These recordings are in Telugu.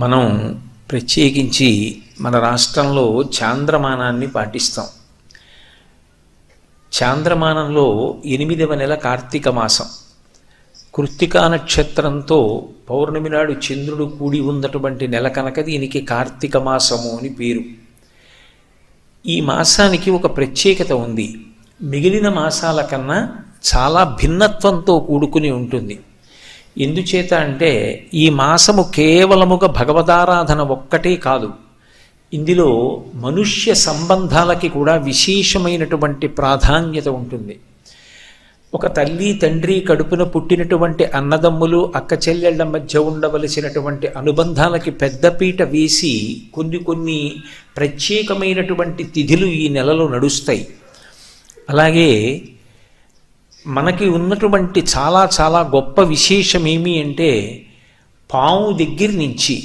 మనం ప్రత్యేకించి మన రాష్ట్రంలో చాంద్రమానాన్ని పాటిస్తాం. చాంద్రమానంలో 8వ నెల కార్తీక మాసం. కృత్తికా నక్షత్రంతో పౌర్ణమి నాడు చంద్రుడు కూడి ఉన్నటువంటి నెల కనుక దీనికి కార్తీక మాసము అని పేరు. ఈ మాసానికి ఒక ప్రత్యేకత ఉంది. మిగిలిన మాసాల కన్నా చాలా భిన్నత్వంతో కూడుకుని ఉంటుంది. ఎందుచేత అంటే ఈ మాసము కేవలముగా భగవదారాధన ఒక్కటే కాదు, ఇందులో మనుష్య సంబంధాలకి కూడా విశేషమైనటువంటి ప్రాధాన్యత ఉంటుంది. ఒక తల్లి తండ్రి కడుపున పుట్టినటువంటి అన్నదమ్ములు అక్క చెల్లెళ్ల మధ్య ఉండవలసినటువంటి అనుబంధాలకి పెద్దపీట వేసి కొన్ని ప్రత్యేకమైనటువంటి తిథులు ఈ నెలలో నడుస్తాయి. అలాగే మనకి ఉన్నటువంటి చాలా చాలా గొప్ప విశేషం ఏమి అంటే పాము దగ్గర నుంచి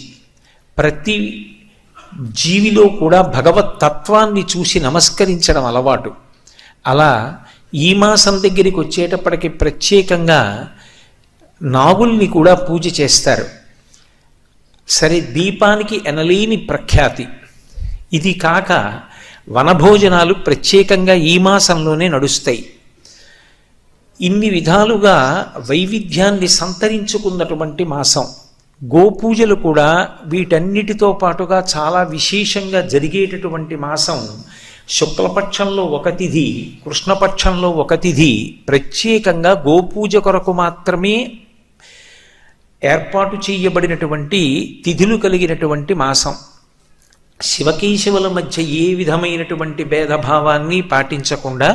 ప్రతి జీవిలో కూడా భగవత్ తత్వాన్ని చూసి నమస్కరించడం అలవాటు. అలా ఈ మాసం దగ్గరికి వచ్చేటప్పటికి ప్రత్యేకంగా నాగుల్ని కూడా పూజ చేస్తారు. సరే, దీపానికి ఎనలేని ప్రఖ్యాతి. ఇది కాక వనభోజనాలు ప్రత్యేకంగా ఈ మాసంలోనే నడుస్తాయి. ఇన్ని విధాలుగా వైవిధ్యాన్ని సంతరించుకున్నటువంటి మాసం. గోపూజలు కూడా వీటన్నిటితో పాటుగా చాలా విశేషంగా జరిగేటటువంటి మాసం. శుక్లపక్షంలో ఒక తిథి, కృష్ణపక్షంలో ఒక తిథి ప్రత్యేకంగా గోపూజ కొరకు మాత్రమే ఏర్పాటు చేయబడినటువంటి తిథులు కలిగినటువంటి మాసం. శివకేశవుల మధ్య ఏ విధమైనటువంటి భేదభావాన్ని పాటించకుండా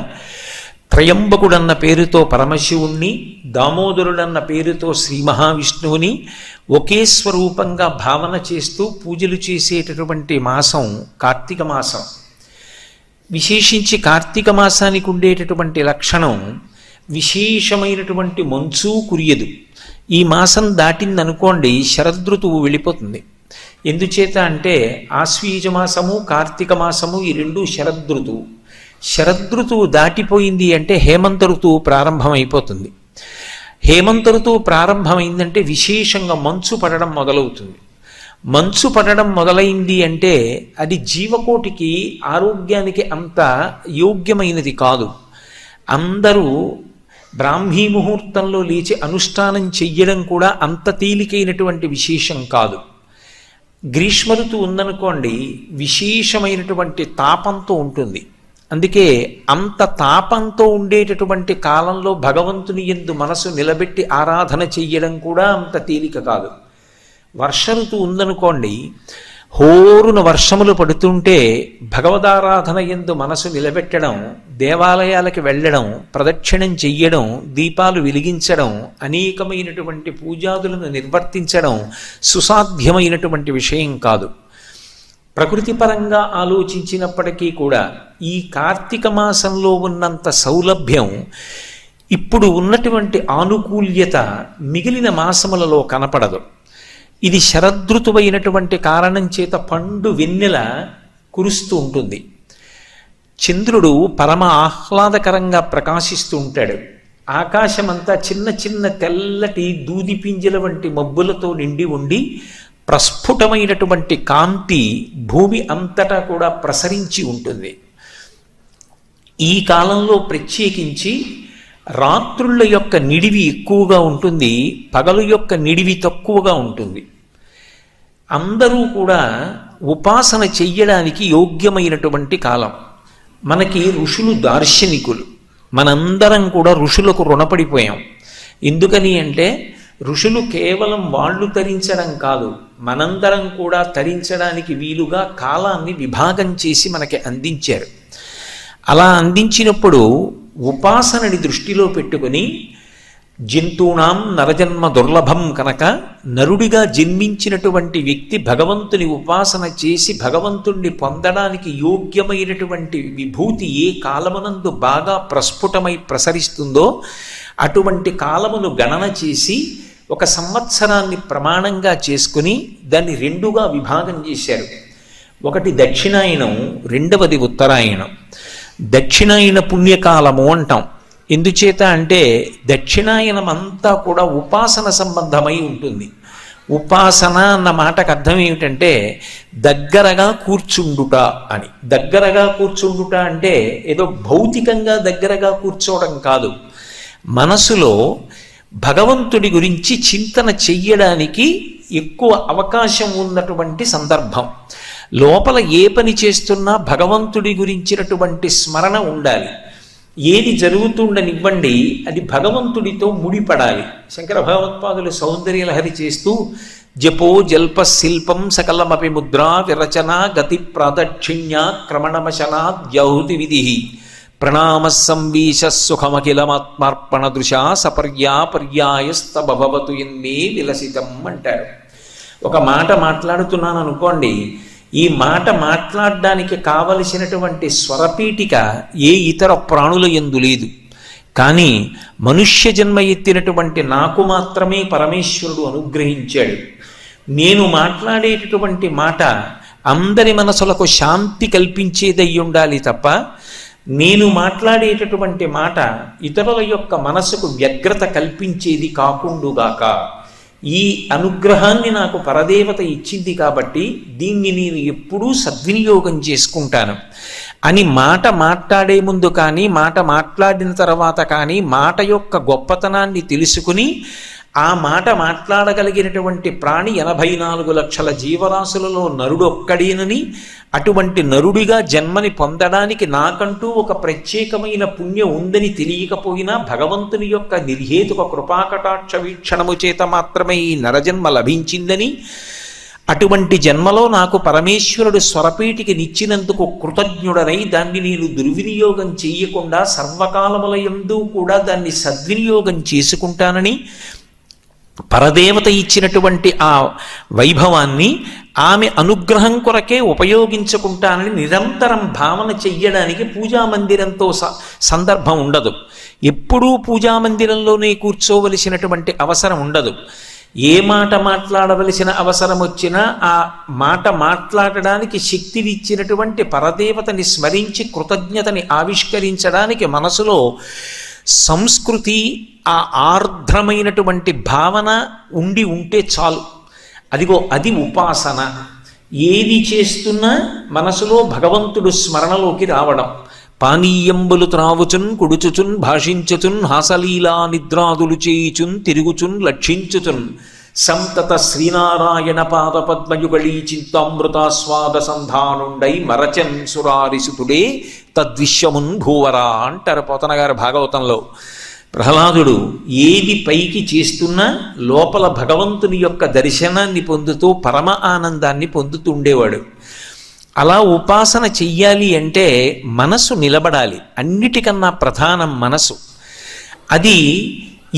త్రయంబకుడన్న పేరుతో పరమశివుణ్ణి, దామోదరుడన్న పేరుతో శ్రీ మహావిష్ణువుని ఒకే స్వరూపంగా భావన చేస్తూ పూజలు చేసేటటువంటి మాసం కార్తీక మాసం. విశేషించి కార్తీక మాసానికి ఉండేటటువంటి లక్షణం విశేషమైనటువంటి మంచు కురియదు. ఈ మాసం దాటిందనుకోండి శరదృతువు వెళ్ళిపోతుంది. ఎందుచేత అంటే ఆశ్వీజ మాసము కార్తీక మాసము ఈ రెండు శరదృతువు. శరదృతువు దాటిపోయింది అంటే హేమంత ఋతువు ప్రారంభమైపోతుంది. హేమంత ఋతువు ప్రారంభమైందంటే విశేషంగా మంచు పడడం మొదలవుతుంది. మంచు పడడం మొదలైంది అంటే అది జీవకోటికి ఆరోగ్యానికి అంత యోగ్యమైనది కాదు. అందరూ బ్రాహ్మీ ముహూర్తంలో లేచి అనుష్ఠానం చెయ్యడం కూడా అంత తేలికైనటువంటి విశేషం కాదు. గ్రీష్మ ఋతువు ఉందనుకోండి, విశేషమైనటువంటి తాపంతో ఉంటుంది. అందుకే అంత తాపంతో ఉండేటటువంటి కాలంలో భగవంతుని యందు మనసు నిలబెట్టి ఆరాధన చెయ్యడం కూడా అంత తేలిక కాదు. వర్ష ఋతువు ఉందనుకోండి, హోరున వర్షములు పడుతుంటే భగవదారాధన యందు మనసు నిలబెట్టడం, దేవాలయాలకు వెళ్ళడం, ప్రదక్షిణం చెయ్యడం, దీపాలు వెలిగించడం, అనేకమైనటువంటి పూజాదులను నిర్వర్తించడం సుసాధ్యమైనటువంటి విషయం కాదు. ప్రకృతిపరంగా ఆలోచించినప్పటికీ కూడా ఈ కార్తీక మాసంలో ఉన్నంత సౌలభ్యం, ఇప్పుడు ఉన్నటువంటి ఆనుకూల్యత మిగిలిన మాసములలో కనపడదు. ఇది శరదృతువైనటువంటి కారణం చేత పండు వెన్నెల కురుస్తూ ఉంటుంది. చంద్రుడు పరమ ఆహ్లాదకరంగా ప్రకాశిస్తూ ఉంటాడు. ఆకాశమంతా చిన్న చిన్న తెల్లటి దూది పింజల వంటి మబ్బులతో నిండి ఉండి ప్రస్ఫుటమైనటువంటి కాంతి భూమి అంతటా కూడా ప్రసరించి ఉంటుంది. ఈ కాలంలో ప్రత్యేకించి రాత్రుల యొక్క నిడివి ఎక్కువగా ఉంటుంది, పగలు యొక్క నిడివి తక్కువగా ఉంటుంది. అందరూ కూడా ఉపాసన చెయ్యడానికి యోగ్యమైనటువంటి కాలం. మనకి ఋషులు దార్శనికులు. మనందరం కూడా ఋషులకు రుణపడిపోయాం. ఎందుకని అంటే ఋషులు కేవలం వాళ్ళు తరించడం కాదు, మనందరం కూడా తరించడానికి వీలుగా కాలాన్ని విభాగం చేసి మనకి అందించారు. అలా అందించినప్పుడు ఉపాసనని దృష్టిలో పెట్టుకుని జంతూనాం నరజన్మ దుర్లభం కనుక నరుడిగా జన్మించినటువంటి వ్యక్తి భగవంతుని ఉపాసన చేసి భగవంతుణ్ణి పొందడానికి యోగ్యమైనటువంటి విభూతి ఏ కాలమునందు బాగా ప్రస్ఫుటమై ప్రసరిస్తుందో అటువంటి కాలమును గణన చేసి ఒక సంవత్సరాన్ని ప్రమాణంగా చేసుకుని దాన్ని రెండుగా విభాగం చేశారు. ఒకటి దక్షిణాయనం, రెండవది ఉత్తరాయణం. దక్షిణాయన పుణ్యకాలము అంటాం. ఎందుచేత అంటే దక్షిణాయనం అంతా కూడా ఉపాసన సంబంధమై ఉంటుంది. ఉపాసన అన్న మాటకు అర్థం ఏమిటంటే దగ్గరగా కూర్చుండుట అని. దగ్గరగా కూర్చుండుట అంటే ఏదో భౌతికంగా దగ్గరగా కూర్చోవడం కాదు, మనసులో భగవంతుడి గురించి చింతన చెయ్యడానికి ఎక్కువ అవకాశం ఉన్నటువంటి సందర్భం. లోపల ఏ పని చేస్తున్నా భగవంతుడి గురించినటువంటి స్మరణ ఉండాలి. ఏది జరుగుతుండనివ్వండి, అది భగవంతుడితో ముడిపడాలి. శంకర భగవత్పాదులు సౌందర్యలహరి చేస్తూ జపో జల్ప శిల్పం సకలమపి ముద్రా విరచన గతి ప్రాదక్షిణ్య క్రమణమశనాద్యౌతి విధి ప్రణామ సంవీశ సుఖమఖిలమాత్మార్పణ దృశా సపర్యాపర్యాయస్తభవతు ఎన్నే విలసితం అంటారు. ఒక మాట మాట్లాడుతున్నాను అనుకోండి, ఈ మాట మాట్లాడడానికి కావలసినటువంటి స్వరపీఠిక ఏ ఇతర ప్రాణుల యందు లేదు. కానీ మనుష్య జన్మ ఎత్తినటువంటి నాకు మాత్రమే పరమేశ్వరుడు అనుగ్రహించాడు. నేను మాట్లాడేటటువంటి మాట అందరి మనసులకు శాంతి కల్పించేదై ఉండాలి తప్ప, నేను మాట్లాడేటటువంటి మాట ఇతరుల యొక్క మనసుకు వ్యగ్రత కల్పించేది కాకుండుగాక. ఈ అనుగ్రహాన్ని నాకు పరదేవత ఇచ్చింది కాబట్టి దీన్ని నేను ఎప్పుడూ సద్వినియోగం చేసుకుంటాను అని మాట మాట్లాడే ముందు కానీ, మాట మాట్లాడిన తర్వాత కానీ మాట యొక్క గొప్పతనాన్ని తెలుసుకుని ఆ మాట మాట్లాడగలిగినటువంటి ప్రాణి 84 లక్షల జీవరాశులలో నరుడొక్కడేనని, అటువంటి నరుడిగా జన్మని పొందడానికి నాకంటూ ఒక ప్రత్యేకమైన పుణ్యం ఉందని తెలియకపోయినా భగవంతుని యొక్క నిర్హేతుక కృపాకటాక్ష వీక్షణము చేత మాత్రమే ఈ నరజన్మ లభించిందని, అటువంటి జన్మలో నాకు పరమేశ్వరుడు స్వరపీఠికి నిచ్చినందుకు కృతజ్ఞుడనై దాన్ని నేను దుర్వినియోగం చేయకుండా సర్వకాలములయందు కూడా దాన్ని సద్వినియోగం చేసుకుంటానని, పరదేవత ఇచ్చినటువంటి ఆ వైభవాన్ని ఆమె అనుగ్రహం కొరకే ఉపయోగించుకుంటానని నిరంతరం భావన చెయ్యడానికి పూజామందిరంతో సందర్భం ఉండదు. ఎప్పుడూ పూజామందిరంలోనే కూర్చోవలసినటువంటి అవసరం ఉండదు. ఏ మాట మాట్లాడవలసిన అవసరం వచ్చినా ఆ మాట మాట్లాడడానికి శక్తినిచ్చినటువంటి పరదేవతని స్మరించి కృతజ్ఞతని ఆవిష్కరించడానికి మనసులో సంస్కృతి, ఆ ఆర్ద్రమైనటువంటి భావన ఉంటే చాలు. అదిగో అది ఉపాసన. ఏది చేస్తున్నా మనసులో భగవంతుడు స్మరణలోకి రావడం. పానీయంబులు త్రావుచున్ కుడుచుచున్ భాషించుచున్ హాసలీలా నిద్రాదులు చేయుచున్ తిరుగుచున్ లక్షించుచున్ సంతత శ్రీనారాయణ పాదపద్మయుగళీ చింతామృతాస్వాద సంధానుండై మరచన్ సురారిసుతుడే తద్విశ్వమున్ భూవరా అంటారు పోతనగారు భాగవతంలో. ప్రహ్లాదుడు ఏది పైకి చేస్తున్నా లోపల భగవంతుని యొక్క దర్శనాన్ని పొందుతూ పరమ ఆనందాన్ని పొందుతూ ఉండేవాడు. అలా ఉపాసన చెయ్యాలి అంటే మనసు నిలబడాలి. అన్నిటికన్నా ప్రధానం మనసు. అది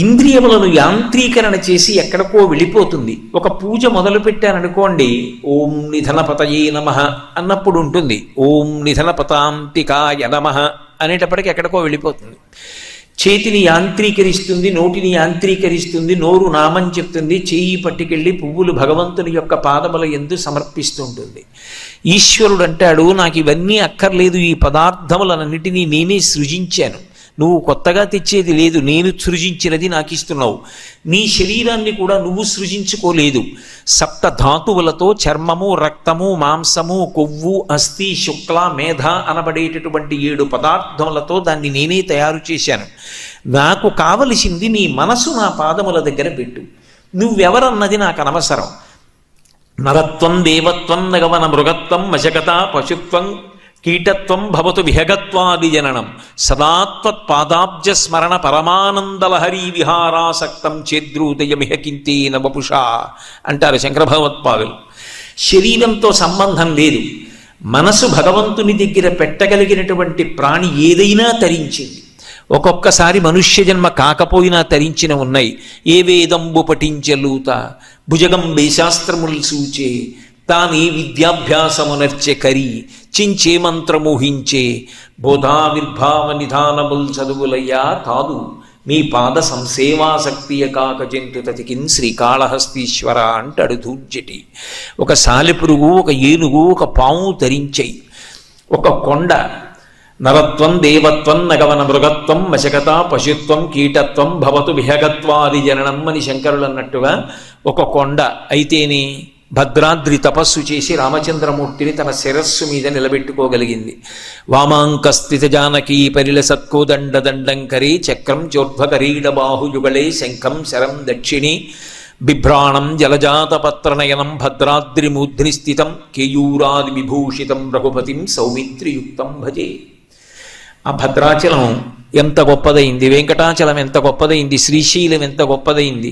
ఇంద్రియములను యాంత్రీకరణ చేసి ఎక్కడికో వెళ్ళిపోతుంది. ఒక పూజ మొదలు పెట్టాననుకోండి, ఓం నిధనపతయే నమః అన్నప్పుడు ఉంటుంది, ఓం నిధనపతాంతికాయ నమః అనేటప్పటికి ఎక్కడికో వెళ్ళిపోతుంది. చేతిని యాంత్రీకరిస్తుంది, నోటిని యాంత్రీకరిస్తుంది, నోరు నామం చెప్తుంది, చేయి పట్టుకెళ్ళి పువ్వులు భగవంతుని యొక్క పాదముల యందు సమర్పిస్తుంటుంది. ఈశ్వరుడు అంటాడు, నాకు ఇవన్నీ అక్కర్లేదు, ఈ పదార్థములన్నిటినీ నేనే సృజించాను, నువ్వు కొత్తగా తెచ్చేది లేదు, నేను సృజించినది నాకు ఇస్తున్నావు. నీ శరీరాన్ని కూడా నువ్వు సృజించుకోలేదు. 7 ధాతువులతో చర్మము, రక్తము, మాంసము, కొవ్వు, అస్థి, శుక్ల, మేధ అనబడేటటువంటి 7 పదార్థములతో దాన్ని నేనే తయారు చేశాను. నాకు కావలసింది నీ మనసు నా పాదముల దగ్గర పెట్టు. నువ్వెవరన్నది నాకు అనవసరం. నరత్వం, దేవత్వం, నగవన మృగత్వం, మశకత, పశుత్వం, కీటత్వం భవతు విహగత్వాది జననం సదాత్వత్పాదాబ్జ స్మరణ పరమానందలహరీ విహారాసక్తం చేద్రూదయమిహ కింతేన వపుషా అంటారు శంకర భగవత్పాదులు. శరీరంతో సంబంధం లేదు. మనసు భగవంతుని దగ్గర పెట్టగలిగినటువంటి ప్రాణి ఏదైనా తరించింది. ఒక్కొక్కసారి మనుష్య జన్మ కాకపోయినా తరించిన ఉన్నాయి. ఏ వేదంబు పఠించలూత భుజగంబే శాస్త్రముల్ సూచే తానే విద్యాభ్యాసమునర్చె కరి చించే మంత్రమోహించే బోధావిర్భావ నిధానముల్ చదువులయ్యా కాదు మీ పాద సంసేవాసక్తియ కాక జంతు తతికిన్ శ్రీకాళహస్తీశ్వర అంటాడు ధూర్జటి. ఒక సాలెపురుగు, ఒక ఏనుగు, ఒక పాము తరించాయి. ఒక కొండ నరత్వం దేవత్వం నగవన మృగత్వం వశకత పశుత్వం కీటత్వం భవతు విహగత్వాది జననం అని శంకరులు అన్నట్టుగా ఒక కొండ అయితేని భద్రాద్రి తపస్సు చేసి రామచంద్రమూర్తిని తన శిరస్సు మీద నిలబెట్టుకోగలిగింది. వామాంకస్థిత జానకీ పరిలసత్కోదండ దండంకరీ చక్రం చోర్ధ్వకరీడ బాహుయుగళే శంఖం శరం దక్షిణి బిభ్రాణం జలజాతపత్రనయనం భద్రాద్రిమూర్ధ్ని స్థితం కేయూరాది విభూషితం రఘుపతిం సౌమిత్రియుక్తం భజే. ఆ భద్రాచలం ఎంత గొప్పదైంది, వెంకటాచలం ఎంత గొప్పదైంది, శ్రీశైలం ఎంత గొప్పదైంది.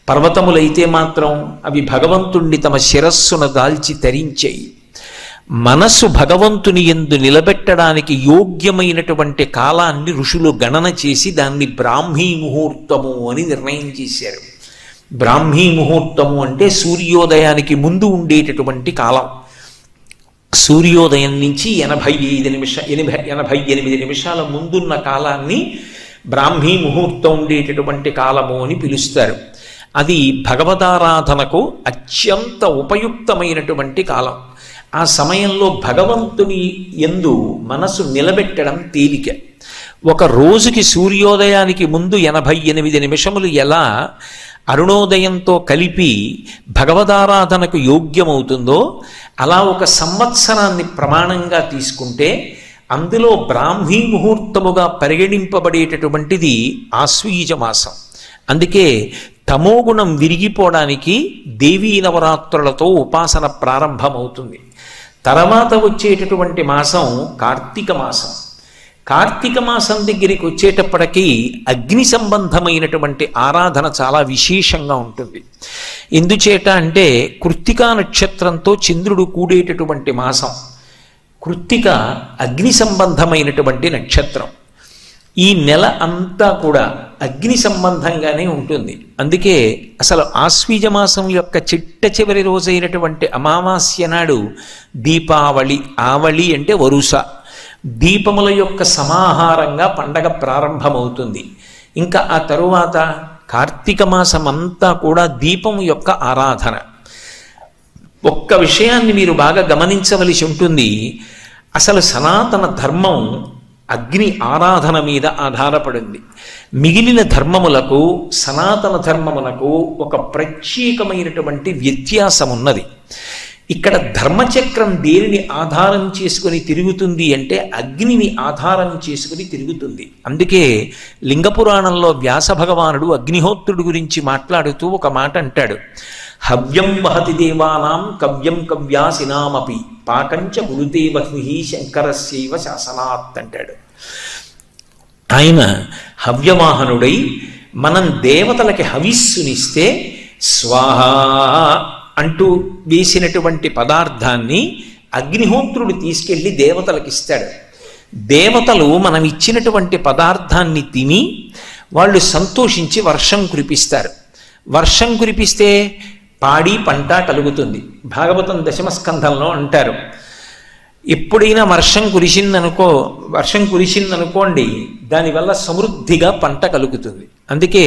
పర్వతములైతే మాత్రం అవి భగవంతుణ్ణి తమ శిరస్సును దాల్చి తరించాయి. మనస్సు భగవంతుని యందు నిలబెట్టడానికి యోగ్యమైనటువంటి కాలాన్ని ఋషులు గణన చేసి దాన్ని బ్రాహ్మీ ముహూర్తము అని నిర్ణయం చేశారు. బ్రాహ్మీ ముహూర్తము అంటే సూర్యోదయానికి ముందు ఉండేటటువంటి కాలం. సూర్యోదయం నుంచి 88 నిమిషాల ముందున్న కాలాన్ని బ్రాహ్మీ ముహూర్తం ఉండేటటువంటి కాలము అని పిలుస్తారు. అది భగవదారాధనకు అత్యంత ఉపయుక్తమైనటువంటి కాలం. ఆ సమయంలో భగవంతుని యందు మనసు నిలబెట్టడం తేలిక. ఒక రోజుకి సూర్యోదయానికి ముందు 88 నిమిషములు ఎలా అరుణోదయంతో కలిపి భగవదారాధనకు యోగ్యమవుతుందో అలా ఒక సంవత్సరాన్ని ప్రమాణంగా తీసుకుంటే అందులో బ్రాహ్మీ ముహూర్తముగా పరిగణింపబడేటటువంటిది ఆశ్వీజ మాసం. అందుకే తమోగుణం విరిగిపోవడానికి దేవీ నవరాత్రులతో ఉపాసన ప్రారంభమవుతుంది. తర్వాత వచ్చేటటువంటి మాసం కార్తీక మాసం. కార్తీక మాసం దగ్గరికి వచ్చేటప్పటికీ అగ్ని సంబంధమైనటువంటి ఆరాధన చాలా విశేషంగా ఉంటుంది. ఎందుచేత అంటే కృత్తికా నక్షత్రంతో చంద్రుడు కూడేటటువంటి మాసం. కృత్తిక అగ్ని సంబంధమైనటువంటి నక్షత్రం. ఈ నెల అంతా కూడా అగ్ని సంబంధంగానే ఉంటుంది. అందుకే అసలు ఆశ్వీజ మాసం యొక్క చిట్ట చివరి రోజైనటువంటి అమావాస్య నాడు దీపావళి, ఆవళి అంటే వరుస, దీపముల యొక్క సమాహారంగా పండగ ప్రారంభమవుతుంది. ఇంకా ఆ తరువాత కార్తీక మాసం అంతా కూడా దీపము యొక్క ఆరాధన. ఒక్క విషయాన్ని మీరు బాగా గమనించవలసి ఉంటుంది. అసలు సనాతన ధర్మం అగ్ని ఆరాధన మీద ఆధారపడింది. మిగిలిన ధర్మములకు సనాతన ధర్మములకు ఒక ప్రత్యేకమైనటువంటి వ్యత్యాసం ఉన్నది. ఇక్కడ ధర్మచక్రం దేనిని ఆధారం చేసుకుని తిరుగుతుంది అంటే అగ్నిని ఆధారం చేసుకుని తిరుగుతుంది. అందుకే లింగపురాణంలో వ్యాస భగవానుడు అగ్నిహోత్రుడు గురించి మాట్లాడుతూ ఒక మాట అంటాడు. హవ్యం వహతి దేవానాం కవ్యం కవ్యాసినామపి పాకంచ గురుతే వహ్ని శంకరస్యైవ శాసనాత్ అంటాడు. ఆయన హవ్యవాహనుడై మనం దేవతలకి హవిస్సునిస్తే స్వాహ అంటూ వేసినటువంటి పదార్థాన్ని అగ్నిహోత్రుడు తీసుకెళ్ళి దేవతలకు ఇస్తాడు. దేవతలు మనం ఇచ్చినటువంటి పదార్థాన్ని తిని వాళ్ళు సంతోషించి వర్షం కురిపిస్తారు. వర్షం కురిపిస్తే పాడి పంట కలుగుతుంది. భాగవతం దశమ స్కంధంలో అంటారు, ఎప్పుడైనా వర్షం కురిసిందనుకోండి దానివల్ల సమృద్ధిగా పంట కలుగుతుంది. అందుకే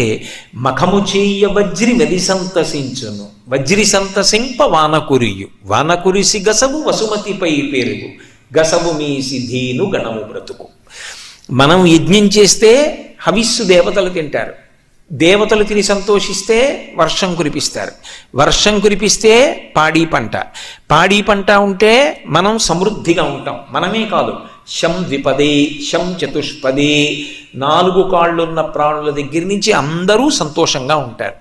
మఖము చేయ వజ్రి వెలి సంతసించును, వజ్రి సంతసింప వాన కురియు, వాన కురిసి గసవు వసుమతిపై పెరుగు, గసవు మీసి ధీను గణము బ్రతుకు. మనం యజ్ఞం చేస్తే హవిస్సు దేవతలు తింటారు. దేవతలు తిని సంతోషిస్తే వర్షం కురిపిస్తారు. వర్షం కురిపిస్తే పాడి పంట. పాడి పంట ఉంటే మనం సమృద్ధిగా ఉంటాం. మనమే కాదు, శం ద్విపదే శం చతుష్పదే, 4 కాళ్ళున్న ప్రాణుల దగ్గర నుంచి అందరూ సంతోషంగా ఉంటారు.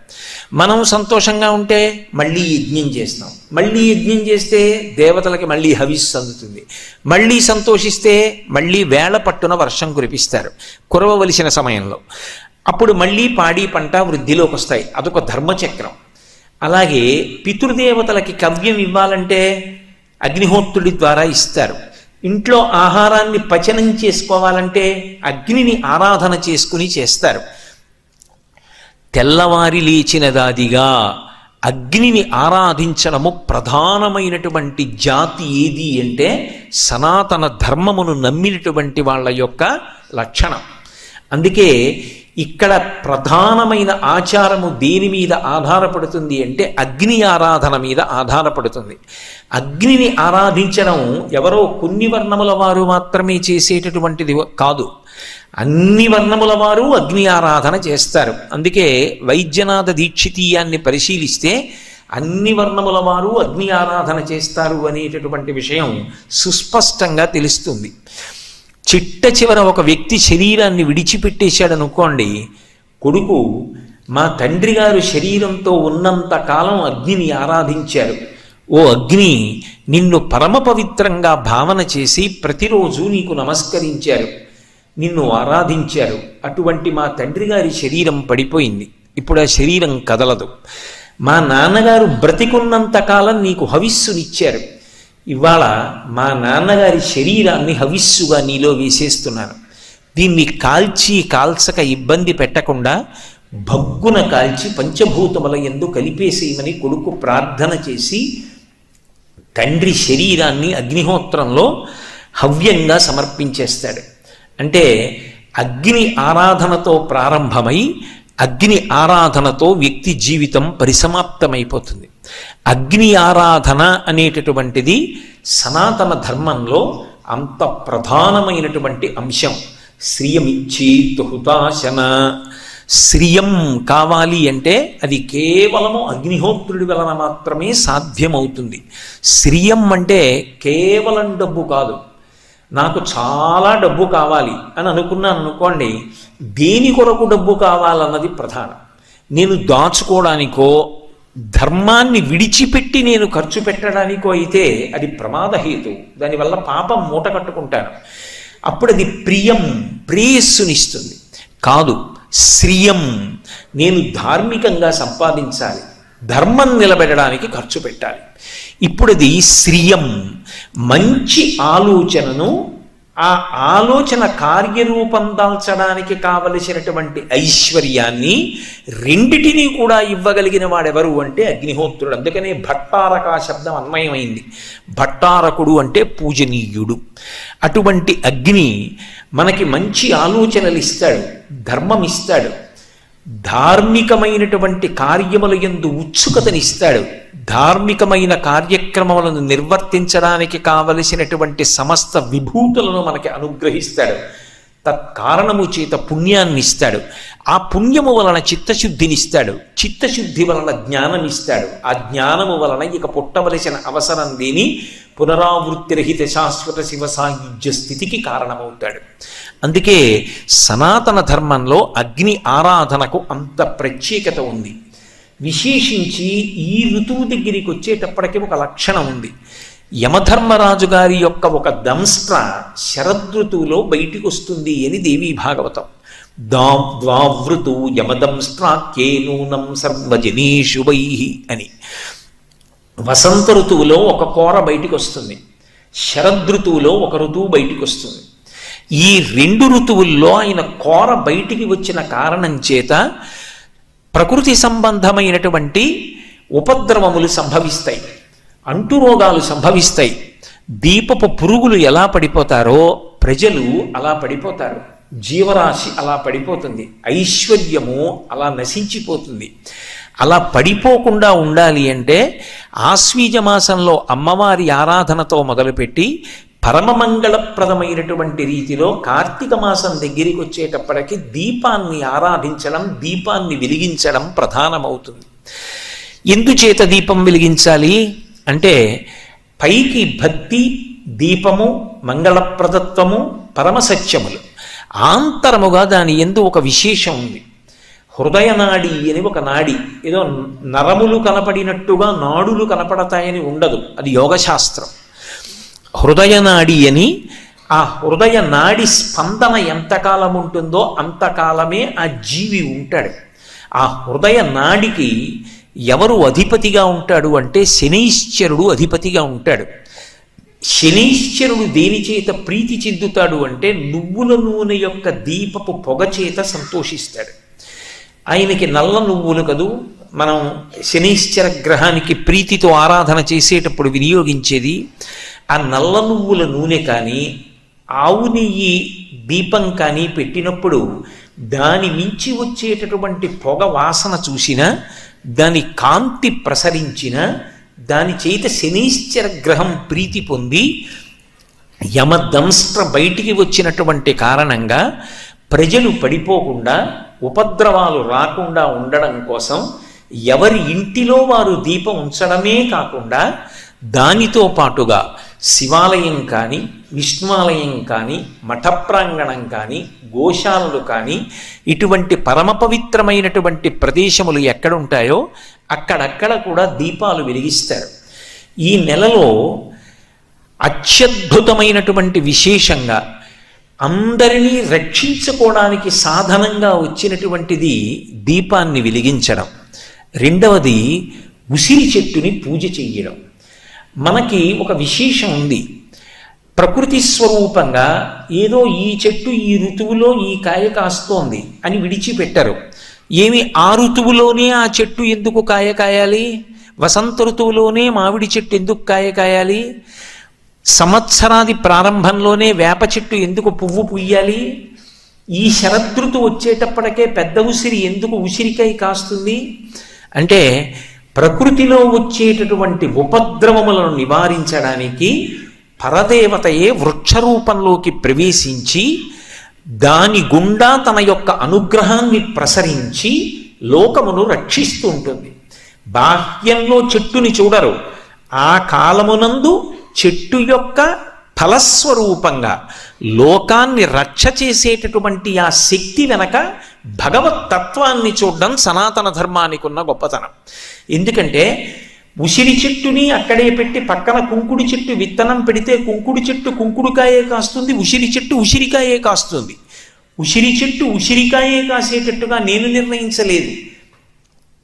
మనం సంతోషంగా ఉంటే మళ్ళీ యజ్ఞం చేస్తాం. మళ్ళీ యజ్ఞం చేస్తే దేవతలకి మళ్ళీ హవిస్సు అందుతుంది. మళ్ళీ సంతోషిస్తే మళ్ళీ వేళ పట్టున వర్షం కురిపిస్తారు కురవవలసిన సమయంలో. అప్పుడు మళ్ళీ పాడి పంట వృద్ధిలోకి వస్తాయి. అదొక ధర్మచక్రం. అలాగే పితృదేవతలకి కవ్యం ఇవ్వాలంటే అగ్నిహోత్రుడి ద్వారా ఇస్తారు. ఇంట్లో ఆహారాన్ని పచనం చేసుకోవాలంటే అగ్నిని ఆరాధన చేసుకుని చేస్తారు. తెల్లవారి లేచినదాదిగా అగ్నిని ఆరాధించడము ప్రధానమైనటువంటి జాతి ఏది అంటే సనాతన ధర్మమును నమ్మినటువంటి వాళ్ళ యొక్క లక్షణం. అందుకే ఇక్కడ ప్రధానమైన ఆచారము దేని మీద ఆధారపడుతుంది అంటే అగ్ని ఆరాధన మీద ఆధారపడుతుంది. అగ్నిని ఆరాధించడం ఎవరో కొన్ని వర్ణముల వారు మాత్రమే చేసేటటువంటిది కాదు, అన్ని వర్ణముల వారు అగ్ని ఆరాధన చేస్తారు. అందుకే వైద్యనాథ దీక్షితీయాన్ని పరిశీలిస్తే అన్ని వర్ణముల వారు అగ్ని ఆరాధన చేస్తారు అనేటటువంటి విషయం సుస్పష్టంగా తెలుస్తుంది. చిట్ట చివర ఒక వ్యక్తి శరీరాన్ని విడిచిపెట్టేశాడు అనుకోండి, కొడుకు మా తండ్రి గారు శరీరంతో ఉన్నంత కాలం అగ్నిని ఆరాధించారు, ఓ అగ్ని నిన్ను పరమ పవిత్రంగా భావన చేసి ప్రతిరోజు నీకు నమస్కరించారు, నిన్ను ఆరాధించారు, అటువంటి మా తండ్రి గారి శరీరం పడిపోయింది, ఇప్పుడు ఆ శరీరం కదలదు. మా నాన్నగారు బ్రతికున్నంత కాలం నీకు హవిస్సునిచ్చారు, ఇవాళ మా నాన్నగారి శరీరాన్ని హవిస్సుగా నీలో వేసేస్తున్నాను, దీన్ని కాల్చక ఇబ్బంది పెట్టకుండా భగ్గున కాల్చి పంచభూతముల యందు కలిపేసేయమని కొడుకు ప్రార్థన చేసి తండ్రి శరీరాన్ని అగ్నిహోత్రంలో హవ్యంగా సమర్పించేస్తాడు. అంటే అగ్ని ఆరాధనతో ప్రారంభమై అగ్ని ఆరాధనతో వ్యక్తి జీవితం పరిసమాప్తమైపోతుంది. అగ్ని ఆరాధన అనేటటువంటిది సనాతన ధర్మంలో అంత ప్రధానమైనటువంటి అంశం. శ్రియమిచ్చేత్ హుతాశన, శ్రియం కావాలి అంటే అది కేవలము అగ్నిహోత్రుడి వలన మాత్రమే సాధ్యమవుతుంది. శ్రియం అంటే కేవలం డబ్బు కాదు, నాకు చాలా డబ్బు కావాలి అని అనుకున్నాను అనుకోండి, దేని కొరకు డబ్బు కావాలన్నది ప్రధానం. నేను దాచుకోవడానికో ధర్మాన్ని విడిచిపెట్టి నేను ఖర్చు పెట్టడానికో అయితే అది ప్రమాదహేతు, దానివల్ల పాపం మూట కట్టుకుంటాను, అప్పుడు అది ప్రియం ప్రేయస్సునిస్తుంది. కాదు, శ్రియం నేను ధార్మికంగా సంపాదించాలి, ధర్మం నిలబెట్టడానికి ఖర్చు పెట్టాలి. ఇప్పుడు అది శ్రియం, మంచి ఆలోచనను ఆ ఆలోచన కార్యరూపం దాల్చడానికి కావలసినటువంటి ఐశ్వర్యాన్ని రెండిటినీ కూడా ఇవ్వగలిగిన వాడెవరు అంటే అగ్నిహోత్రుడు. అందుకనే భట్టారక శబ్దం అన్వయమైంది. భట్టారకుడు అంటే పూజనీయుడు. అటువంటి అగ్ని మనకి మంచి ఆలోచనలు ఇస్తాడు, ధర్మం ఇస్తాడు, ధార్మికమైనటువంటి కార్యముల యందు ఉత్సుకతనిస్తాడు, ధార్మికమైన కార్యక్రమములను నిర్వర్తించడానికి కావలసినటువంటి సమస్త విభూతులను మనకి అనుగ్రహిస్తాడు, తత్కారణము చేత పుణ్యాన్ని ఇస్తాడు, ఆ పుణ్యము వలన చిత్తశుద్ధినిస్తాడు, చిత్తశుద్ధి వలన జ్ఞానమిస్తాడు, ఆ జ్ఞానము వలన ఇక పుట్టవలసిన అవసరం లేని పునరావృత్తిరహిత శాశ్వత శివ సాయుధ్య స్థితికి కారణమవుతాడు. అందుకే సనాతన ధర్మంలో అగ్ని ఆరాధనకు అంత ప్రత్యేకత ఉంది. విశేషించి ఈ ఋతువు దగ్గరికి వచ్చేటప్పటికీ ఒక లక్షణం ఉంది. యమధర్మరాజు గారి యొక్క ఒక దంస్ట్ర శరదృతువులో బయటికి వస్తుంది అని దేవీ భాగవతం. ద్వావృతు యమదంస్ట్రాఖ్యేనూనం సర్వజనీషు వైహి అని. వసంత ఋతువులో ఒక కోర బయటికి వస్తుంది, శరదృతువులో ఒక ఋతువు బయటికి వస్తుంది. ఈ రెండు ఋతువుల్లో ఆయన కోర బయటికి వచ్చిన కారణం చేత ప్రకృతి సంబంధమైనటువంటి ఉపద్రవములు సంభవిస్తాయి, అంటురోగాలు సంభవిస్తాయి. దీపపు పురుగులు ఎలా పడిపోతారో ప్రజలు అలా పడిపోతారు, జీవరాశి అలా పడిపోతుంది, ఐశ్వర్యము అలా నశించిపోతుంది. అలా పడిపోకుండా ఉండాలి అంటే ఆశ్వీజ మాసంలో అమ్మవారి ఆరాధనతో మొదలుపెట్టి పరమమంగళప్రదమైనటువంటి రీతిలో కార్తీక మాసం దగ్గరికి వచ్చేటప్పటికి దీపాన్ని ఆరాధించడం, దీపాన్ని వెలిగించడం ప్రధానమవుతుంది. ఎందుచేత దీపం వెలిగించాలి అంటే పైకి భక్తి, దీపము, మంగళప్రదత్వము, పరమసత్యములు, ఆంతరముగా దాని యందు ఒక విశేషం ఉంది. హృదయనాడి అని ఒక నాడి, ఏదో నరములు కనపడినట్టుగా నాడులు కనపడతాయని ఉండదు, అది యోగశాస్త్రం. హృదయనాడి అని, ఆ హృదయ నాడి స్పందన ఎంతకాలం ఉంటుందో అంతకాలమే ఆ జీవి ఉంటాడు. ఆ హృదయ నాడికి ఎవరు అధిపతిగా ఉంటాడు అంటే శనైశ్చరుడు అధిపతిగా ఉంటాడు. శనైశ్చరుడు దేని చేత ప్రీతి చెందుతాడు అంటే నువ్వుల నూనె యొక్క దీపపు పొగ చేత సంతోషిస్తాడు. ఆయనకి నల్ల నువ్వులు కదూ మనం శనైశ్చర గ్రహానికి ప్రీతితో ఆరాధన చేసేటప్పుడు వినియోగించేది. ఆ నల్ల నువ్వుల నూనె కానీ, ఆవు నెయ్యి దీపం కానీ పెట్టినప్పుడు దాని మించి వచ్చేటటువంటి పొగ వాసన చూసినా, దాని కాంతి ప్రసరించిన, దాని చేత శనీశ్చర గ్రహం ప్రీతి పొంది యమదంస్ట్ర బయటికి వచ్చినటువంటి కారణంగా ప్రజలు పడిపోకుండా, ఉపద్రవాలు రాకుండా ఉండడం కోసం ఎవరి ఇంటిలో వారు దీపం ఉంచడమే కాకుండా దానితో పాటుగా శివాలయం కానీ, విష్ణువాలయం కానీ, మఠ ప్రాంగణం కానీ, గోశాలలు కానీ, ఇటువంటి పరమ పవిత్రమైనటువంటి ప్రదేశములు ఎక్కడ ఉంటాయో అక్కడక్కడ కూడా దీపాలు వెలిగిస్తారు. ఈ నెలలో అత్యద్భుతమైనటువంటి విశేషంగా అందరినీ రక్షించుకోవడానికి సాధనంగా వచ్చినటువంటిది దీపాన్ని వెలిగించడం. రెండవది ఉసిరి చెట్టుని పూజ చెయ్యడం. మనకి ఒక విశేషం ఉంది. ప్రకృతి స్వరూపంగా ఏదో ఈ చెట్టు ఈ ఋతువులో ఈ కాయ కాస్తోంది అని విడిచిపెట్టరు. ఏమి ఆ ఋతువులోనే ఆ చెట్టు ఎందుకు కాయ కాయాలి? వసంత ఋతువులోనే మామిడి చెట్టు ఎందుకు కాయ కాయాలి? సంవత్సరాది ప్రారంభంలోనే వేప చెట్టు ఎందుకు పువ్వు పుయ్యాలి? ఈ శరదృతు వచ్చేటప్పటికే పెద్ద ఉసిరి ఎందుకు ఉసిరికాయ కాస్తుంది? అంటే ప్రకృతిలో వచ్చేటటువంటి ఉపద్రవములను నివారించడానికి పరదేవతయే వృక్షరూపంలోకి ప్రవేశించి దాని గుండా తన యొక్క అనుగ్రహాన్ని ప్రసరించి లోకమును రక్షిస్తూ ఉంటుంది. బాహ్యంలో చెట్టుని చూడరు. ఆ కాలమునందు చెట్టు యొక్క ఫలస్వరూపంగా లోకాన్ని రక్ష చేసేటటువంటి ఆ శక్తి వెనక భగవత్ తత్వాన్ని చూడడం సనాతన ధర్మానికి ఉన్న గొప్పతనం. ఎందుకంటే ఉసిరి చెట్టుని అక్కడే పెట్టి పక్కన కుంకుడి చెట్టు విత్తనం పెడితే కుంకుడి చెట్టు కుంకుడుకాయే కాస్తుంది, ఉసిరి చెట్టు ఉసిరికాయే కాస్తుంది. ఉసిరి చెట్టు ఉసిరికాయే కాసేటట్టుగా నేను నిర్ణయించలేదు.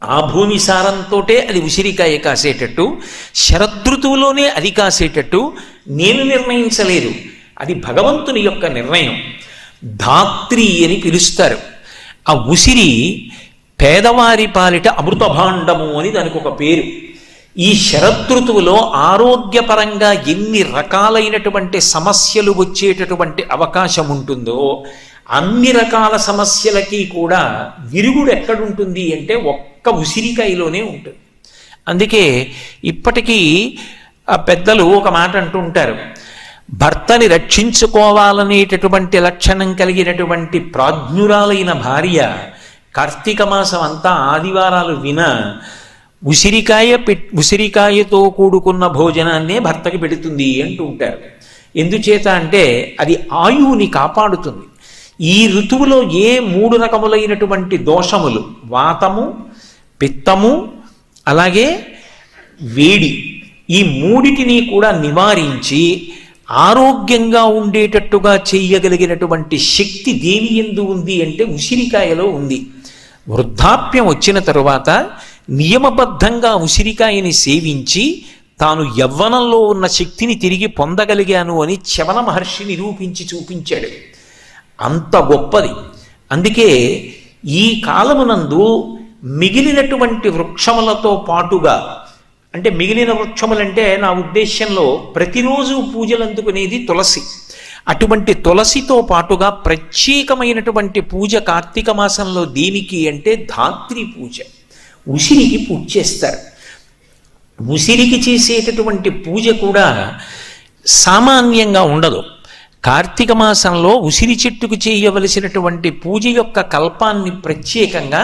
ఆ భూమి సారంతోటే అది ఉసిరికాయ కాసేటట్టు, శరదృతువులోనే అది కాసేటట్టు నేను నిర్ణయించలేదు. అది భగవంతుని యొక్క నిర్ణయం. ధాత్రి అని పిలుస్తారు. ఆ ఉసిరి పేదవారి పాలిట అమృత భాండము అని దానికి ఒక పేరు. ఈ శరదృతువులో ఆరోగ్యపరంగా ఎన్ని రకాలైనటువంటి సమస్యలు వచ్చేటటువంటి అవకాశం ఉంటుందో అన్ని రకాల సమస్యలకి కూడా విరుగుడు ఎక్కడుంటుంది అంటే ఒక్క ఉసిరికాయలోనే ఉంటుంది. అందుకే ఇప్పటికీ ఆ పెద్దలు ఒక మాట అంటూ ఉంటారు, భర్తని రక్షించుకోవాలనేటటువంటి లక్షణం కలిగినటువంటి ప్రాజ్ఞురాలైన భార్య కార్తీక మాసం అంతా ఆదివారాలు విన ఉసిరికాయతో కూడుకున్న భోజనాన్నే భర్తకి పెడుతుంది అంటూ ఉంటారు. ఎందుచేత అంటే అది ఆయువుని కాపాడుతుంది. ఈ ఋతువులో ఏ 3 రకములైనటువంటి దోషములు, వాతము, పిత్తము, అలాగే వేడి, ఈ 3టిని కూడా నివారించి ఆరోగ్యంగా ఉండేటట్టుగా చేయగలిగినటువంటి శక్తి దేని యందు ఉంది అంటే ఉసిరికాయలో ఉంది. వృద్ధాప్యం వచ్చిన తరువాత నియమబద్ధంగా ఉసిరికాయని సేవించి తాను యవ్వనంలో ఉన్న శక్తిని తిరిగి పొందగలిగాను అని చవన మహర్షి నిరూపించి చూపించాడు. అంత గొప్పది. అందుకే ఈ కాలమునందు మిగిలినటువంటి వృక్షములతో పాటుగా, అంటే మిగిలిన వృక్షములంటే నా ఉద్దేశంలో ప్రతిరోజు పూజలు అందుకునేది తులసి. అటువంటి తులసితో పాటుగా ప్రత్యేకమైనటువంటి పూజ కార్తీక మాసంలో దేనికి అంటే ధాత్రి పూజ. ఉసిరికి పూజ చేస్తారు. ఉసిరికి చేసేటటువంటి పూజ కూడా సామాన్యంగా ఉండదు. కార్తీక మాసంలో ఉసిరి చెట్టుకు చేయవలసినటువంటి పూజ యొక్క కల్పాన్ని ప్రత్యేకంగా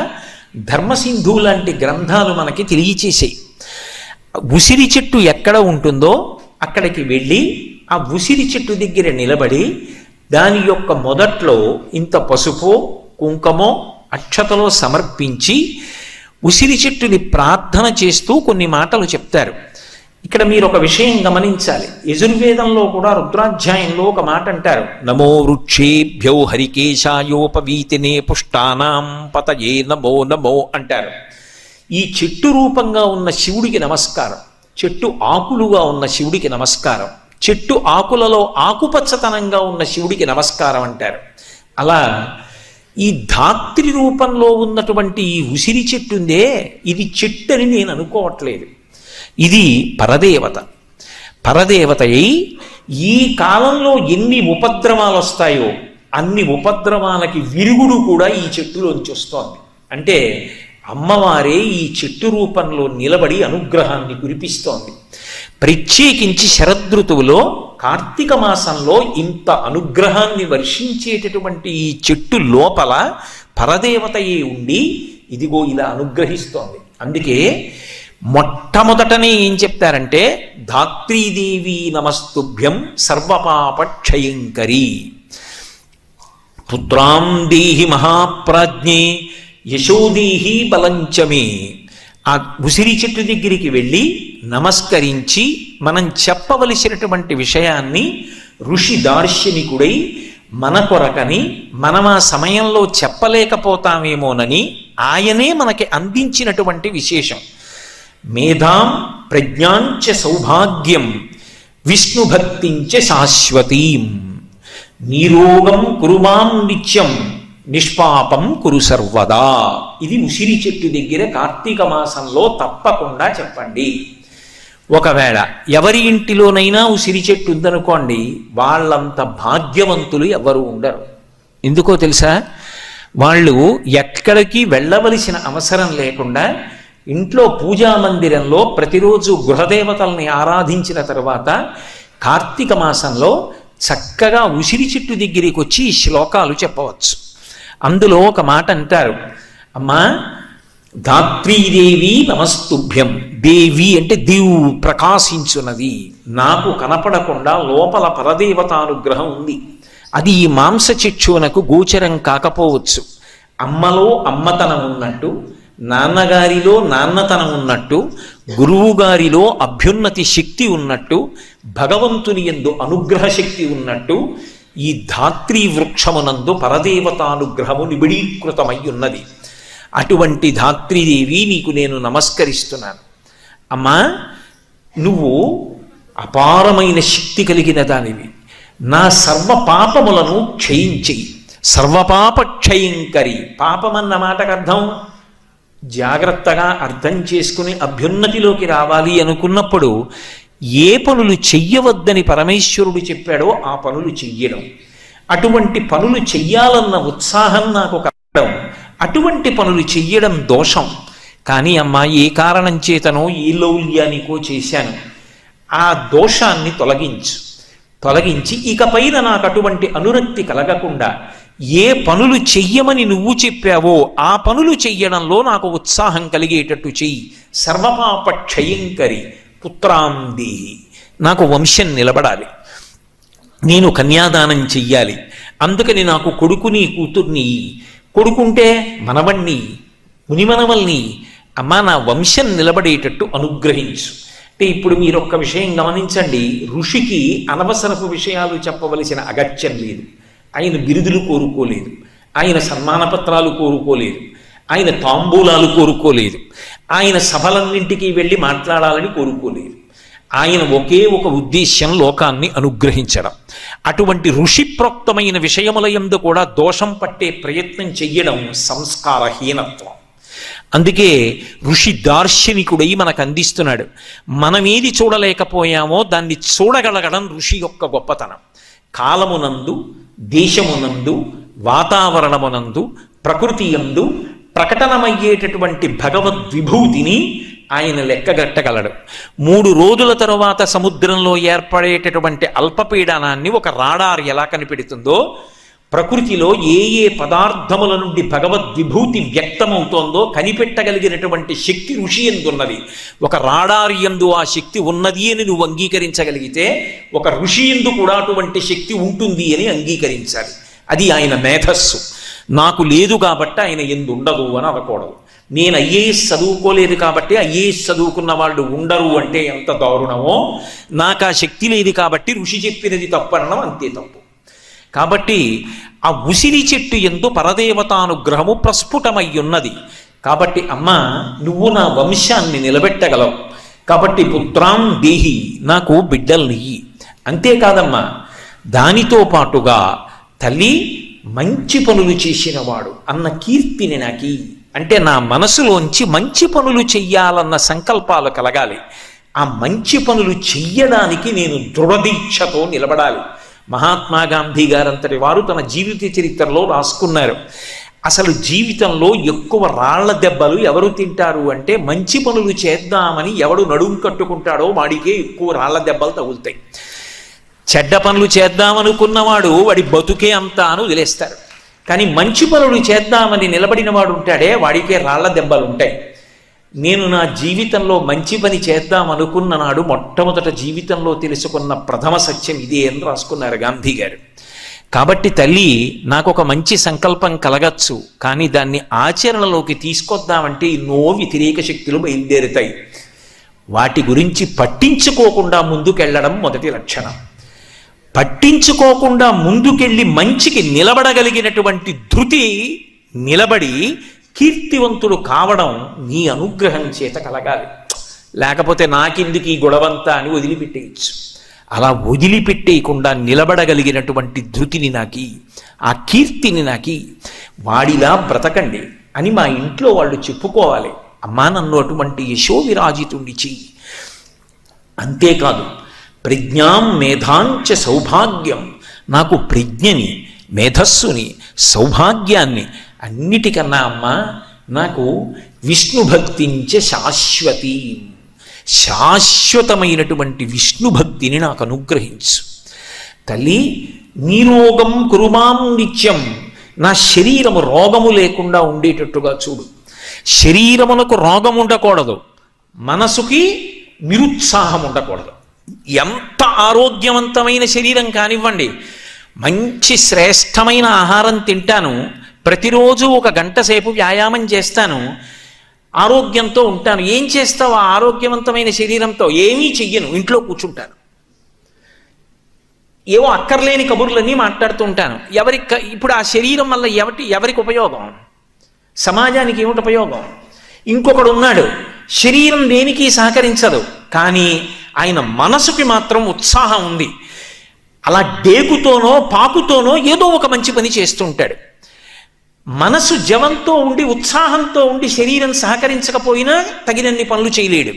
ధర్మసింధు లాంటి గ్రంథాలు మనకి తెలియచేసాయి. ఉసిరి చెట్టు ఎక్కడ ఉంటుందో అక్కడికి వెళ్ళి ఆ ఉసిరి చెట్టు దగ్గర నిలబడి దాని యొక్క మొదట్లో ఇంత పసుపో కుంకుమో అక్షతలో సమర్పించి ఉసిరి చెట్టుని ప్రార్థన చేస్తూ కొన్ని మాటలు చెప్తారు. ఇక్కడ మీరు ఒక విషయం గమనించాలి. యజుర్వేదంలో కూడా రుద్రాధ్యాయంలో ఒక మాట అంటారు, నమో వృక్షేభ్యో హరికేశాయోపవీతినే పుష్టానాం పతయే నమో నమో అంటారు. ఈ చెట్టు రూపంగా ఉన్న శివుడికి నమస్కారం, చెట్టు ఆకులుగా ఉన్న శివుడికి నమస్కారం, చెట్టు ఆకులలో ఆకుపచ్చతనంగా ఉన్న శివుడికి నమస్కారం అంటారు. అలా ఈ ధాత్రి రూపంలో ఉన్నటువంటి ఈ ఉసిరి చెట్టు ఉందే, ఇది చెట్టు అని నేను అనుకోవట్లేదు. ఇది పరదేవత. పరదేవత అయి ఈ కాలంలో ఎన్ని ఉపద్రవాలు వస్తాయో అన్ని ఉపద్రవాలకి విరుగుడు కూడా ఈ చెట్టులోంచి వస్తోంది. అంటే అమ్మవారే ఈ చెట్టు రూపంలో నిలబడి అనుగ్రహాన్ని కురిపిస్తోంది. ప్రత్యేకించి శరదృతువులో కార్తీక మాసంలో ఇంత అనుగ్రహాన్ని వర్షించేటటువంటి ఈ చెట్టు లోపల పరదేవతయే ఉండి ఇదిగో ఇలా అనుగ్రహిస్తోంది. అందుకే మొట్టమొదటనే ఏం చెప్తారంటే ధాత్రీదేవి నమస్తుభ్యం సర్వపాప క్షయంకరి పుత్రాం దేహి మహాప్రాజ్ఞే యశోదేహి బలంచమే. ఆ ఉసిరి చెట్టు దగ్గరికి వెళ్ళి నమస్కరించి మనం చెప్పవలసినటువంటి విషయాన్ని ఋషి దార్శనికుడై మన కొరకని మనం ఆ సమయంలో చెప్పలేకపోతామేమోనని ఆయనే మనకి అందించినటువంటి విశేషం. మేధాం ప్రజ్ఞాంచ సౌభాగ్యం విష్ణుభక్తించ శాశ్వతీం నీరోగం కురుమాం నిత్యం నిష్పాపం కురు సర్వదా. ఇది ఉసిరి చెట్టు దగ్గర కార్తీక మాసంలో తప్పకుండా చెప్పండి. ఒకవేళ ఎవరి ఇంటిలోనైనా ఉసిరి చెట్టు ఉందనుకోండి, వాళ్ళంత భాగ్యవంతులు ఎవరు ఉండరు. ఎందుకో తెలుసా? వాళ్ళు ఎక్కడికి వెళ్ళవలసిన అవసరం లేకుండా ఇంట్లో పూజా మందిరంలో ప్రతిరోజు గృహదేవతల్ని ఆరాధించిన తర్వాత కార్తీక మాసంలో చక్కగా ఉసిరి చెట్టు దగ్గరికి వచ్చి ఈ శ్లోకాలు చెప్పవచ్చు. అందులో ఒక మాట అంటారు, అమ్మా ధాత్రీదేవి నమస్తుభ్యం. దేవి అంటే దివు ప్రకాశించున్నది, నాకు కనపడకుండా లోపల పరదేవతానుగ్రహం ఉంది. అది ఈ మాంసచిక్షునకు గోచరం కాకపోవచ్చు. అమ్మలో అమ్మతనం ఉన్నట్టు, నాన్నగారిలో నాన్నతనం ఉన్నట్టు, గురువు గారిలో అభ్యున్నతి శక్తి ఉన్నట్టు, భగవంతుని యందు అనుగ్రహ శక్తి ఉన్నట్టు ఈ ధాత్రీ వృక్షమునందు పరదేవతానుగ్రహము నిబిడీకృతమై ఉన్నది. అటువంటి ధాత్రీదేవి నీకు నేను నమస్కరిస్తున్నాను. అమ్మా నువ్వు అపారమైన శక్తి కలిగిన దానివి, నా సర్వ పాపములను క్షయించేయి. సర్వపాప క్షయంకరి. పాపమన్న మాటకు అర్థం జాగ్రత్తగా అర్థం చేసుకుని అభ్యున్నతిలోకి రావాలి అనుకున్నప్పుడు ఏ పనులు చెయ్యవద్దని పరమేశ్వరుడు చెప్పాడో ఆ పనులు చెయ్యడం, అటువంటి పనులు చెయ్యాలన్న ఉత్సాహం నాకు కలగడం, అటువంటి పనులు చెయ్యడం దోషం. కానీ అమ్మా ఏ కారణం చేతనో ఏ లౌల్యానికో చేశాను, ఆ దోషాన్ని తొలగించి ఇకపైన నాకు అటువంటి అనురక్తి కలగకుండా ఏ పనులు చెయ్యమని నువ్వు చెప్పావో ఆ పనులు చెయ్యడంలో నాకు ఉత్సాహం కలిగేటట్టు చెయ్యి. సర్వపాప క్షయంకరి పుత్రాం దేహి. నాకు వంశం నిలబడాలి, నేను కన్యాదానం చెయ్యాలి, అందుకని నాకు కొడుకుని కూతుర్ని, కొడుకుంటే మనవణ్ణి మునిమనవల్ని, అమ్మా నా వంశం నిలబడేటట్టు అనుగ్రహించు. అంటే ఇప్పుడు మీరు ఒక్క విషయం గమనించండి, ఋషికి అనవసరపు విషయాలు చెప్పవలసిన అగత్యం లేదు. ఆయన బిరుదులు కోరుకోలేదు, ఆయన సన్మానపత్రాలు కోరుకోలేదు, ఆయన తాంబూలాలు కోరుకోలేదు, ఆయన సభలన్నింటికి వెళ్ళి మాట్లాడాలని కోరుకోలేదు. ఆయన ఒకే ఒక ఉద్దేశ్యం, లోకాన్ని అనుగ్రహించడం. అటువంటి ఋషిప్రోక్తమైన విషయముల యందు కూడా దోషం పట్టే ప్రయత్నం చెయ్యడం సంస్కారహీనత్వం. అందుకే ఋషి దార్శనికుడై మనకు అందిస్తున్నాడు. మనమేది చూడలేకపోయామో దాన్ని చూడగలగడం ఋషి యొక్క గొప్పతనం. కాలమునందు, దేశమునందు, వాతావరణమునందు, ప్రకృతి యందు ప్రకటనమయ్యేటటువంటి భగవద్విభూతిని ఆయన లెక్కగట్టగలడు. 3 రోజుల తరువాత సముద్రంలో ఏర్పడేటటువంటి అల్పపీడనాన్ని ఒక రాడార్ ఎలా కనిపెడుతుందో, ప్రకృతిలో ఏ ఏ పదార్థముల నుండి భగవద్విభూతి వ్యక్తమవుతోందో కనిపెట్టగలిగినటువంటి శక్తి ఋషి ఎందున్నది. ఒక రాడార్ యందు ఆ శక్తి ఉన్నది అని నువ్వు అంగీకరించగలిగితే ఒక ఋషి యందు కూడా అటువంటి శక్తి ఉంటుంది అని అంగీకరించాలి. అది ఆయన మేధస్సు. నాకు లేదు కాబట్టి ఆయన ఎందు ఉండదు అని అనకూడదు. నేను ఐఏఎస్ చదువుకోలేదు కాబట్టి ఐఏఎస్ చదువుకున్న వాళ్ళు ఉండరు అంటే ఎంత దారుణమో, నాకు ఆ శక్తి లేదు కాబట్టి ఋషి చెప్పినది తప్పనడం అంతే తప్పు. కాబట్టి ఆ ఉసిరి చెట్టు యందు పరదేవతానుగ్రహము ప్రస్ఫుటమై ఉన్నది. కాబట్టి అమ్మ నువ్వు నా వంశాన్ని నిలబెట్టగలవు, కాబట్టి పుత్రాం దేహి, నాకు బిడ్డల్నియ్యి. అంతేకాదమ్మా, దానితో పాటుగా తల్లి మంచి పనులు చేసినవాడు అన్న కీర్తిని నాకి. అంటే నా మనసులోంచి మంచి పనులు చెయ్యాలన్న సంకల్పాలు కలగాలి. ఆ మంచి పనులు చెయ్యడానికి నేను దృఢదీక్షతో నిలబడాలి. మహాత్మా గాంధీ గారంతటి వారు తన జీవిత చరిత్రలో రాసుకున్నారు. అసలు జీవితంలో ఎక్కువ రాళ్ల దెబ్బలు ఎవరు తింటారు అంటే, మంచి పనులు చేద్దామని ఎవడు నడుం కట్టుకుంటాడో వాడికే ఎక్కువ రాళ్ల దెబ్బలు తగులుతాయి. చెడ్డ పనులు చేద్దామనుకున్నవాడు వాడి బతుకే అంతా అని వదిలేస్తారు. కానీ మంచి పనులు చేద్దామని నిలబడిన వాడు ఉంటాడే, వాడికే రాళ్ల దెబ్బలు ఉంటాయి. నేను నా జీవితంలో మంచి పని చేద్దామనుకున్న నాడు మొట్టమొదట జీవితంలో తెలుసుకున్న ప్రథమ సత్యం ఇదే అని రాసుకున్నారు గాంధీ గారు. కాబట్టి తల్లి, నాకు ఒక మంచి సంకల్పం కలగచ్చు, కానీ దాన్ని ఆచరణలోకి తీసుకొద్దామంటే ఎన్నో వ్యతిరేక శక్తులు బయలుదేరుతాయి. వాటి గురించి పట్టించుకోకుండా ముందుకెళ్ళడం మొదటి లక్షణం. పట్టించుకోకుండా ముందుకెళ్ళి మంచికి నిలబడగలిగినటువంటి ధృతి నిలబడి కీర్తివంతుడు కావడం నీ అనుగ్రహం చేత కలగాలి. లేకపోతే నాకెందుకు ఈ గొడవంతా అని వదిలిపెట్టేయచ్చు. అలా వదిలిపెట్టేయకుండా నిలబడగలిగినటువంటి ధృతిని నాకి, ఆ కీర్తిని నాకి, వాడిలా బ్రతకండి అని మా ఇంట్లో వాళ్ళు చెప్పుకోవాలి. అమ్మా, నన్ను అటువంటి యశో విరాజితుణ్ణి చెయ్యి. అంతేకాదు, ప్రజ్ఞాం మేధాంచ సౌభాగ్యం, నాకు ప్రజ్ఞని, మేధస్సుని, సౌభాగ్యాన్ని, అన్నిటికన్నా అమ్మ నాకు విష్ణుభక్తించ శాశ్వతి, శాశ్వతమైనటువంటి విష్ణుభక్తిని నాకు అనుగ్రహించు. తల్లి, నీరోగం కురుమాం నిత్యం, నా శరీరము రోగము లేకుండా ఉండేటట్టుగా చూడు. శరీరమునకు రోగం ఉండకూడదు, మనసుకి నిరుత్సాహం ఉండకూడదు. ఎంత ఆరోగ్యవంతమైన శరీరం కానివ్వండి, మంచి శ్రేష్టమైన ఆహారం తింటాను, ప్రతిరోజు 1 గంట సేపు వ్యాయామం చేస్తాను, ఆరోగ్యంతో ఉంటాను. ఏం చేస్తావు ఆ ఆరోగ్యవంతమైన శరీరంతో? ఏమీ చెయ్యను, ఇంట్లో కూర్చుంటాను, ఏవో అక్కర్లేని కబుర్లన్నీ మాట్లాడుతూ ఉంటాను. ఇప్పుడు ఆ శరీరం వల్ల ఎవరికి ఉపయోగం? సమాజానికి ఏమిటి ఉపయోగం? ఇంకొకడు ఉన్నాడు, శరీరం దేనికి సహకరించదు, కానీ ఆయన మనసుకి మాత్రం ఉత్సాహం ఉంది. అలా డేకుతోనో పాకుతోనో ఏదో ఒక మంచి పని చేస్తుంటాడు. మనసు జవంతో ఉండి ఉత్సాహంతో ఉండి శరీరం సహకరించకపోయినా తగినన్ని పనులు చేయలేడు.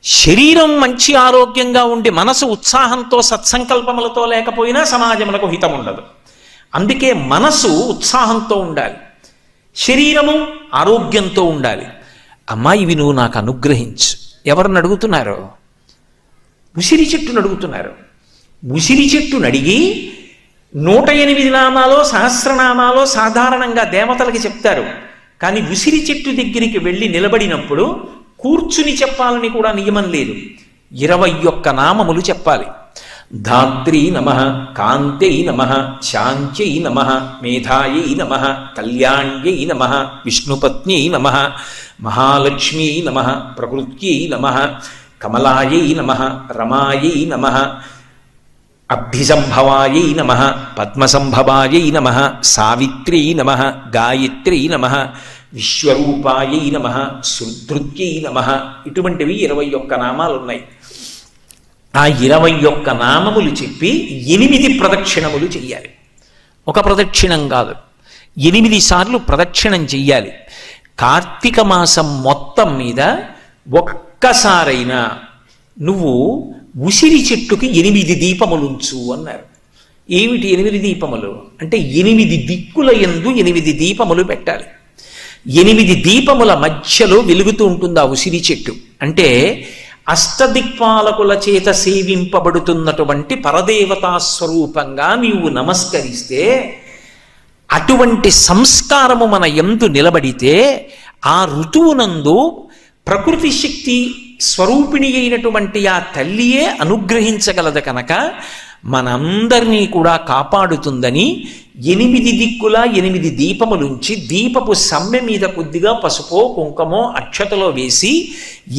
శరీరం మంచి ఆరోగ్యంగా ఉండి మనసు ఉత్సాహంతో సత్సంకల్పములతో లేకపోయినా సమాజములకు హితం ఉండదు. అందుకే మనసు ఉత్సాహంతో ఉండాలి, శరీరము ఆరోగ్యంతో ఉండాలి. అమ్మా, ఇవి నువ్వు నాకు అనుగ్రహించు. ఎవరిని అడుగుతున్నారు? ఉసిరి చెట్టును అడుగుతున్నారు. ఉసిరి చెట్టును అడిగి 108 నామాలో సహస్రనామాలో సాధారణంగా దేవతలకి చెప్తారు. కానీ ఉసిరి చెట్టు దగ్గరికి వెళ్ళి నిలబడినప్పుడు కూర్చుని చెప్పాలని కూడా నియమం లేదు. 21 నామములు చెప్పాలి. ధాత్రీ నమః, కాంత్యై నమః, శాంత్యై నమః, మేధాయై నమః, కళ్యాణ్యై నమః, విష్ణుపత్న్యై నమః, మహాలక్ష్మ్యై నమః, ప్రకృత్యై నమః, కమలాయై నమః, రమాయై నమః, అబ్ధిసంభవాయై నమః, పద్మసంభవాయై నమః, సావిత్ర్యై నమః, గాయత్ర్యై నమః, విశ్వరూపాయై నమః, సుధృత్యై నమః. ఇటువంటివి 21 నామాలు ఉన్నాయి. ఆ 21 నామములు చెప్పి 8 ప్రదక్షిణములు చెయ్యాలి. ఒక ప్రదక్షిణం కాదు, 8 సార్లు ప్రదక్షిణం చెయ్యాలి. కార్తీక మాసం మొత్తం మీద ఒక్కసారైనా నువ్వు ఉసిరి చెట్టుకి 8 దీపములుంచు అన్నారు. ఏమిటి 8 దీపములు అంటే? 8 దిక్కుల యందు 8 దీపములు పెట్టాలి. 8 దీపముల మధ్యలో వెలుగుతూ ఉంటుంది ఆ ఉసిరి చెట్టు. అంటే అష్టదిక్పాలకుల చేత సేవింపబడుతున్నటువంటి పరదేవతా స్వరూపంగా నీవు నమస్కరిస్తే, అటువంటి సంస్కారము మన యందు నిలబడితే, ఆ ఋతువునందు ప్రకృతి శక్తి స్వరూపిణి అయినటువంటి ఆ తల్లియే అనుగ్రహించగలదు కనుక మనందరినీ కూడా కాపాడుతుందని 8 దిక్కులా 8 దీపములుంచి, దీపపు సమ్మె మీద కొద్దిగా పసుపో కుంకమో అక్షతలో వేసి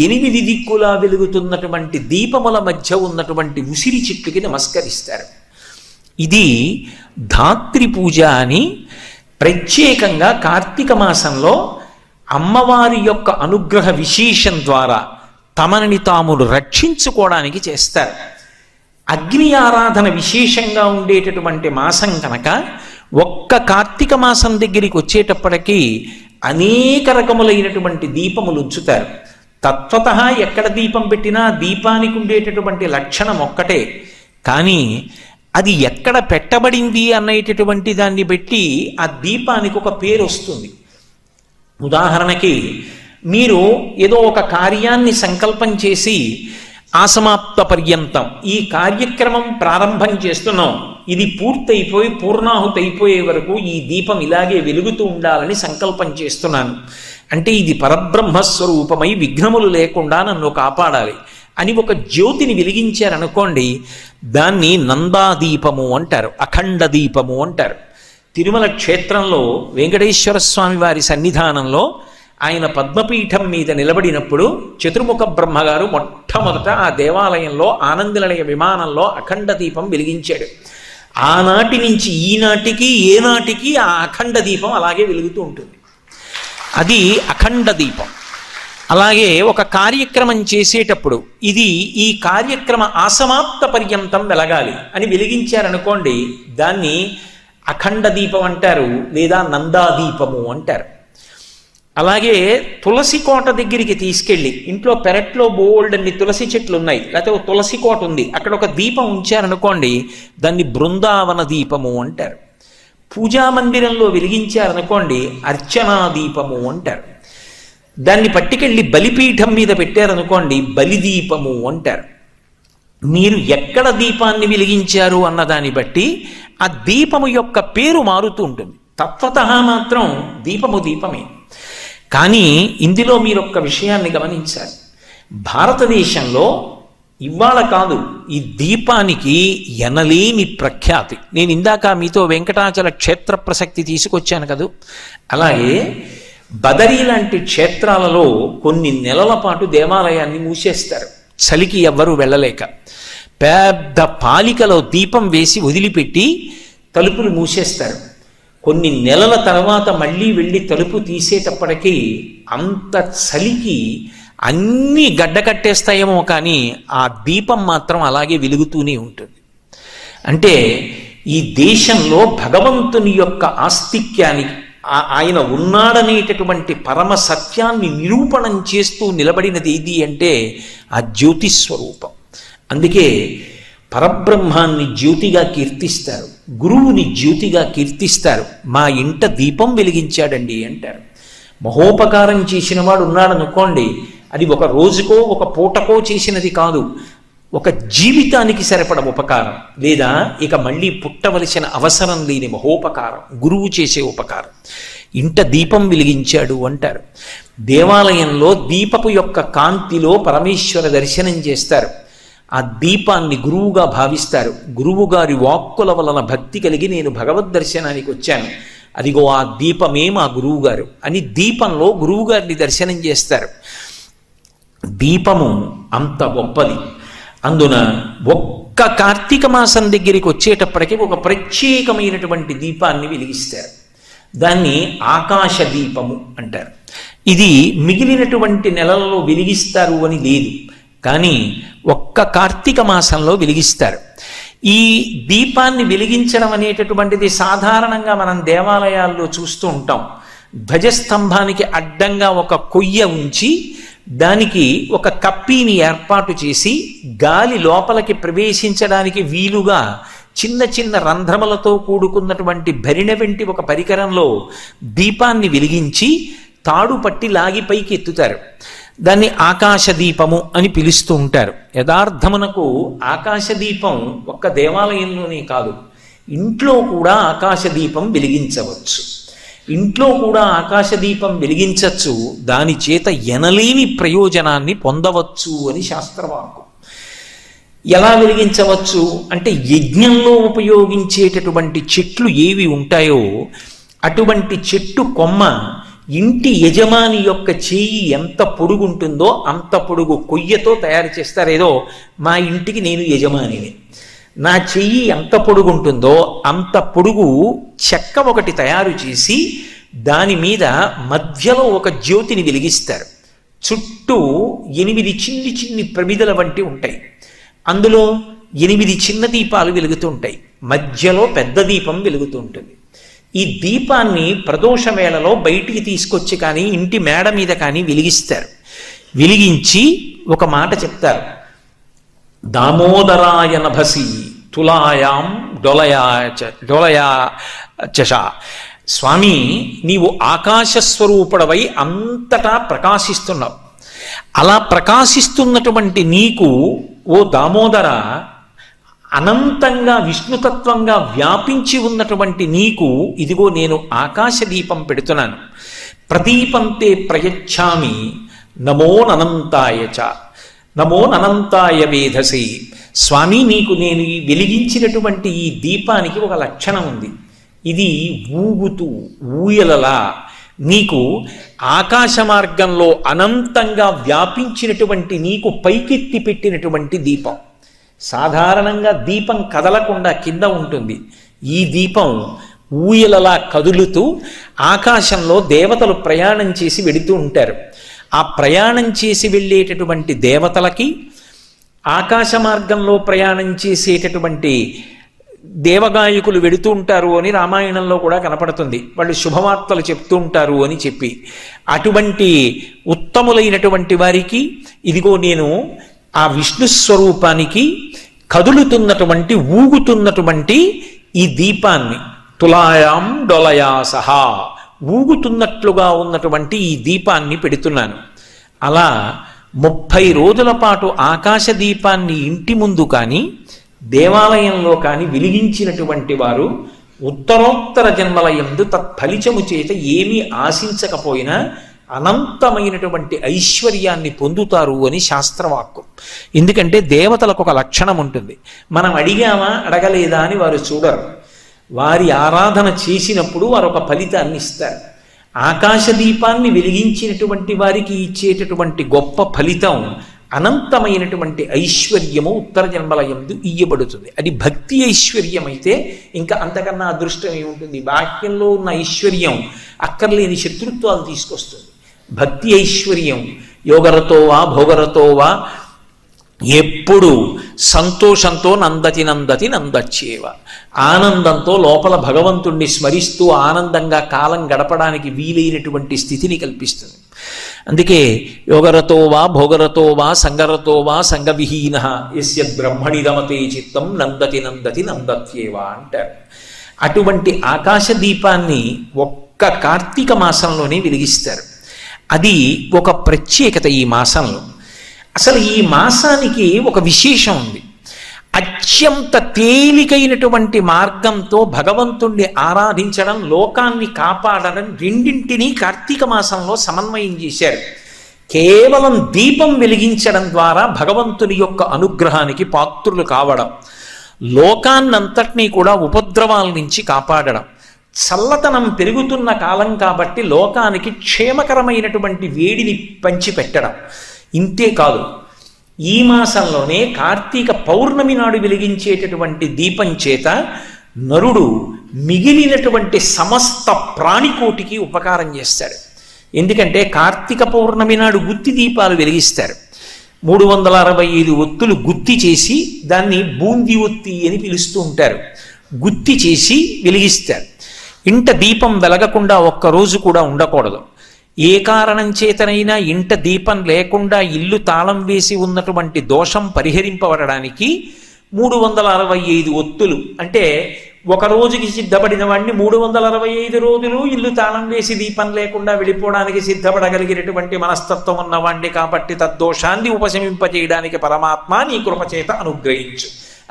8 దిక్కులా వెలుగుతున్నటువంటి దీపముల మధ్య ఉన్నటువంటి ఉసిరి చెట్టుకి నమస్కరిస్తారు. ఇది ధాత్రి పూజ అని ప్రత్యేకంగా కార్తీక మాసంలో అమ్మవారి యొక్క అనుగ్రహ విశేషం ద్వారా తమని తామును రక్షించుకోవడానికి చేస్తారు. అగ్ని ఆరాధన విశేషంగా ఉండేటటువంటి మాసం కనుక ఒక్క కార్తీక మాసం దగ్గరికి వచ్చేటప్పటికీ అనేక రకములైనటువంటి దీపములు ఉంచుతారు. తత్వతః ఎక్కడ దీపం పెట్టినా దీపానికి ఉండేటటువంటి లక్షణం ఒక్కటే. కానీ అది ఎక్కడ పెట్టబడింది అనేటటువంటి దాన్ని బట్టి ఆ దీపానికి ఒక పేరు వస్తుంది. ఉదాహరణకి మీరు ఏదో ఒక కార్యాన్ని సంకల్పం చేసి ఆసమాప్త పర్యంతం ఈ కార్యక్రమం ప్రారంభం చేస్తున్నాం, ఇది పూర్తయిపోయి పూర్ణాహుతి అయిపోయే వరకు ఈ దీపం ఇలాగే వెలుగుతూ ఉండాలని సంకల్పం చేస్తున్నాను అంటే ఇది పరబ్రహ్మస్వరూపమై విఘ్నములు లేకుండా నన్ను కాపాడాలి అని ఒక జ్యోతిని వెలిగించారనుకోండి, దాన్ని నందాదీపము అంటారు, అఖండ దీపము అంటారు. తిరుమల క్షేత్రంలో వెంకటేశ్వర స్వామి వారి సన్నిధానంలో ఆయన పద్మపీఠం మీద నిలబడినప్పుడు చతుర్ముఖ బ్రహ్మగారు మొట్టమొదట ఆ దేవాలయంలో ఆనందనిలయ విమానంలో అఖండ దీపం వెలిగించాడు. ఆనాటి నుంచి ఈనాటికి ఏనాటికి ఆ అఖండ దీపం అలాగే వెలుగుతూ ఉంటుంది. అది అఖండ దీపం. అలాగే ఒక కార్యక్రమం చేసేటప్పుడు ఇది ఈ కార్యక్రమ ఆసమాప్త పర్యంతం వెలగాలి అని వెలిగించారనుకోండి, దాన్ని అఖండ దీపం అంటారు లేదా నందాదీపము అంటారు. అలాగే తులసి కోట దగ్గరికి తీసుకెళ్ళి ఇంట్లో పెరట్లో బోల్డ్ అన్ని తులసి చెట్లు ఉన్నాయి, లేకపోతే ఒక తులసి కోట ఉంది, అక్కడ ఒక దీపం ఉంచారనుకోండి, దాన్ని బృందావన దీపము అంటారు. పూజా మందిరంలో వెలిగించారనుకోండి అర్చనా దీపము అంటారు. దాన్ని పట్టుకెళ్ళి బలిపీఠం మీద పెట్టారనుకోండి బలిదీపము అంటారు. మీరు ఎక్కడ దీపాన్ని వెలిగించారు అన్న దాన్ని బట్టి ఆ దీపము యొక్క పేరు మారుతూ ఉంటుంది. తత్వతః మాత్రం దీపము దీపమే. కానీ ఇందులో మీరు ఒక్క విషయాన్ని గమనించాలి. భారతదేశంలో ఇవాళ కాదు, ఈ దీపానికి ఎనలేని ప్రఖ్యాతి. నేను ఇందాక మీతో వెంకటాచల క్షేత్ర ప్రసక్తి తీసుకొచ్చాను కదా, అలాగే బదరీ లాంటి క్షేత్రాలలో కొన్ని నెలల పాటు దేవాలయాన్ని మూసేస్తారు, చలికి ఎవ్వరూ వెళ్ళలేక. పెద్ద పాలికలో దీపం వేసి వదిలిపెట్టి తలుపులు మూసేస్తారు. కొన్ని నెలల తర్వాత మళ్ళీ వెళ్ళి తలుపు తీసేటప్పటికీ అంత చలికి అన్నీ గడ్డకట్టేస్తాయేమో కానీ ఆ దీపం మాత్రం అలాగే వెలుగుతూనే ఉంటుంది. అంటే ఈ దేశంలో భగవంతుని యొక్క ఆస్తిక్యానికి ఆయన ఉన్నాడనేటటువంటి పరమ సత్యాన్ని నిరూపణం చేస్తూ నిలబడినది ఏది అంటే ఆ జ్యోతిస్వరూపం. అందుకే పరబ్రహ్మాన్ని జ్యోతిగా కీర్తిస్తారు, గురువుని జ్యోతిగా కీర్తిస్తారు. మా ఇంట దీపం వెలిగించాడండి అంటారు. మహోపకారం చేసిన వాడు ఉన్నాడనుకోండి, అది ఒక రోజుకో ఒక పూటకో చేసినది కాదు, ఒక జీవితానికి సరిపడ ఉపకారం, లేదా ఇక మళ్ళీ పుట్టవలసిన అవసరం లేని మహోపకారం, గురువు చేసే ఉపకారం. ఇంట దీపం వెలిగించాడు అంటారు. దేవాలయంలో దీపపు యొక్క కాంతిలో పరమేశ్వర దర్శనం చేస్తారు. ఆ దీపాన్ని గురువుగా భావిస్తారు. గురువు గారి వాక్కుల వలన భక్తి కలిగి నేను భగవద్ దర్శనానికి వచ్చాను, అదిగో ఆ దీపమే మా గురువు గారు అని దీపంలో గురువు గారిని దర్శనం చేస్తారు. దీపము అంత గొప్పది. అందున ఒక్క కార్తీక మాసం దగ్గరికి వచ్చేటప్పటికీ ఒక ప్రత్యేకమైనటువంటి దీపాన్ని వెలిగిస్తారు. దాన్ని ఆకాశ దీపము అంటారు. ఇది మిగిలినటువంటి నెలలలో వెలిగిస్తారు అని లేదు, కానీ ఒక్క కార్తీక మాసంలో వెలిగిస్తారు. ఈ దీపాన్ని వెలిగించడం అనేటటువంటిది సాధారణంగా మనం దేవాలయాల్లో చూస్తూ ఉంటాం. ధ్వజస్తంభానికి అడ్డంగా ఒక కొయ్య ఉంచి దానికి ఒక కప్పీని ఏర్పాటు చేసి గాలి లోపలికి ప్రవేశించడానికి వీలుగా చిన్న చిన్న రంధ్రములతో కూడుకున్నటువంటి భరిణె వెంటి ఒక పరికరంలో దీపాన్ని వెలిగించి తాడు పట్టి లాగి పైకి ఎత్తుతారు. దాన్ని ఆకాశదీపము అని పిలుస్తూ ఉంటారు. యథార్థమునకు ఆకాశదీపం ఒక్క దేవాలయంలోనే కాదు, ఇంట్లో కూడా ఆకాశదీపం వెలిగించవచ్చు. ఇంట్లో కూడా ఆకాశదీపం వెలిగించవచ్చు, దాని చేత ఎనలేని ప్రయోజనాన్ని పొందవచ్చు అని శాస్త్రవాక్కు. ఎలా వెలిగించవచ్చు అంటే యజ్ఞంలో ఉపయోగించేటటువంటి చెట్లు ఏవి ఉంటాయో అటువంటి చెట్టు కొమ్మ ఇంటి యజమాని యొక్క చేయి ఎంత పొడుగుంటుందో అంత పొడుగు కొయ్యతో తయారు చేస్తారు. ఏదో మా ఇంటికి నేను యజమానిని, నా చెయ్యి ఎంత పొడుగుంటుందో అంత పొడుగు చెక్క ఒకటి తయారు చేసి దాని మీద మధ్యలో ఒక జ్యోతిని వెలిగిస్తారు. చుట్టూ 8 చిన్ని చిన్ని ప్రమిదల వంటి ఉంటాయి, అందులో 8 చిన్న దీపాలు వెలుగుతుంటాయి, మధ్యలో పెద్ద దీపం వెలుగుతూ ఉంటుంది. ఈ దీపాన్ని ప్రదోష వేళలో బయటికి తీసుకొచ్చి కానీ ఇంటి మేడ మీద కానీ వెలిగిస్తారు. వెలిగించి ఒక మాట చెప్తారు, దామోదరాయ నభసి తులాయాం డోలయా చష. స్వామి, నీవు ఆకాశస్వరూపుడవై అంతటా ప్రకాశిస్తున్నావు. అలా ప్రకాశిస్తున్నటువంటి నీకు ఓ దామోదర, అనంతంగా విష్ణుతత్వంగా వ్యాపించి ఉన్నటువంటి నీకు ఇదిగో నేను ఆకాశ దీపం పెడుతున్నాను. ప్రదీపంతే ప్రయచ్ఛామి నమో ననంతాయ చ, నమో ననంతాయ వేధసి. స్వామి, నీకు నేను వెలిగించినటువంటి ఈ దీపానికి ఒక లక్షణం ఉంది. ఇది ఊగుతూ ఊయలలా నీకు ఆకాశ మార్గంలో అనంతంగా వ్యాపించినటువంటి నీకు పైకెత్తి పెట్టినటువంటి దీపం. సాధారణంగా దీపం కదలకుండా కింద ఉంటుంది. ఈ దీపం ఊయలలా కదులుతూ ఆకాశంలో దేవతలు ప్రయాణం చేసి వెళుతూ ఉంటారు. ఆ ప్రయాణం చేసి వెళ్ళేటటువంటి దేవతలకి, ఆకాశ మార్గంలో ప్రయాణం చేసేటటువంటి దేవగాయకులు వెడుతూ ఉంటారు అని రామాయణంలో కూడా కనపడుతుంది. వాళ్ళు శుభవార్తలు చెప్తూ ఉంటారు అని చెప్పి, అటువంటి ఉత్తములైనటువంటి వారికి ఇదిగో నేను ఆ విష్ణు స్వరూపానికి కదులుతున్నటువంటి ఊగుతున్నటువంటి ఈ దీపాన్ని, తులాయాం డొలయా సహా, ఊగుతున్నట్లుగా ఉన్నటువంటి ఈ దీపాన్ని పెడుతున్నాను. అలా 30 రోజుల పాటు ఆకాశ దీపాన్ని ఇంటి ముందు కానీ దేవాలయంలో కానీ వెలిగించినటువంటి వారు ఉత్తరోత్తర జన్మల యందు తత్ఫలితము చేత ఏమీ ఆశించకపోయినా అనంతమైనటువంటి ఐశ్వర్యాన్ని పొందుతారు అని శాస్త్రవాక్కు. ఎందుకంటే దేవతలకు ఒక లక్షణం ఉంటుంది. మనం అడిగామా అడగలేదా అని వారు చూడరు. వారి ఆరాధన చేసినప్పుడు వారు ఒక ఫలితాన్ని ఇస్తారు. ఆకాశ దీపాన్ని వెలిగించినటువంటి వారికి ఇచ్చేటటువంటి గొప్ప ఫలితం అనంతమైనటువంటి ఐశ్వర్యము ఉత్తర జన్మల యందు ఇయ్యబడుతుంది. అది భక్తి ఐశ్వర్యం అయితే ఇంకా అంతకన్నా అదృష్టం ఏముంటుంది? బాహ్యంలో ఉన్న ఐశ్వర్యం అక్కర్లేని శత్రుత్వాలు తీసుకొస్తుంది. భక్తి ఐశ్వర్యం యోగరతోవా భోగరతోవా ఎప్పుడు సంతోషంతో నందతి నందతి నందచ్చేవ, ఆనందంతో లోపల భగవంతుణ్ణి స్మరిస్తూ ఆనందంగా కాలం గడపడానికి వీలైనటువంటి స్థితిని కల్పిస్తుంది. అందుకే యోగరతోవా భోగరతోవా సంగరతోవా సంగవిహీన యస్య బ్రహ్మణి రమతే చిత్తం నందతి నందతి నందత్యేవ అంటారు. అటువంటి ఆకాశ దీపాన్ని ఒక్క కార్తీక మాసంలోనే వెలిగిస్తారు. అది ఒక ప్రత్యేకత ఈ మాసంలో. అసలు ఈ మాసానికి ఒక విశేషం ఉంది. అత్యంత తేలికైనటువంటి మార్గంతో భగవంతుణ్ణి ఆరాధించడం, లోకాన్ని కాపాడడం రెండింటినీ కార్తీక మాసంలో సమన్వయం చేశారు. కేవలం దీపం వెలిగించడం ద్వారా భగవంతుని యొక్క అనుగ్రహానికి పాత్రులు కావడం, లోకాన్నంతటినీ కూడా ఉపద్రవాల నుంచి కాపాడడం, చల్లతనం పెరుగుతున్న కాలం కాబట్టి లోకానికి క్షేమకరమైనటువంటి వేడిని పంచిపెట్టడం. ఇంతే కాదు, ఈ మాసంలోనే కార్తీక పౌర్ణమి నాడు వెలిగించేటటువంటి దీపం చేత నరుడు మిగిలినటువంటి సమస్త ప్రాణికోటికి ఉపకారం చేస్తాడు. ఎందుకంటే కార్తీక పౌర్ణమి నాడు గుత్తి దీపాలు వెలిగిస్తారు. 365 ఒత్తులు గుత్తి చేసి దాన్ని బూంది ఒత్తి అని పిలుస్తూ ఉంటారు. గుత్తి చేసి వెలిగిస్తారు. ఇంట దీపం వెలగకుండా ఒక్కరోజు కూడా ఉండకూడదు. ఏ కారణం చేతనైనా ఇంట దీపం లేకుండా ఇల్లు తాళం వేసి ఉన్నటువంటి దోషం పరిహరింపబడడానికి 365 ఒత్తులు, అంటే ఒక రోజుకి సిద్ధపడిన వాడిని 365 రోజులు ఇల్లు తాళం వేసి దీపం లేకుండా వెళ్ళిపోవడానికి సిద్ధపడగలిగినటువంటి మనస్తత్వం ఉన్నవాణ్ణి కాబట్టి తద్దోషాన్ని ఉపశమింపజేయడానికి పరమాత్మ నీ కృపచేత అనుగ్రహించు.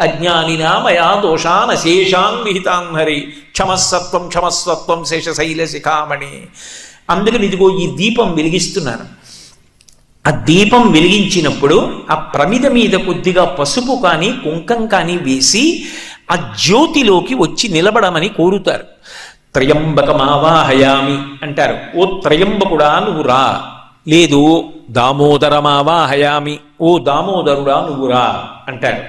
అజ్ఞానినా మయా దోషాన్ అశేషాన్ విహితాన్ హరి క్షమస్సత్వం క్షమస్వత్వం శేషశైల శిఖామణి. అందుకని ఇదిగో ఈ దీపం వెలిగిస్తున్నాను. ఆ దీపం వెలిగించినప్పుడు ఆ ప్రమిద మీద కొద్దిగా పసుపు కానీ కుంకం కానీ వేసి ఆ జ్యోతిలోకి వచ్చి నిలబడమని కోరుతారు. త్రయంబకమావాహయామి అంటారు. ఓ త్రయంబకుడా నువ్వు రా, లేదు దామోదరమావాహయామి, ఓ దామోదరుడా నువ్వు రా అంటారు.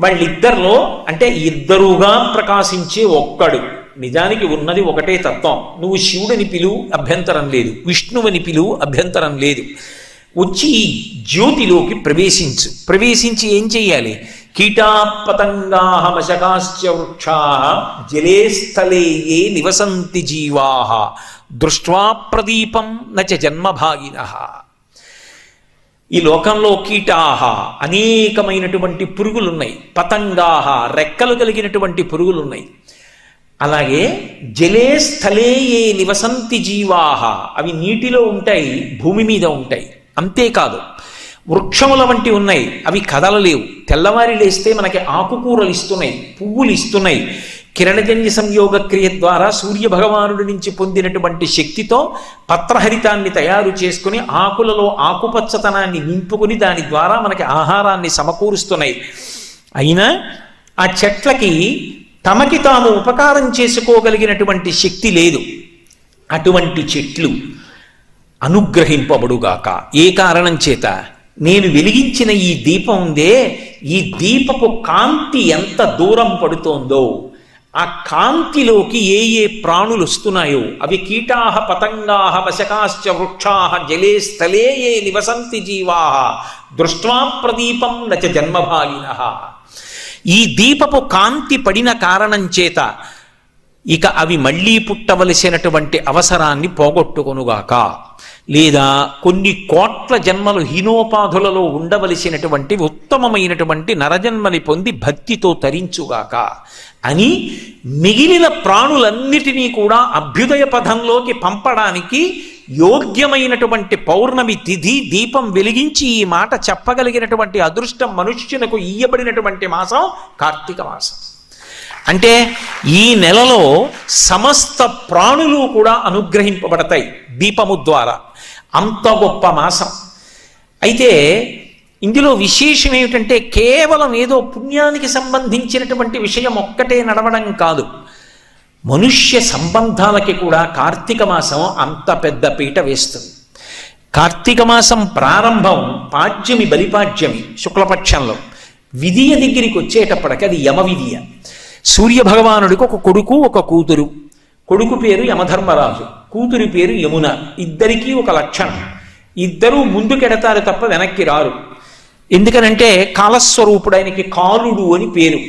వాళ్ళిద్దరిలో అంటే ఇద్దరుగా ప్రకాశించే ఒక్కడు, నిజానికి ఉన్నది ఒకటే తత్వం. నువ్వు శివుడిని పిలువు అభ్యంతరం లేదు, విష్ణువుని పిలువు అభ్యంతరం లేదు. వచ్చి ఈ జ్యోతిలోకి ప్రవేశించు. ప్రవేశించి ఏం చెయ్యాలి? కీటాపతంగాహమశకాశ్చ వృక్షా జలే స్థలే ఏ నివసంతి జీవా దృష్ట్వా ప్రదీపం నచ జన్మభాగినః. ఈ లోకంలో కీటాహ అనేకమైనటువంటి పురుగులున్నాయి, పతంగాహ రెక్కలు కలిగినటువంటి పురుగులున్నాయి. అలాగే జలే స్థలే ఏ నివసంతి జీవాహ అవి నీటిలో ఉంటాయి, భూమి మీద ఉంటాయి. అంతేకాదు వృక్షముల వంటి ఉన్నాయి, అవి కదలలేవు. తెల్లవారి లేస్తే మనకి ఆకుకూరలు ఇస్తున్నాయి, పువ్వులు ఇస్తున్నాయి. కిరణజన్య సంయోగ క్రియ ద్వారా సూర్య భగవానుడి నుంచి పొందినటువంటి శక్తితో పత్రహరితాన్ని తయారు చేసుకుని ఆకులలో ఆకుపచ్చతనాన్ని నింపుకుని దాని ద్వారా మనకి ఆహారాన్ని సమకూరుస్తున్నాయి. అయినా ఆ చెట్లకి తమకి తాము ఉపకారం చేసుకోగలిగినటువంటి శక్తి లేదు. అటువంటి చెట్లు అనుగ్రహింపబడుగాక. ఏ కారణం చేత? నేను వెలిగించిన ఈ దీపం ఉందే, ఈ దీపపు కాంతి ఎంత దూరం పడుతోందో ఆ కాంతిలోకి ఏ ఏ ప్రాణులు వస్తున్నాయో అవి కీటాహ పతంగాహ వశకాశ్చ వృక్షాహ జలే స్థలే ఏ నివసంతి జీవాహ దృష్ట్వా ప్రదీపం నచ జన్మభాగినః. ఈ దీపపు కాంతి పడిన కారణం చేత ఇక అవి మళ్ళీ పుట్టవలసినటువంటి అవసరాన్ని పోగొట్టుకొనుగాక. లేదా కొన్ని కోట్ల జన్మలు హీనోపాధులలో ఉండవలసినటువంటి ఉత్తమమైనటువంటి నరజన్మని పొంది భక్తితో తరించుగాక అని మిగిలిన ప్రాణులన్నిటినీ కూడా అభ్యుదయ పథంలోకి పంపడానికి యోగ్యమైనటువంటి పౌర్ణమి తిథి దీపం వెలిగించి ఈ మాట చెప్పగలిగినటువంటి అదృష్టం మనుష్యునకు ఇయ్యబడినటువంటి మాసం కార్తీక మాసం. అంటే ఈ నెలలో సమస్త ప్రాణులు కూడా అనుగ్రహింపబడతాయి దీపము ద్వారా. అంత గొప్ప మాసం. అయితే ఇందులో విశేషం ఏమిటంటే కేవలం ఏదో పుణ్యానికి సంబంధించినటువంటి విషయం ఒక్కటే నడవడం కాదు, మనుష్య సంబంధాలకి కూడా కార్తీక మాసం అంత పెద్ద పీట వేస్తుంది. కార్తీక మాసం ప్రారంభం పాడ్యమి, బలిపాడ్యమి శుక్లపక్షంలో. విధియ దగ్గరికి వచ్చేటప్పటికి అది యమ విధియ. సూర్యభగవానుడికి ఒక కొడుకు ఒక కూతురు. కొడుకు పేరు యమధర్మరాజు, కూతురి పేరు యమున. ఇద్దరికీ ఒక లక్షణం, ఇద్దరూ ముందుకెడతారు తప్ప వెనక్కి రారు. ఎందుకనంటే కాలస్వరూపుడు, ఆయనకి కాలుడు అని పేరు.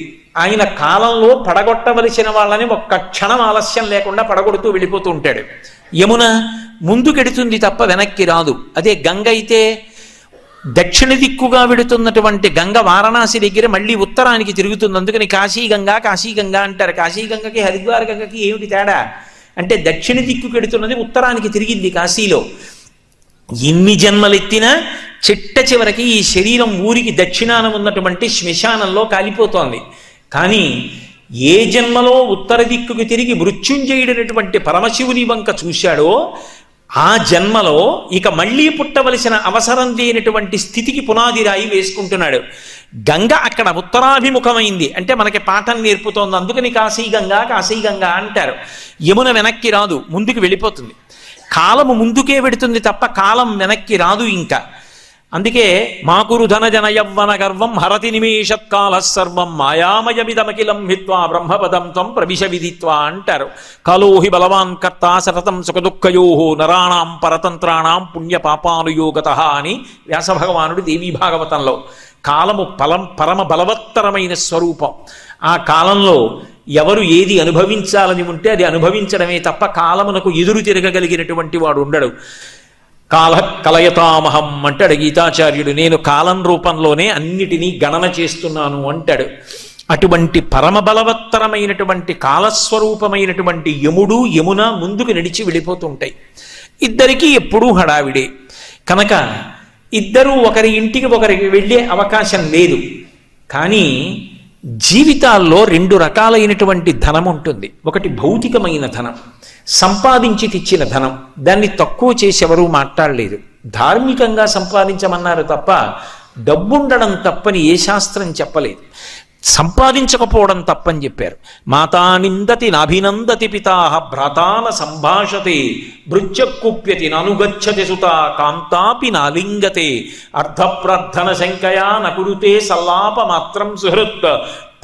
ఆయన కాలంలో పడగొట్టవలసిన వాళ్ళని ఒక్క క్షణం ఆలస్యం లేకుండా పడగొడుతూ వెళ్ళిపోతూ ఉంటాడు. యమున ముందుకెడుతుంది తప్ప వెనక్కి రాదు. అదే గంగ అయితే దక్షిణ దిక్కుగా వెడుతున్నటువంటి గంగ వారణాసి దగ్గర మళ్ళీ ఉత్తరానికి తిరుగుతుంది. అందుకని కాశీగంగా కాశీగంగా అంటారు. కాశీగంగకి హరిద్వార గంగకి ఏమిటి తేడా అంటే దక్షిణ దిక్కుకు వెడుతున్నది, ఉత్తరానికి తిరిగింది కాశీలో. ఎన్ని జన్మలెత్తినా చిట్ట చివరికి ఈ శరీరం ఊరికి దక్షిణాన ఉన్నటువంటి శ్మశానంలో కాలిపోతోంది. కానీ ఏ జన్మలో ఉత్తర దిక్కుకు తిరిగి మృత్యుంజయుడైనటువంటి పరమశివుని వంక చూశాడో ఆ జన్మలో ఇక మళ్ళీ పుట్టవలసిన అవసరం లేనటువంటి స్థితికి పునాది రాయి వేసుకుంటున్నాడు. గంగ అక్కడ ఉత్తరాభిముఖమైంది అంటే మనకి పాఠం నేర్పుతోంది. అందుకని కాశీగంగా కాశీగంగా అంటారు. యమున వెనక్కి రాదు, ముందుకు వెళ్ళిపోతుంది. కాలము ముందుకే వెడుతుంది తప్ప కాలం వెనక్కి రాదు. ఇంకా అందుకే మాకురు ధన జన యవ్వన గర్వం హరతి నిమేషత్కాల సర్వం మాయామయమిదమఖిలం హిత్వా బ్రహ్మపదం త్వం ప్రవిశ విదిత్వా అంటారు. కాలోహి బలవాన్ కర్త సతతం సుఖదుఃఖయో నరాణాం పరతంత్రాణం పుణ్య పాపానుయోగత అని వ్యాసభగవానుడు దేవీ భాగవతంలో. కాలము పరమ బలవత్తరమైన స్వరూపం. ఆ కాలంలో ఎవరు ఏది అనుభవించాలని ఉంటే అది అనుభవించడమే తప్ప కాలమునకు ఎదురు తిరగగలిగినటువంటి వాడు ఉండడు. కాల కలయతామహం అంటాడు గీతాచార్యుడు. నేను కాలం రూపంలోనే అన్నిటినీ గణన చేస్తున్నాను అంటాడు. అటువంటి పరమ బలవత్తరమైనటువంటి కాలస్వరూపమైనటువంటి యముడు యమున ముందుకు నడిచి వెళ్ళిపోతుంటాయి. ఇద్దరికీ ఎప్పుడూ హడావిడే కనుక ఇద్దరూ ఒకరి ఇంటికి ఒకరికి వెళ్ళే అవకాశం లేదు. కానీ జీవితాల్లో రెండు రకాలైనటువంటి ధనం ఉంటుంది. ఒకటి భౌతికమైన ధనం, సంపాదించి తెచ్చిన ధనం. దాన్ని తక్కువ చేసి ఎవరూ మాట్లాడలేదు. ధార్మికంగా సంపాదించమన్నారు తప్ప డబ్బుండడం తప్పని ఏ శాస్త్రం చెప్పలేదు. సంపాదించకపోవడం తప్పని చెప్పారు. మాతా నిందతి నాభినందతి పితా భ్రాతాన సంభాషతే భృత్యకుప్యతి ననుగచ్చతి సుత కాంతాపి నాలింగతే అర్ధప్రార్థన శంకయా నకురుతే సల్లాప మాత్రం సుహృత్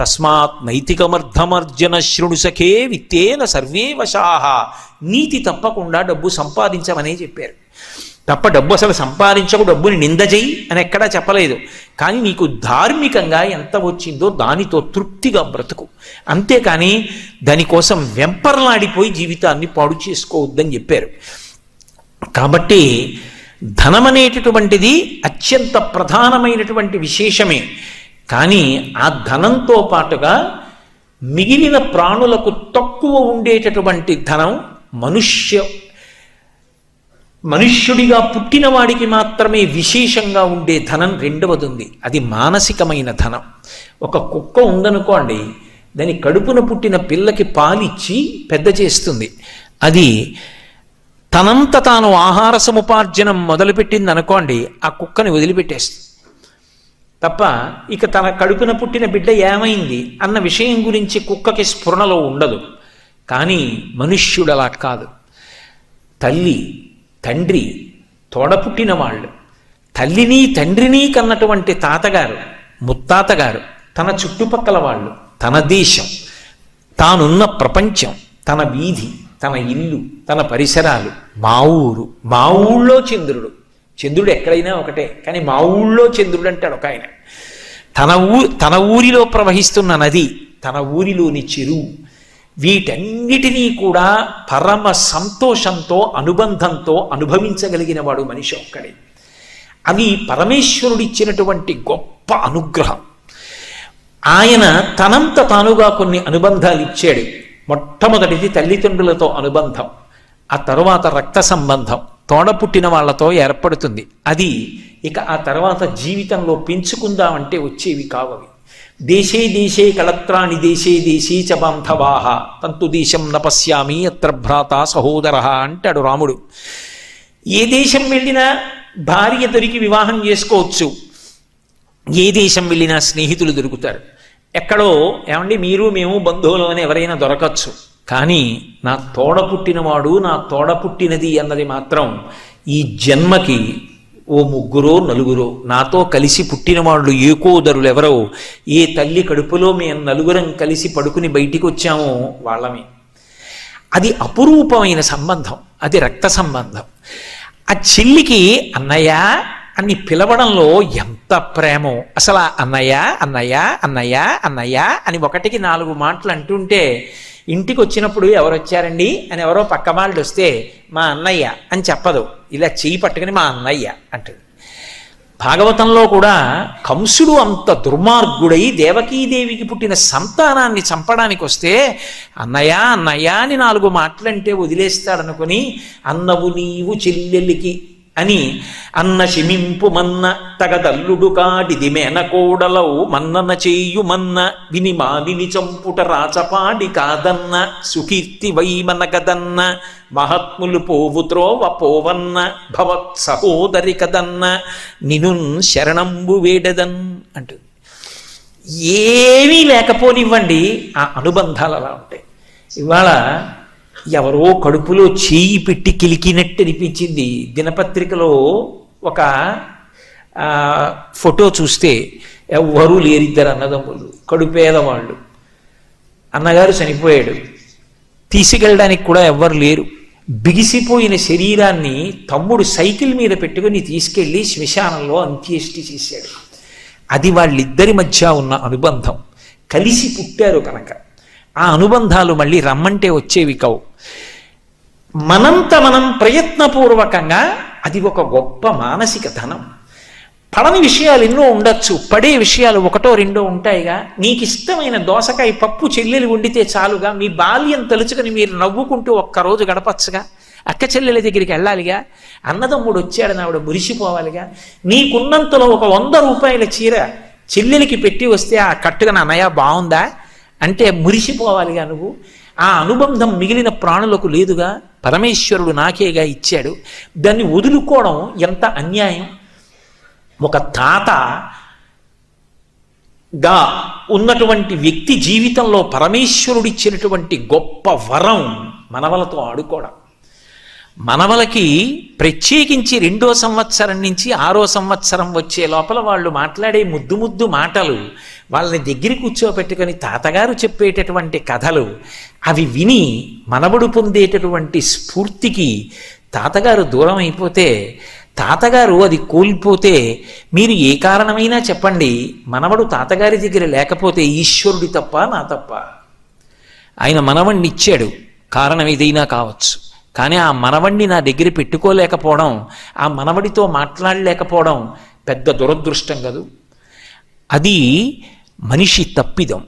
తస్మాత్ నైతికమర్థమర్జన శృణు సఖే విత్తేన సర్వే వశాహ. నీతి తప్పకుండా డబ్బు సంపాదించమనే చెప్పారు తప్ప డబ్బు అసలు సంపాదించకు, డబ్బుని నింద చెయ్యి అని ఎక్కడా చెప్పలేదు. కానీ నీకు ధార్మికంగా ఎంత వచ్చిందో దానితో తృప్తిగా బ్రతుకు, అంతేకాని దానికోసం వెంపర్లాడిపోయి జీవితాన్ని పాడు చేసుకోవద్దని చెప్పారు. కాబట్టి ధనం అనేటటువంటిది అత్యంత ప్రధానమైనటువంటి విశేషమే. కానీ ఆ ధనంతో పాటుగా మిగిలిన ప్రాణులకు తక్కువ ఉండేటటువంటి ధనం మనుష్యుడిగా పుట్టిన వాడికి మాత్రమే విశేషంగా ఉండే ధనం రెండవది ఉంది. అది మానసికమైన ధనం. ఒక కుక్క ఉందనుకోండి, దాని కడుపున పుట్టిన పిల్లకి పాలిచ్చి పెద్ద చేస్తుంది. అది తనంత తాను ఆహార సముపార్జనం మొదలుపెట్టింది అనుకోండి, ఆ కుక్కని వదిలిపెట్టేస్తుంది తప్ప ఇక తన కడుపున పుట్టిన బిడ్డ ఏమైంది అన్న విషయం గురించి కుక్కకి స్ఫురణలో ఉండదు. కానీ మనుష్యుడు అలా కాదు. తల్లి, తండ్రి, తోడపుట్టిన వాళ్ళు, తల్లిని తండ్రిని కన్నటువంటి తాతగారు, ముత్తాతగారు, తన చుట్టుపక్కల వాళ్ళు, తన దేశం, తానున్న ప్రపంచం, తన వీధి, తన ఇల్లు, తన పరిసరాలు, మా ఊరు, మా ఊళ్ళో చంద్రుడు. చంద్రుడు ఎక్కడైనా ఒకటే, కానీ మా ఊళ్ళో చంద్రుడు అంటాడు ఒక ఆయన. తన ఊరిలో ప్రవహిస్తున్న నది, తన ఊరిలోని చెరువు, వీటన్నిటినీ కూడా పరమ సంతోషంతో అనుబంధంతో అనుభవించగలిగిన వాడు మనిషి ఒక్కడే. అవి పరమేశ్వరుడిచ్చినటువంటి గొప్ప అనుగ్రహం. ఆయన తనంత తానుగా కొన్ని అనుబంధాలు ఇచ్చాడు. మొట్టమొదటిది తల్లిదండ్రులతో అనుబంధం, ఆ తరువాత రక్త సంబంధం, తోడపుట్టిన వాళ్లతో ఏర్పడుతుంది. అది ఇక ఆ తర్వాత జీవితంలో పెంచుకుందామంటే వచ్చేవి కావవి. దేశే దేశే కళత్రాణి దేశే దేశీ చ బాంధవాః తంతు దేశం నపశ్యామి అత్ర భ్రాత సహోదర అంటాడు రాముడు. ఏ దేశం వెళ్ళినా భార్య దొరికి వివాహం చేసుకోవచ్చు, ఏ దేశం వెళ్ళినా స్నేహితులు దొరుకుతారు. ఎక్కడో ఏమండి మీరు మేము బంధువులు అని ఎవరైనా దొరకచ్చు, కానీ నా తోడపుట్టినవాడు, నా తోడపుట్టినది అన్నది మాత్రం ఈ జన్మకి ఓ ముగ్గురో నలుగురో నాతో కలిసి పుట్టిన వాళ్ళు ఏకోదరులు ఎవరో, ఏ తల్లి కడుపులో మేము నలుగురం కలిసి పడుకుని బయటికి వచ్చామో వాళ్ళమే. అది అపురూపమైన సంబంధం, అది రక్త సంబంధం. ఆ చెల్లికి అన్నయ్య అని పిలవడంలో ఎంత ప్రేమో. అసలు అన్నయ్య అన్నయ్య అన్నయ్య అన్నయ్య అని ఒకటికి 4 మాటలు అంటుంటే, ఇంటికి వచ్చినప్పుడు ఎవరు వచ్చారండి అని ఎవరో పక్క వాళ్ళు వస్తే మా అన్నయ్య అని చెప్పదు, ఇలా చెయ్యి పట్టుకుని మా అన్నయ్య అంటుంది. భాగవతంలో కూడా కంసుడు అంత దుర్మార్గుడై దేవకీదేవికి పుట్టిన సంతానాన్ని చంపడానికి వస్తే అన్నయ్య అన్నయ్య అని 4 మాటలంటే వదిలేస్తాడనుకుని అన్నవు నీవు చెల్లెలికి అని అన్న శిమింపు మన్న తగదల్లుడు కాడిది మేనకోడలవు మన్నన చేయు మన్న విని మానిని చంపుట రాచపాడి కాదన్న సుకీర్తి వైమనగదన్న మహాత్ములు పోవుత్రోవ పోవన్న భవత్ సహోదరి కదన్న నిను శరణంబు వేడదన్ అంటుంది. ఏమీ లేకపోనివ్వండి, ఆ అనుబంధాలు అలా ఉంటాయి. ఇవాళ ఎవరో కడుపులో చేయి పెట్టి కిలికినట్టు అనిపించింది. దినపత్రికలో ఒక ఫోటో చూస్తే ఎవ్వరూ లేరిద్దరు అన్నదమ్ములు, కడుపేదవాళ్ళు. అన్నగారు చనిపోయాడు, తీసుకెళ్ళడానికి కూడా ఎవ్వరు లేరు. బిగిసిపోయిన శరీరాన్ని తమ్ముడు సైకిల్ మీద పెట్టుకుని తీసుకెళ్ళి శ్మశానంలో అంత్యేష్టి చేశాడు. అది వాళ్ళిద్దరి మధ్య ఉన్న అనుబంధం. కలిసి పుట్టారు కనుక ఆ అనుబంధాలు మళ్ళీ రమ్మంటే వచ్చేవి కావు. మనంత మనం ప్రయత్నపూర్వకంగా అది ఒక గొప్ప మానసిక ధనం. పడని విషయాలు ఎన్నో ఉండొచ్చు, పడే విషయాలు 1, 2 ఉంటాయిగా. నీకు ఇష్టమైన దోసకాయ పప్పు చెల్లెలు వండితే చాలుగా, మీ బాల్యం తలుచుకొని మీరు నవ్వుకుంటూ ఒక్కరోజు గడపచ్చుగా. అక్క చెల్లెల దగ్గరికి వెళ్ళాలిగా, అన్నదమ్ముడు వచ్చాడని ఆవిడ మురిసిపోవాలిగా. నీకున్నంతలో ఒక 100 రూపాయల చీర చెల్లెలికి పెట్టి వస్తే ఆ కట్టుగా అన్నయ్య బాగుందా అంటే మురిసిపోవాలిగా నువ్వు. ఆ అనుబంధం మిగిలిన ప్రాణులకు లేదుగా, పరమేశ్వరుడు నాకేగా ఇచ్చాడు. దాన్ని వదులుకోవడం ఎంత అన్యాయం. ఒక తాతగా ఉన్నటువంటి వ్యక్తి జీవితంలో పరమేశ్వరుడిచ్చినటువంటి గొప్ప వరం మనవలతో ఆడుకోవడం. మనవలకి ప్రత్యేకించి 2వ సంవత్సరం నుంచి 6వ సంవత్సరం వచ్చే లోపల వాళ్ళు మాట్లాడే ముద్దు ముద్దు మాటలు, వాళ్ళని దగ్గర కూర్చోపెట్టుకొని తాతగారు చెప్పేటటువంటి కథలు, అవి విని మనవడు పొందేటటువంటి స్ఫూర్తికి తాతగారు దూరం అయిపోతే, తాతగారు అది కోల్పోతే, మీరు ఏ కారణమైనా చెప్పండి, మనవడు తాతగారి దగ్గర లేకపోతే ఈశ్వరుడి తప్ప నా తప్ప? ఆయన మనవణ్ణి ఇచ్చాడు, కారణం ఏదైనా కావచ్చు. కానీ ఆ మనవడిని నా దగ్గర పెట్టుకోలేకపోవడం, ఆ మనవడితో మాట్లాడలేకపోవడం పెద్ద దురదృష్టం కదూ. అది మనిషి తప్పిదం.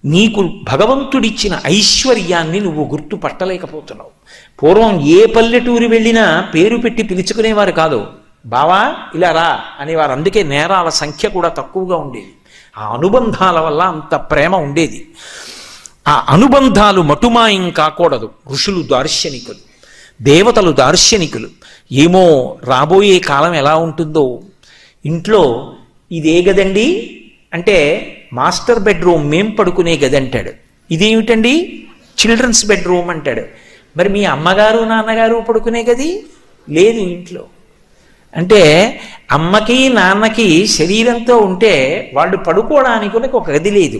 నీకు భగవంతుడిచ్చిన ఐశ్వర్యాన్ని నువ్వు గుర్తుపట్టలేకపోతున్నావు. పూర్వం ఏ పల్లెటూరు వెళ్ళినా పేరు పెట్టి పిలుచుకునేవారు కాదు. బావా ఇలా రా అనేవారు. అందుకే నేరాల సంఖ్య కూడా తక్కువగా ఉండేది. ఆ అనుబంధాల వల్ల అంత ప్రేమ ఉండేది. ఆ అనుబంధాలు మటుమాయం కాకూడదు. ఋషులు దార్శనికులు, దేవతలు దార్శనికులు. ఏమో రాబోయే కాలం ఎలా ఉంటుందో. ఇంట్లో ఇదే గదండి అంటే మాస్టర్ బెడ్రూమ్ మేం పడుకునే గది అంటాడు. ఇదేమిటండి చిల్డ్రన్స్ బెడ్రూమ్ అంటాడు. మరి మీ అమ్మగారు నాన్నగారు పడుకునే గది లేదు ఇంట్లో. అంటే అమ్మకి నాన్నకి శరీరంతో ఉంటే వాళ్ళు పడుకోవడానికి ఒక గది లేదు.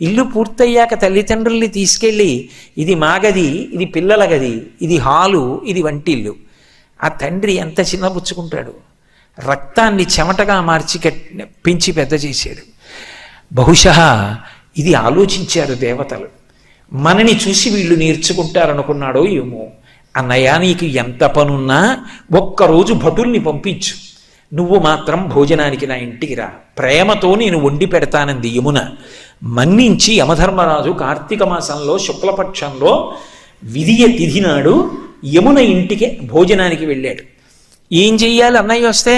ఇల్లు పూర్తయ్యాక తల్లిదండ్రుల్ని తీసుకెళ్ళి ఇది మా గది, ఇది పిల్లల గది, ఇది హాలు, ఇది వంటిల్లు. ఆ తండ్రి ఎంత చిన్నబుచ్చుకుంటాడు. రక్తాన్ని చెమటగా మార్చి పెంచి పెద్ద చేశాడు. బహుశా ఇది ఆలోచించారు దేవతలు. మనని చూసి వీళ్ళు నేర్చుకుంటారనుకున్నాడో ఏమో. అన్నయ్య నీకు ఎంత పనున్నా ఒక్కరోజు భటుల్ని పంపించు, నువ్వు మాత్రం భోజనానికి నా ఇంటికి రా, ప్రేమతో నేను వండి పెడతానంది యమున. మన్నించి యమధర్మరాజు కార్తీక మాసంలో శుక్లపక్షంలో విధియ తిథి నాడు యమున ఇంటికి భోజనానికి వెళ్ళాడు. ఏం చెయ్యాలి అన్నయ్య వస్తే?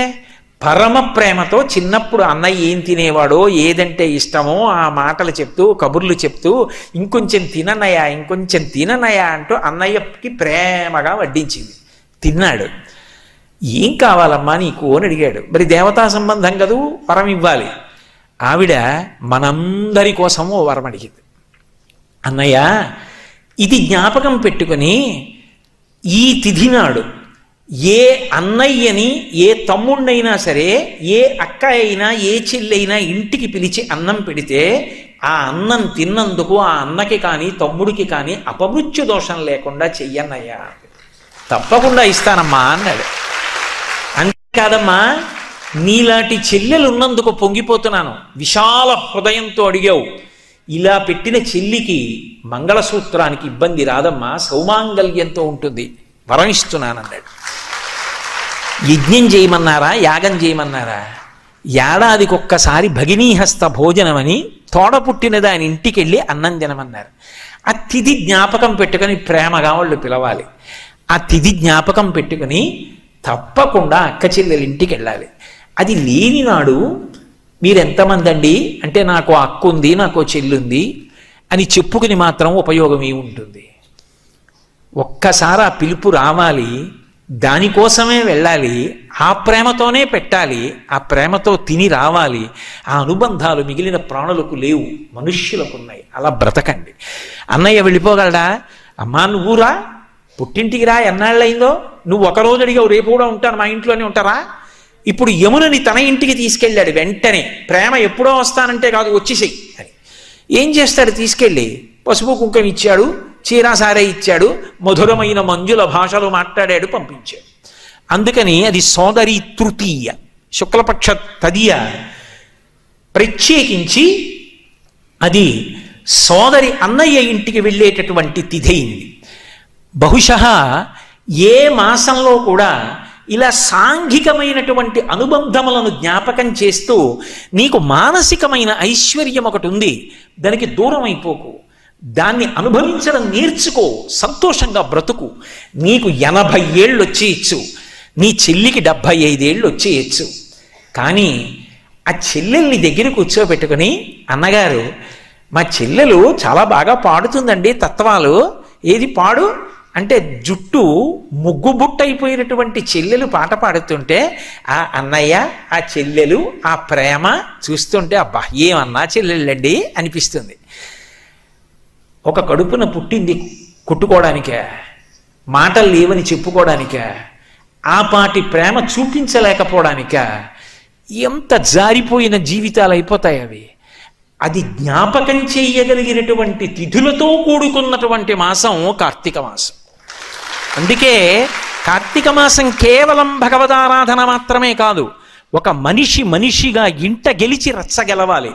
పరమ ప్రేమతో చిన్నప్పుడు అన్నయ్య ఏం తినేవాడో, ఏదంటే ఇష్టమో ఆ మాటలు చెప్తూ కబుర్లు చెప్తూ ఇంకొంచెం తినన్నయ్య ఇంకొంచెం తినన్నయ్య అంటూ అన్నయ్యకి ప్రేమగా వడ్డించింది. తిన్నాడు. ఏం కావాలమ్మా నీకు అని అడిగాడు. మరి దేవతా సంబంధం కదూ, వరం ఇవ్వాలి. ఆవిడ మనందరి కోసం ఓ వరం అడిగింది. అన్నయ్య ఇది జ్ఞాపకం పెట్టుకుని ఈ తిథి నాడు ఏ అన్నయ్యని ఏ తమ్ముణ్ణైనా సరే, ఏ అక్క అయినా ఏ చెల్లైనా ఇంటికి పిలిచి అన్నం పెడితే ఆ అన్నం తిన్నందుకు ఆ అన్నకి కానీ తమ్ముడికి కానీ అపమృత్యు దోషం లేకుండా చెయ్యన్నయ్యా. తప్పకుండా ఇస్తానమ్మా అన్నాడు. అంతేకాదమ్మా, నీలాంటి చెల్లెలు ఉన్నందుకు పొంగిపోతున్నాను. విశాల హృదయంతో అడిగావు. ఇలా పెట్టిన చెల్లికి మంగళసూత్రానికి ఇబ్బంది రాదమ్మా, సౌమాంగల్యంతో ఉంటుంది, వరం ఇస్తున్నానన్నాడు. యజ్ఞం చేయమన్నారా, యాగం చేయమన్నారా? ఏడాదికి ఒక్కసారి భగినీహస్త భోజనమని తోడ పుట్టిన దాని ఇంటికి వెళ్ళి అన్నం తినమన్నారు. ఆ తిథి జ్ఞాపకం పెట్టుకుని ప్రేమగా వాళ్ళు పిలవాలి. ఆ తిథి జ్ఞాపకం పెట్టుకుని తప్పకుండా అక్క చెల్లెల ఇంటికి వెళ్ళాలి. అది లేని నాడు మీరెంతమంది అండి అంటే నాకు అక్క ఉంది, నాకు చెల్లుంది అని చెప్పుకుని మాత్రం ఉపయోగం ఏముంటుంది? ఒక్కసారి ఆ పిలుపు రావాలి, దానికోసమే వెళ్ళాలి, ఆ ప్రేమతోనే పెట్టాలి, ఆ ప్రేమతో తిని రావాలి. ఆ అనుబంధాలు మిగిలిన ప్రాణులకు లేవు, మనుష్యులకు ఉన్నాయి. అలా బ్రతకండి. అన్నయ్య వెళ్ళిపోగలడా? అమ్మా నువ్వు రా, పుట్టింటికి రా, ఎన్నాళ్ళయిందో. నువ్వు ఒకరోజు అడిగావు, రేపు కూడా ఉంటాను మా ఇంట్లోనే ఉంటారా? ఇప్పుడు యమునని తన ఇంటికి తీసుకెళ్ళాడు. వెంటనే ప్రేమ ఎప్పుడో వస్తానంటే కాదు, వచ్చేసేయి అని. ఏం చేస్తాడు? తీసుకెళ్ళి పసుపు కుంకం ఇచ్చాడు, చీరాసారే ఇచ్చాడు, మధురమైన మంజుల భాషలో మాట్లాడాడు, పంపించాడు. అందుకని అది సోదరి తృతీయ, శుక్లపక్ష తదియ. ప్రత్యేకించి అది సోదరి అన్నయ్య ఇంటికి వెళ్ళేటటువంటి తిథయింది. బహుశः ఏ మాసంలో కూడా ఇలా సాంఘికమైనటువంటి అనుబంధములను జ్ఞాపకం చేస్తూ నీకు మానసికమైన ఐశ్వర్యం ఒకటి ఉంది, దానికి దూరం అయిపోకు, దాన్ని అనుభవించడం నేర్చుకో, సంతోషంగా బ్రతుకు. నీకు 80 ఏళ్ళు వచ్చేయచ్చు, నీ చెల్లికి 75 ఏళ్ళు వచ్చేయచ్చు. కానీ ఆ చెల్లెల్ని దగ్గర కూర్చోబెట్టుకుని, అన్నగారు మా చెల్లెలు చాలా బాగా పాడుతుందండి తత్వాలు, ఏది పాడు అంటే జుట్టు ముగ్గుబుట్ట అయిపోయినటువంటి చెల్లెలు పాట పాడుతుంటే ఆ అన్నయ్య ఆ చెల్లెలు ఆ ప్రేమ చూస్తుంటే అబ్బా ఏమన్నా చెల్లెళ్ళండి అనిపిస్తుంది. ఒక కడుపున పుట్టింది కొట్టుకోవడానికే, మాటలు లేవని చెప్పుకోవడానికే, ఆ పాటి ప్రేమ చూపించలేకపోవడానికే. ఎంత జారిపోయిన జీవితాలు అయిపోతాయి అవి. అది జ్ఞాపకం చేయగలిగినటువంటి తిథులతో కూడుకున్నటువంటి మాసం కార్తీక మాసం. అందుకే కార్తీక మాసం కేవలం భగవదారాధన మాత్రమే కాదు, ఒక మనిషి మనిషిగా ఇంట గెలిచి రచ్చ గెలవాలి.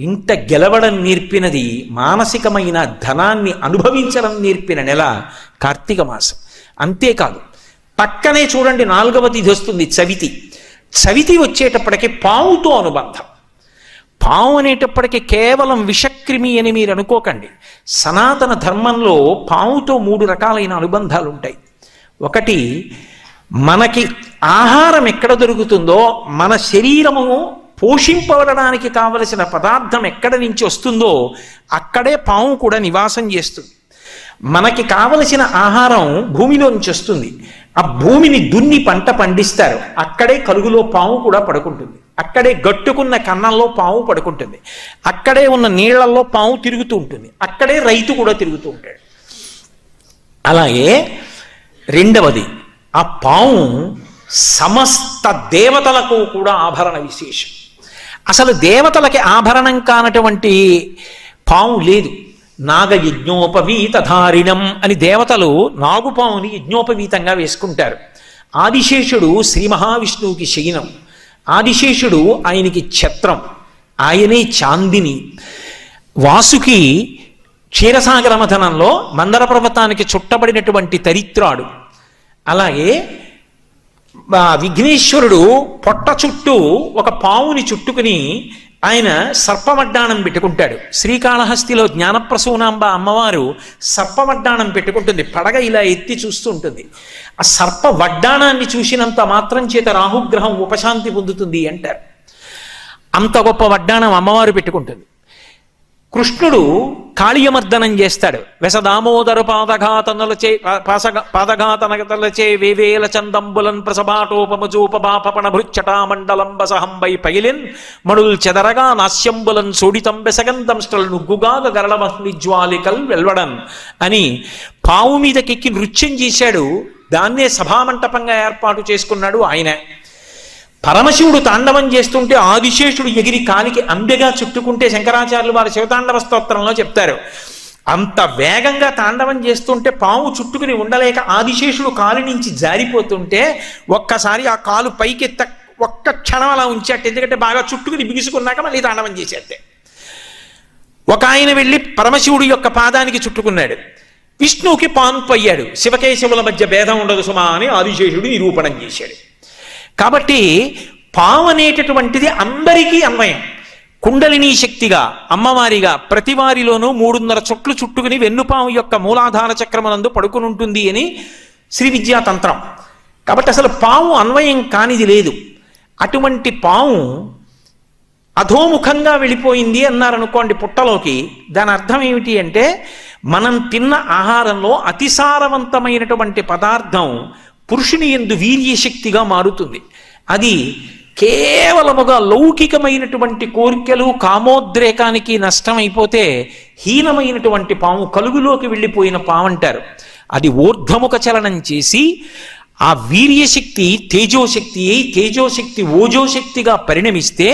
ఇంట గెలవడం నేర్పినది, మానసికమైన ధనాన్ని అనుభవించడం నేర్పిన నెల కార్తీక మాసం. అంతేకాదు పక్కనే చూడండి 4వ తిథి వస్తుంది చవితి. చవితి వచ్చేటప్పటికి పావుతో అనుబంధం. పావు అనేటప్పటికీ కేవలం విషక్రిమి అని మీరు అనుకోకండి. సనాతన ధర్మంలో పావుతో 3 రకాలైన అనుబంధాలు ఉంటాయి. ఒకటి, మనకి ఆహారం ఎక్కడ దొరుకుతుందో, మన శరీరము పోషింపబడడానికి కావలసిన పదార్థం ఎక్కడ నుంచి వస్తుందో అక్కడే పాము కూడా నివాసం చేస్తుంది. మనకి కావలసిన ఆహారం భూమిలోంచి వస్తుంది. ఆ భూమిని దున్ని పంట పండిస్తారు. అక్కడే కలుగులో పాము కూడా పడుకుంటుంది. అక్కడే గట్టుకున్న కన్నంలో పాము పడుకుంటుంది. అక్కడే ఉన్న నీళ్లలో పాము తిరుగుతూ ఉంటుంది. అక్కడే రైతు కూడా తిరుగుతూ ఉంటాడు. అలాగే రెండవది, ఆ పాము సమస్త దేవతలకు కూడా ఆభరణ విశేషం. అసలు దేవతలకి ఆభరణం కానటువంటి పాము లేదు. నాగయజ్ఞోపవీతధారిణం అని దేవతలు నాగుపాముని యజ్ఞోపవీతంగా వేసుకుంటారు. ఆదిశేషుడు శ్రీ మహావిష్ణువుకి శయనం. ఆదిశేషుడు ఆయనకి ఛత్రం, ఆయనే చాందిని. వాసుకి క్షీరసాగర మథనంలో మందర పర్వతానికి చుట్టబడినటువంటి తరిత్రాడు. అలాగే విఘ్నేశ్వరుడు పొట్ట చుట్టూ ఒక పావుని చుట్టుకుని ఆయన సర్పవడ్డాణం పెట్టుకుంటాడు. శ్రీకాళహస్తిలో జ్ఞానప్రసూనాంబ అమ్మవారు సర్పవడ్డాణం పెట్టుకుంటుంది. పడగ ఇలా ఎత్తి చూస్తూ ఉంటుంది. ఆ సర్ప వడ్డాణాన్ని చూసినంత మాత్రం చేత రాహుగ్రహం ఉపశాంతి పొందుతుంది అంటారు. అంత గొప్ప వడ్డాణం అమ్మవారు పెట్టుకుంటుంది. కృష్ణుడు కాళీయమర్దనం చేస్తాడు. వెసదామోదర పాదఘాతనలచే పాదఘాతనలచే వేవేల చందంబులన్ ప్రసభాటోపమజూపబాపణ భృచ్చటామండలంబసహంబై పగిలిన్ మణుల్ చెదరగా నాస్యంబులన్ సోడితం బెసగంధంష్టల్ నుగ్గుగాగ గరళమహ్ని జ్వాలికల్ వెల్వడన్ అని పావు మీదకెక్కి నృత్యం చేశాడు. దాన్నే సభామంటపంగా ఏర్పాటు చేసుకున్నాడు ఆయన. పరమశివుడు తాండవం చేస్తుంటే ఆదిశేషుడు ఎగిరి కాలికి అంబెగా చుట్టుకుంటే శంకరాచార్యులు వారి శివతాండవ స్తోత్రంలో చెప్తారు. అంత వేగంగా తాండవం చేస్తుంటే పాము చుట్టుకుని ఉండలేక ఆదిశేషుడు కాలు నుంచి జారిపోతుంటే ఒక్కసారి ఆ కాలు పైకెత్త ఒక్క క్షణం అలా ఉంచేట. ఎందుకంటే బాగా చుట్టుకుని బిగుసుకున్నాక మళ్ళీ తాండవం చేసేస్తే. ఒక ఆయన వెళ్ళి పరమశివుడి యొక్క పాదానికి చుట్టుకున్నాడు. విష్ణువుకి పాన్పు అయ్యాడు. శివకేశవుల మధ్య భేదం ఉండదు సుమా అని ఆదిశేషుడు నిరూపణం చేశాడు. కాబట్టి పాము అనేటటువంటిది అందరికీ అన్వయం. కుండలినీ శక్తిగా అమ్మవారిగా ప్రతి వారిలోనూ 3.5 చుట్లు చుట్టుకుని వెన్నుపాము యొక్క మూలాధార చక్రమునందు పడుకుని ఉంటుంది అని శ్రీ విద్యా తంత్రం. కాబట్టి అసలు పాము అన్వయం కానిది లేదు. అటువంటి పాము అధోముఖంగా వెళ్ళిపోయింది అన్నారనుకోండి పుట్టలోకి. దాని అర్థం ఏమిటి అంటే, మనం తిన్న ఆహారంలో అతిసారవంతమైనటువంటి పదార్థం పురుషుని యందు వీర్యశక్తిగా మారుతుంది. అది కేవలముగా లౌకికమైనటువంటి కోరికలు కామోద్రేకానికి నష్టమైపోతే హీనమైనటువంటి పాము, కలుగులోకి వెళ్ళిపోయిన పాము అంటారు. అది ఊర్ధ్వముఖ చలనం చేసి ఆ వీర్యశక్తి తేజోశక్తి అయి తేజోశక్తి ఓజోశక్తిగా పరిణమిస్తే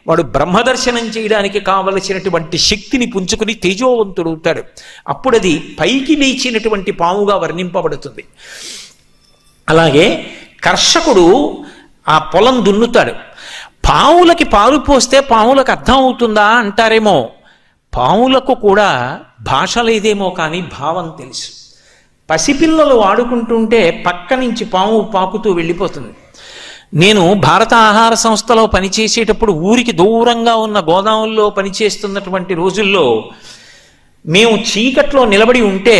వాడు బ్రహ్మదర్శనం చేయడానికి కావలసినటువంటి శక్తిని పుంజుకుని తేజోవంతుడవుతాడు. అప్పుడు అది పైకి లేచినటువంటి పాముగా వర్ణింపబడుతుంది. అలాగే కర్షకుడు ఆ పొలం దున్నుతాడు. పావులకి పాలు పోస్తే పావులకు అర్థం అవుతుందా అంటారేమో. పావులకు కూడా భాష లేదేమో కానీ భావం తెలుసు. పసిపిల్లలు ఆడుకుంటుంటే పక్క నుంచి పాము పాకుతూ వెళ్ళిపోతుంది. నేను భారత ఆహార సంస్థలో పనిచేసేటప్పుడు ఊరికి దూరంగా ఉన్న గోదాముల్లో పనిచేస్తున్నటువంటి రోజుల్లో మేము చీకట్లో నిలబడి ఉంటే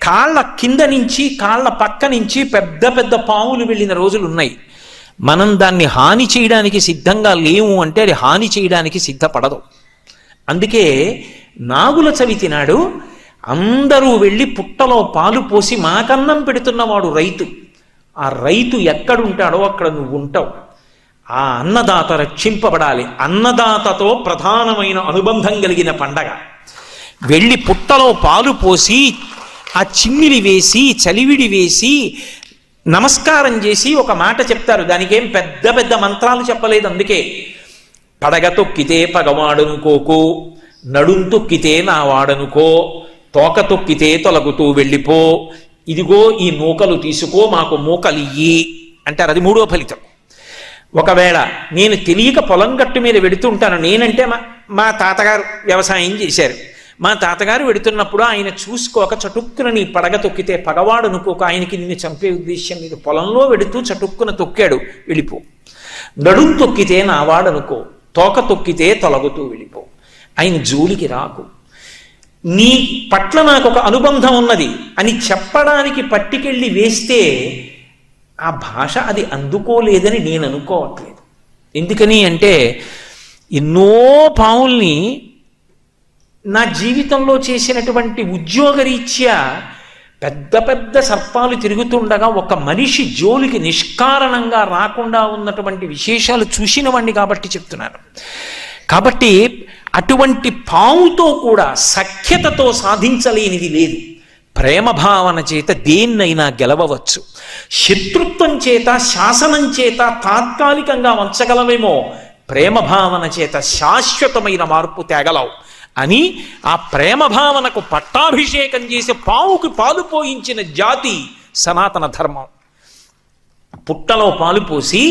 కాళ్ళ కింద నుంచి కాళ్ళ పక్క నుంచి పెద్ద పెద్ద పాములు వెళ్ళిన రోజులు ఉన్నాయి. మనం దాన్ని హాని చేయడానికి సిద్ధంగా లేము అంటే అది హాని చేయడానికి సిద్ధపడదు. అందుకే నాగుల చవితి నాడు అందరూ వెళ్ళి పుట్టలో పాలు పోసి మాకన్నం పెడుతున్నవాడు రైతు. ఆ రైతు ఎక్కడుంటాడో అక్కడ నువ్వు ఉంటావు. ఆ అన్నదాత రక్షింపబడాలి. అన్నదాతతో ప్రధానమైన అనుబంధం కలిగిన పండగ. వెళ్ళి పుట్టలో పాలు పోసి ఆ చిమ్మిలి వేసి చలివిడి వేసి నమస్కారం చేసి ఒక మాట చెప్తారు. దానికేం పెద్ద పెద్ద మంత్రాలు చెప్పలేదు. అందుకే పడగ తొక్కితే పగవాడనుకోకు, నడుం తొక్కితే నా వాడనుకో, తోక తొక్కితే తొలగుతూ వెళ్ళిపో, ఇదిగో ఈ నూకలు తీసుకో మాకు మూకలియ్యి అంటారు. అది 3వ ఫలితం. ఒకవేళ నేను తెలియక పొలం గట్టు మీద వెడుతుంటాను, నేనంటే మా తాతగారు వ్యవసాయం చేశారు, మా తాతగారు వెడుతున్నప్పుడు ఆయన చూసుకోక చటుక్కున నీ పడగ తొక్కితే పగవాడు అనుకోక ఆయనకి నిన్ను చంపే ఉద్దేశం లేదు, పొలంలో వెడుతూ చటుక్కున తొక్కాడు, వెళ్ళిపో. నడుం తొక్కితే నావాడనుకో, తోక తొక్కితే తొలగుతూ వెళ్ళిపో, ఆయన జోలికి రాకు, నీ పట్ల నాకు ఒక అనుబంధం ఉన్నది అని చెప్పడానికి పట్టికెళ్ళి వేస్తే ఆ భాష అది అందుకోలేదని నేను అనుకోవట్లేదు. ఎందుకని అంటే ఎన్నో పావుల్ని నా జీవితంలో చేసినటువంటి ఉద్యోగరీత్యా పెద్ద పెద్ద సర్పాలు తిరుగుతుండగా ఒక మనిషి జోలికి నిష్కారణంగా రాకుండా ఉన్నటువంటి విశేషాలు చూసినవాడిని కాబట్టి చెప్తున్నాను. కాబట్టి అటువంటి పావుతో కూడా సఖ్యతతో సాధించలేనిది లేదు. ప్రేమ భావన చేత దేన్నైనా గెలవవచ్చు. శత్రుత్వం చేత, శాసనం చేత తాత్కాలికంగా వంచగలవేమో, ప్రేమ భావన చేత శాశ్వతమైన మార్పు తేగలవు అని ఆ ప్రేమ భావనకు పట్టాభిషేకం చేసి పావుకి పాలు పోయించిన జాతి సనాతన ధర్మం. పుట్టలో పాలు పోసి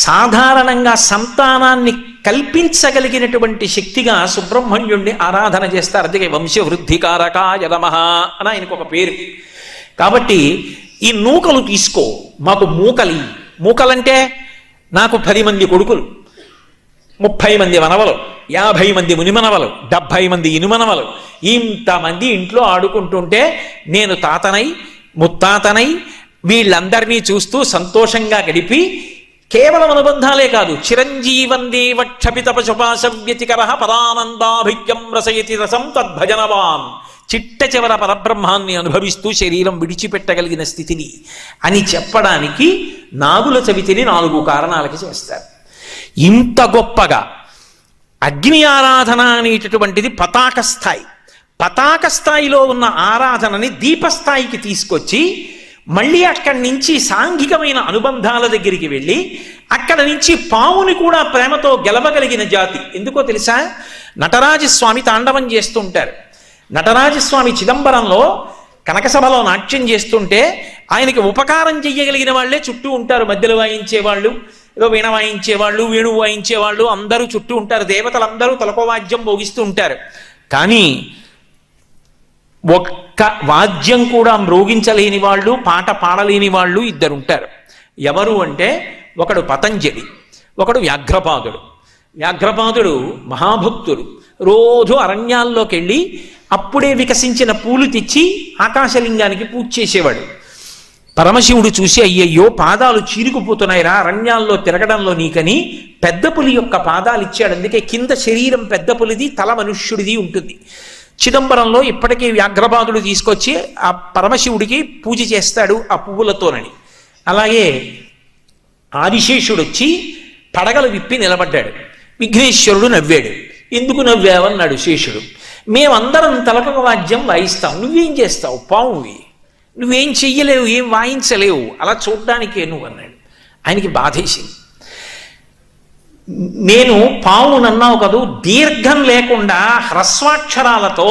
సాధారణంగా సంతానాన్ని కల్పించగలిగినటువంటి శక్తిగా సుబ్రహ్మణ్యుణ్ణి ఆరాధన చేస్తారు. అందుకే వంశవృద్ధికారకాయ నమః అని ఆయనకు ఒక పేరు. కాబట్టి ఈ నూకలు తీసుకో, మాకు మూకలి. మూకలంటే నాకు 10 మంది కొడుకులు, 30 మంది మనవలు, 50 మంది మునిమనవలు, 70 మంది ఇనుమనవలు, ఇంతమంది ఇంట్లో ఆడుకుంటుంటే నేను తాతనై ముత్తాతనై వీళ్ళందరినీ చూస్తూ సంతోషంగా గడిపి కేవలం అనుబంధాలే కాదు, చిరంజీవందేవ క్షపిత పశుపాశవ్యతికర పరానందాభిజ్ఞం రసయతి రసం తద్భజనవాన్, చిట్ట చివర పరబ్రహ్మాన్ని అనుభవిస్తూ శరీరం విడిచిపెట్టగలిగిన స్థితిని అని చెప్పడానికి నాగుల చవితిని 4 కారణాలకి చేస్తారు. ఇంత గొప్పగా అగ్ని ఆరాధన అనేటటువంటిది పతాక స్థాయి. పతాక స్థాయిలో ఉన్న ఆరాధనని దీపస్థాయికి తీసుకొచ్చి మళ్ళీ అక్కడి నుంచి సాంఘికమైన అనుబంధాల దగ్గరికి వెళ్ళి అక్కడ నుంచి పావుని కూడా ప్రేమతో గెలవగలిగిన జాతి. ఎందుకో తెలుసా? నటరాజస్వామి తాండవం చేస్తుంటారు. నటరాజస్వామి చిదంబరంలో కనకసభలో నాట్యం చేస్తుంటే ఆయనకి ఉపకారం చెయ్యగలిగిన వాళ్ళే చుట్టూ ఉంటారు. మధ్యలో వాయించేవాళ్ళు, ఏదో వీణ వాయించేవాళ్ళు, వేణువు వాయించేవాళ్ళు అందరూ చుట్టూ ఉంటారు. దేవతలందరూ తలకోవాద్యం భోగిస్తూ ఉంటారు. కానీ ఒక్క వాద్యం కూడా మ్రోగించలేని వాళ్ళు, పాట పాడలేని వాళ్ళు 2 ఉంటారు. ఎవరు అంటే ఒకడు పతంజలి, ఒకడు వ్యాఘ్రపాదుడు. వ్యాఘ్రపాదుడు మహాభక్తుడు. రోజు అరణ్యాల్లోకి వెళ్ళి అప్పుడే వికసించిన పూలు తెచ్చి ఆకాశలింగానికి పూజ చేసేవాడు. పరమశివుడు చూసి అయ్యయ్యో పాదాలు చీరుకుపోతున్నాయిరా అరణ్యాల్లో తిరగడంలో నీకని పెద్ద పులి యొక్క పాదాలు ఇచ్చాడు. అందుకే కింద శరీరం పెద్ద పులిది, తల మనుష్యుడిది ఉంటుంది. చిదంబరంలో ఇప్పటికీ వ్యాఘ్రపాదుడు తీసుకొచ్చి ఆ పరమశివుడికి పూజ చేస్తాడు ఆ పువ్వులతోనని. అలాగే ఆదిశేషుడు వచ్చి పడగలు విప్పి నిలబడ్డాడు. విఘ్నేశ్వరుడు నవ్వాడు. ఎందుకు నవ్వావన్నాడు శేషుడు. మేమందరం తలకొక వాద్యం వాయిస్తాం, నువ్వేం చేస్తావు? పావువి, నువ్వేం చెయ్యలేవు, ఏం వాయించలేవు, అలా చూడ్డానికే నువ్వు అన్నాడు. ఆయనకి బాధేసింది. నేను పావునన్నావు కదూ, దీర్ఘం లేకుండా హ్రస్వాక్షరాలతో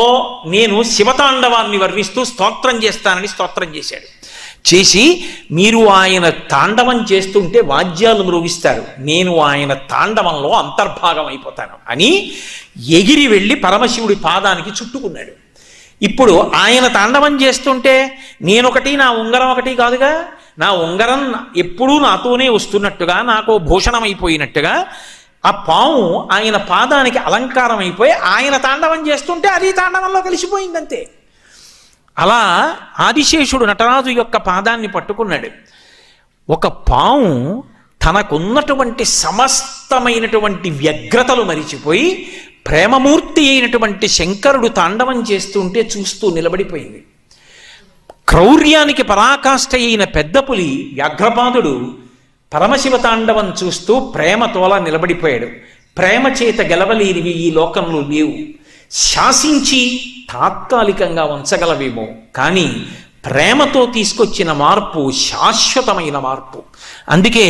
నేను శివతాండవాన్ని వర్ణిస్తూ స్తోత్రం చేస్తానని స్తోత్రం చేశాడు. చేసి మీరు ఆయన తాండవం చేస్తుంటే వాద్యాలు మ్రోగిస్తారు, నేను ఆయన తాండవంలో అంతర్భాగం అయిపోతాను అని ఎగిరి వెళ్ళి పరమశివుడి పాదానికి చుట్టుకున్నాడు. ఇప్పుడు ఆయన తాండవం చేస్తుంటే నేనొకటి, నా ఉంగరం ఒకటి కాదుగా, నా ఉంగరం ఎప్పుడూ నాతోనే వస్తున్నట్టుగా, నాకు భూషణం అయిపోయినట్టుగా ఆ పాము ఆయన పాదానికి అలంకారం అయిపోయి ఆయన తాండవం చేస్తుంటే అది తాండవంలో కలిసిపోయిందంతే. అలా ఆదిశేషుడు నటరాజు యొక్క పాదాన్ని పట్టుకున్నాడు. ఒక పాము తనకున్నటువంటి సమస్తమైనటువంటి వ్యగ్రతలు మరిచిపోయి ప్రేమమూర్తి అయినటువంటి శంకరుడు తాండవం చేస్తుంటే చూస్తూ నిలబడిపోయింది. క్రౌర్యానికి పరాకాష్ఠ అయిన పెద్ద పులి వ్యాఘ్రపాదుడు పరమశివ తాండవం చూస్తూ ప్రేమతోలా నిలబడిపోయాడు. ప్రేమ చేత గెలవలేనివి ఈ లోకంలో లేవు. శాసించి తాత్కాలికంగా ఉంచగలవేమో, కానీ ప్రేమతో తీసుకొచ్చిన మార్పు శాశ్వతమైన మార్పు. అందుకే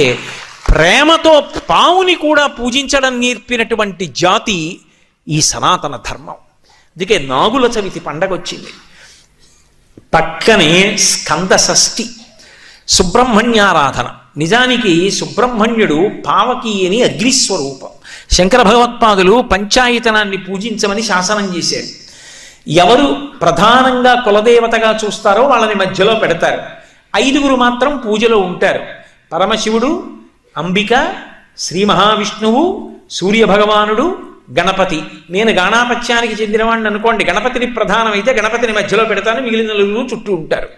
ప్రేమతో పావుని కూడా పూజించడం నేర్పినటువంటి జాతి ఈ సనాతన ధర్మం. అందుకే నాగుల చవితి పండగ వచ్చింది. పక్కనే స్కంద షష్ఠి, సుబ్రహ్మణ్యారాధన. నిజానికి సుబ్రహ్మణ్యుడు పావకి అని అగ్నిస్వరూపం. శంకర భగవత్పాదులు పంచాయతనాన్ని పూజించమని శాసనం చేశాడు. ఎవరు ప్రధానంగా కులదేవతగా చూస్తారో వాళ్ళని మధ్యలో పెడతారు. 5గురు మాత్రం పూజలో ఉంటారు. పరమశివుడు, అంబిక, శ్రీ మహావిష్ణువు, సూర్యభగవానుడు, గణపతి. నేను గాణాపత్యానికి చెందినవాడిని అనుకోండి, గణపతిని ప్రధానమైతే గణపతిని మధ్యలో పెడతాను, మిగిలిన నలుగురు చుట్టూ ఉంటారు.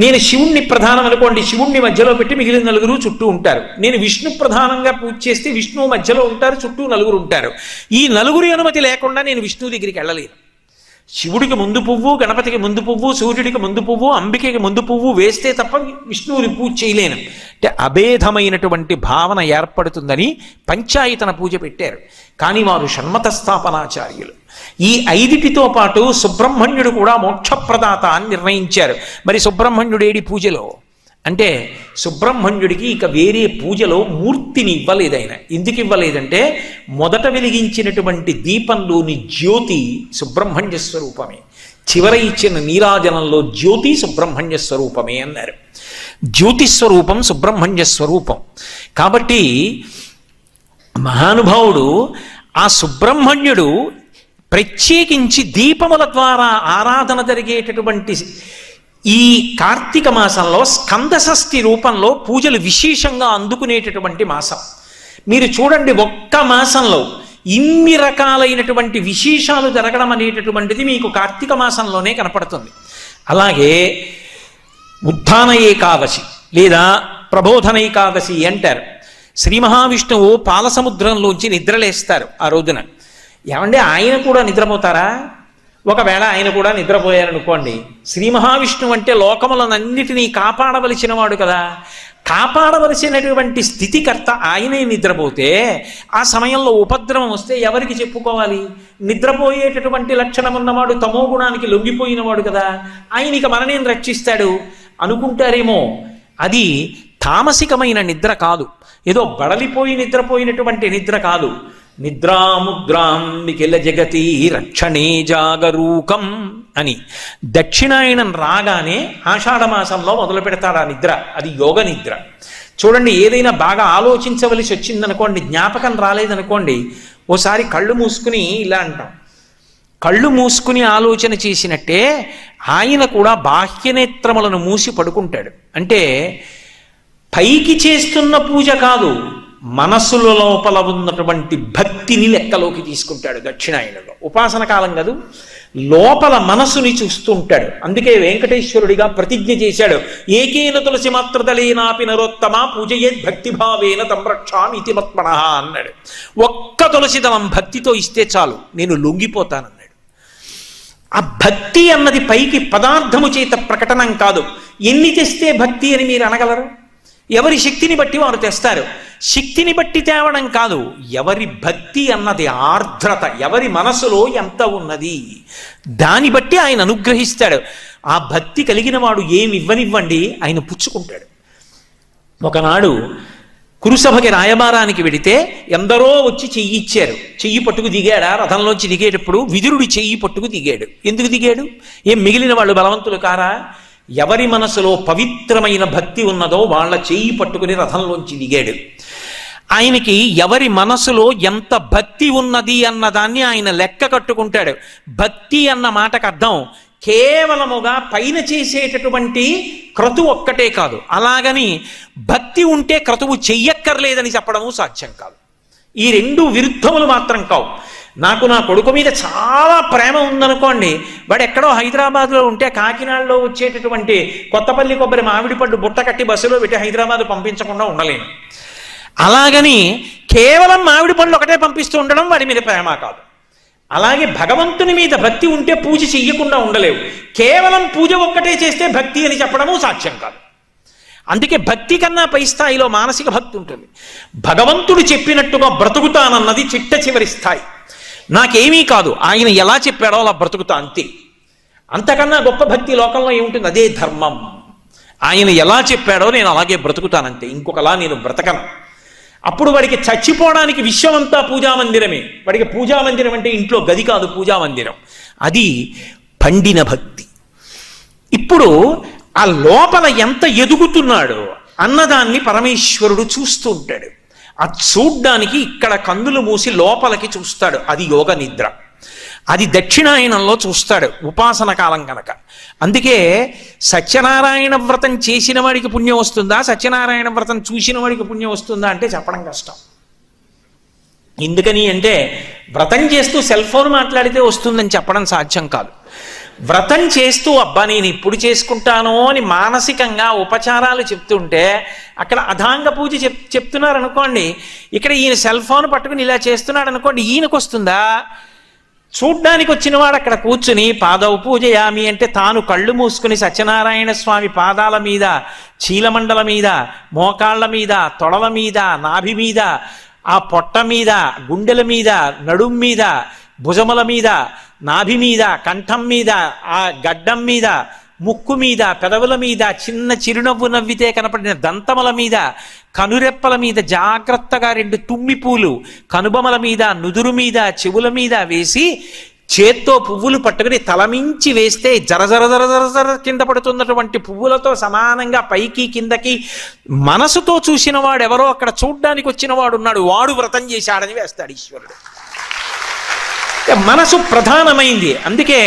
నేను శివుణ్ణి ప్రధానం అనుకోండి, శివుణ్ణి మధ్యలో పెట్టి మిగిలిన నలుగురు చుట్టూ ఉంటారు. నేను విష్ణు ప్రధానంగా పూజ చేస్తే విష్ణువు మధ్యలో ఉంటారు, చుట్టూ నలుగురు ఉంటారు. ఈ నలుగురి అనుమతి లేకుండా నేను విష్ణువు దగ్గరికి వెళ్ళలేను. శివుడికి ముందు పువ్వు, గణపతికి ముందు పువ్వు, సూర్యుడికి ముందు పువ్వు, అంబికకి ముందు పువ్వు వేస్తే తప్ప విష్ణువుని పూజ చేయలేను. అంటే అభేదమైనటువంటి భావన ఏర్పడుతుందని పంచాయతన పూజ పెట్టారు. కానీ వారు షణ్మత స్థాపనాచార్యులు. ఈ 5టితో పాటు సుబ్రహ్మణ్యుడు కూడా మోక్షప్రదాత అని నిర్ణయించారు. మరి సుబ్రహ్మణ్యుడేడి పూజలో అంటే సుబ్రహ్మణ్యుడికి ఇక వేరే పూజలో మూర్తిని ఇవ్వలేదు ఆయన. ఎందుకు ఇవ్వలేదంటే మొదట వెలిగించినటువంటి దీపంలోని జ్యోతి సుబ్రహ్మణ్య స్వరూపమే, చివర ఇచ్చిన నీరాజనంలో జ్యోతి సుబ్రహ్మణ్య స్వరూపమే అన్నారు. జ్యోతి స్వరూపం సుబ్రహ్మణ్య స్వరూపం. కాబట్టి మహానుభావుడు ఆ సుబ్రహ్మణ్యుడు ప్రత్యేకించి దీపముల ద్వారా ఆరాధన జరిగేటటువంటి ఈ కార్తీక మాసంలో స్కంద షష్ఠి రూపంలో పూజలు విశేషంగా అందుకునేటటువంటి మాసం. మీరు చూడండి, ఒక్క మాసంలో ఇన్ని రకాలైనటువంటి విశేషాలు జరగడం అనేటటువంటిది మీకు కార్తీక మాసంలోనే కనపడుతుంది. అలాగే ఉత్థాన ఏకాదశి లేదా ప్రబోధన ఏకాదశి అంటారు. శ్రీ మహావిష్ణువు పాలసముద్రంలోంచి నిద్రలేస్తారు ఆ రోజున. ఏమంటే ఆయన కూడా నిద్రపోతారా? ఒకవేళ ఆయన కూడా నిద్రపోయారనుకోండి, శ్రీ మహావిష్ణువు అంటే లోకములనన్నిటినీ కాపాడవలసిన వాడు కదా, కాపాడవలసినటువంటి స్థితికర్త ఆయనే నిద్రపోతే ఆ సమయంలో ఉపద్రవం వస్తే ఎవరికి చెప్పుకోవాలి? నిద్రపోయేటటువంటి లక్షణం ఉన్నవాడు తమో గుణానికి లొంగిపోయినవాడు కదా, ఆయనకి మననేం రక్షిస్తాడు అనుకుంటారేమో. అది తామసికమైన నిద్ర కాదు, ఏదో బడలిపోయి నిద్రపోయినటువంటి నిద్ర కాదు. నిద్రాముద్రాం నిఖిల జగతి రక్షణే జాగరూకం అని దక్షిణాయనం రాగానే ఆషాఢమాసంలో మొదలు పెడతాడు ఆ నిద్ర. అది యోగ నిద్ర. చూడండి, ఏదైనా బాగా ఆలోచించవలసి వచ్చిందనుకోండి, జ్ఞాపకం రాలేదనుకోండి, ఓసారి కళ్ళు మూసుకుని ఇలా అంటాం. కళ్ళు మూసుకుని ఆలోచన చేసినట్టే ఆయన కూడా బాహ్యనేత్రములను మూసి పడుకుంటాడు. అంటే పైకి చేస్తున్న పూజ కాదు, మనస్సుల లోపల ఉన్నటువంటి భక్తిని లెక్కలోకి తీసుకుంటాడు. దక్షిణాయనంలో ఉపాసన కాలం కాదు, లోపల మనస్సుని చూస్తూ ఉంటాడు. అందుకే వెంకటేశ్వరుడిగా ప్రతిజ్ఞ చేశాడు, ఏకేన తులసి మాత్రదలేనాపి నరోత్తమ పూజయేద్ భక్తిభావేన తంరక్షామి ఇతి మత్మనః అన్నాడు. ఒక్క తులసి దళం భక్తితో ఇస్తే చాలు, నేను లొంగిపోతానన్నాడు. ఆ భక్తి అన్నది పైకి పదార్థము చేత ప్రకటనం కాదు. ఎన్ని తెస్తే భక్తి అని మీరు అనగలరు? ఎవరి శక్తిని బట్టి వారు తెస్తారు. శక్తిని బట్టి తేవడం కాదు, ఎవరి భక్తి అన్నది ఆర్ద్రత, ఎవరి మనసులో ఎంత ఉన్నది దాన్ని బట్టి ఆయన అనుగ్రహిస్తాడు. ఆ భక్తి కలిగిన వాడు ఏమి ఇవ్వనివ్వండి ఆయన పుచ్చుకుంటాడు. ఒకనాడు కురుసభకి రాయబారానికి వెడితే ఎందరో వచ్చి చెయ్యి ఇచ్చారు. చెయ్యి పట్టుకు దిగాడా? రథంలోంచి దిగేటప్పుడు విదురుడి చెయ్యి పట్టుకు దిగాడు. ఎందుకు దిగాడు? ఏం మిగిలిన వాళ్ళు బలవంతులు కారా? ఎవరి మనసులో పవిత్రమైన భక్తి ఉన్నదో వాళ్ళ చెయ్యి పట్టుకుని రథంలోంచి దిగాడు. ఆయనకి ఎవరి మనసులో ఎంత భక్తి ఉన్నది అన్నదాన్ని ఆయన లెక్క కట్టుకుంటాడు. భక్తి అన్న మాటకు అర్థం కేవలముగా పైన చేసేటటువంటి క్రతువు ఒక్కటే కాదు, అలాగని భక్తి ఉంటే క్రతువు చెయ్యక్కర్లేదని చెప్పడము సాధ్యం కాదు. ఈ రెండు విరుద్ధములు మాత్రం కావు. నాకు నా కొడుకు మీద చాలా ప్రేమ ఉందనుకోండి, వాడు ఎక్కడో హైదరాబాద్లో ఉంటే కాకినాడలో వచ్చేటటువంటి కొత్తపల్లి కొబ్బరి మామిడి పళ్ళు బుట్ట కట్టి బస్సులో పెట్టి హైదరాబాద్ పంపించకుండా ఉండలేను. అలాగని కేవలం మామిడి పళ్ళు ఒకటే పంపిస్తూ ఉండడం వాడి మీద ప్రేమ కాదు. అలాగే భగవంతుని మీద భక్తి ఉంటే పూజ చెయ్యకుండా ఉండలేవు. కేవలం పూజ ఒక్కటే చేస్తే భక్తి అని చెప్పడము సాధ్యం కాదు. అందుకే భక్తి కన్నా పై స్థాయిలో మానసిక భక్తి ఉంటుంది. భగవంతుడు చెప్పినట్టుగా బ్రతుకుతానన్నది చిట్ట చివరి స్థాయి. నాకేమీ కాదు, ఆయన ఎలా చెప్పాడో అలా బ్రతుకుతా అంతే. అంతకన్నా గొప్ప భక్తి లోకంలో ఏముంటుంది? అదే ధర్మం. ఆయన ఎలా చెప్పాడో నేను అలాగే బ్రతుకుతానంతే, ఇంకొకలా నేను బ్రతకను. అప్పుడు వాడికి చచ్చిపోవడానికి విశ్వమంతా పూజామందిరమే. వాడికి పూజామందిరం అంటే ఇంట్లో గది కాదు, పూజామందిరం. అది పండిన భక్తి. ఇప్పుడు ఆ లోపల ఎంత ఎదుగుతున్నాడో అన్నదాన్ని పరమేశ్వరుడు చూస్తూ ఉంటాడు. అది చూడ్డానికి ఇక్కడ కన్నులు మూసి లోపలికి చూస్తాడు. అది యోగ నిద్ర. అది దక్షిణాయనంలో చూస్తాడు ఉపాసన కాలం కనుక. అందుకే సత్యనారాయణ వ్రతం చేసిన వాడికి పుణ్యం వస్తుందా, సత్యనారాయణ వ్రతం చూసిన వాడికి పుణ్యం వస్తుందా అంటే చెప్పడం కష్టం. ఎందుకని అంటే వ్రతం చేస్తూ సెల్ ఫోన్ మాట్లాడితే వస్తుందని చెప్పడం సాధ్యం కాదు. వ్రతం చేస్తూ అబ్బా నేను ఇప్పుడు చేసుకుంటాను అని మానసికంగా ఉపచారాలు చెప్తుంటే అక్కడ అధాంగ పూజ చెప్తున్నారు అనుకోండి, ఇక్కడ ఈయన సెల్ ఫోన్ పట్టుకుని ఇలా చేస్తున్నాడు అనుకోండి, ఈయనకు వస్తుందా? చూడ్డానికి వచ్చిన వాడు అక్కడ కూర్చుని పాదవ పూజయామి అంటే తాను కళ్ళు మూసుకుని సత్యనారాయణ స్వామి పాదాల మీద, చీలమండల మీద, మోకాళ్ళ మీద, తొడల మీద, నాభి మీద, ఆ పొట్ట మీద, గుండెల మీద, నడుం మీద, భుజముల మీద, నాభి మీద, కంఠం మీద, ఆ గడ్డం మీద, ముక్కు మీద, పెదవుల మీద, చిన్న చిరునవ్వు నవ్వితే కనపడిన దంతముల మీద, కనురెప్పల మీద జాగ్రత్తగా 2 తుమ్మి పూలు కనుబొమల మీద, నుదురు మీద, చెవుల మీద వేసి చేత్తో పువ్వులు పట్టుకుని తలమించి వేస్తే జర జర జర జర జర కింద పడుతున్నటువంటి పువ్వులతో సమానంగా పైకి కిందకి మనసుతో చూసిన వాడు ఎవరో అక్కడ చూడ్డానికి వచ్చిన వాడు ఉన్నాడు, వాడు వ్రతం చేశాడని వేస్తాడు ఈశ్వరుడు. మనసు ప్రధానమైంది. అందుకే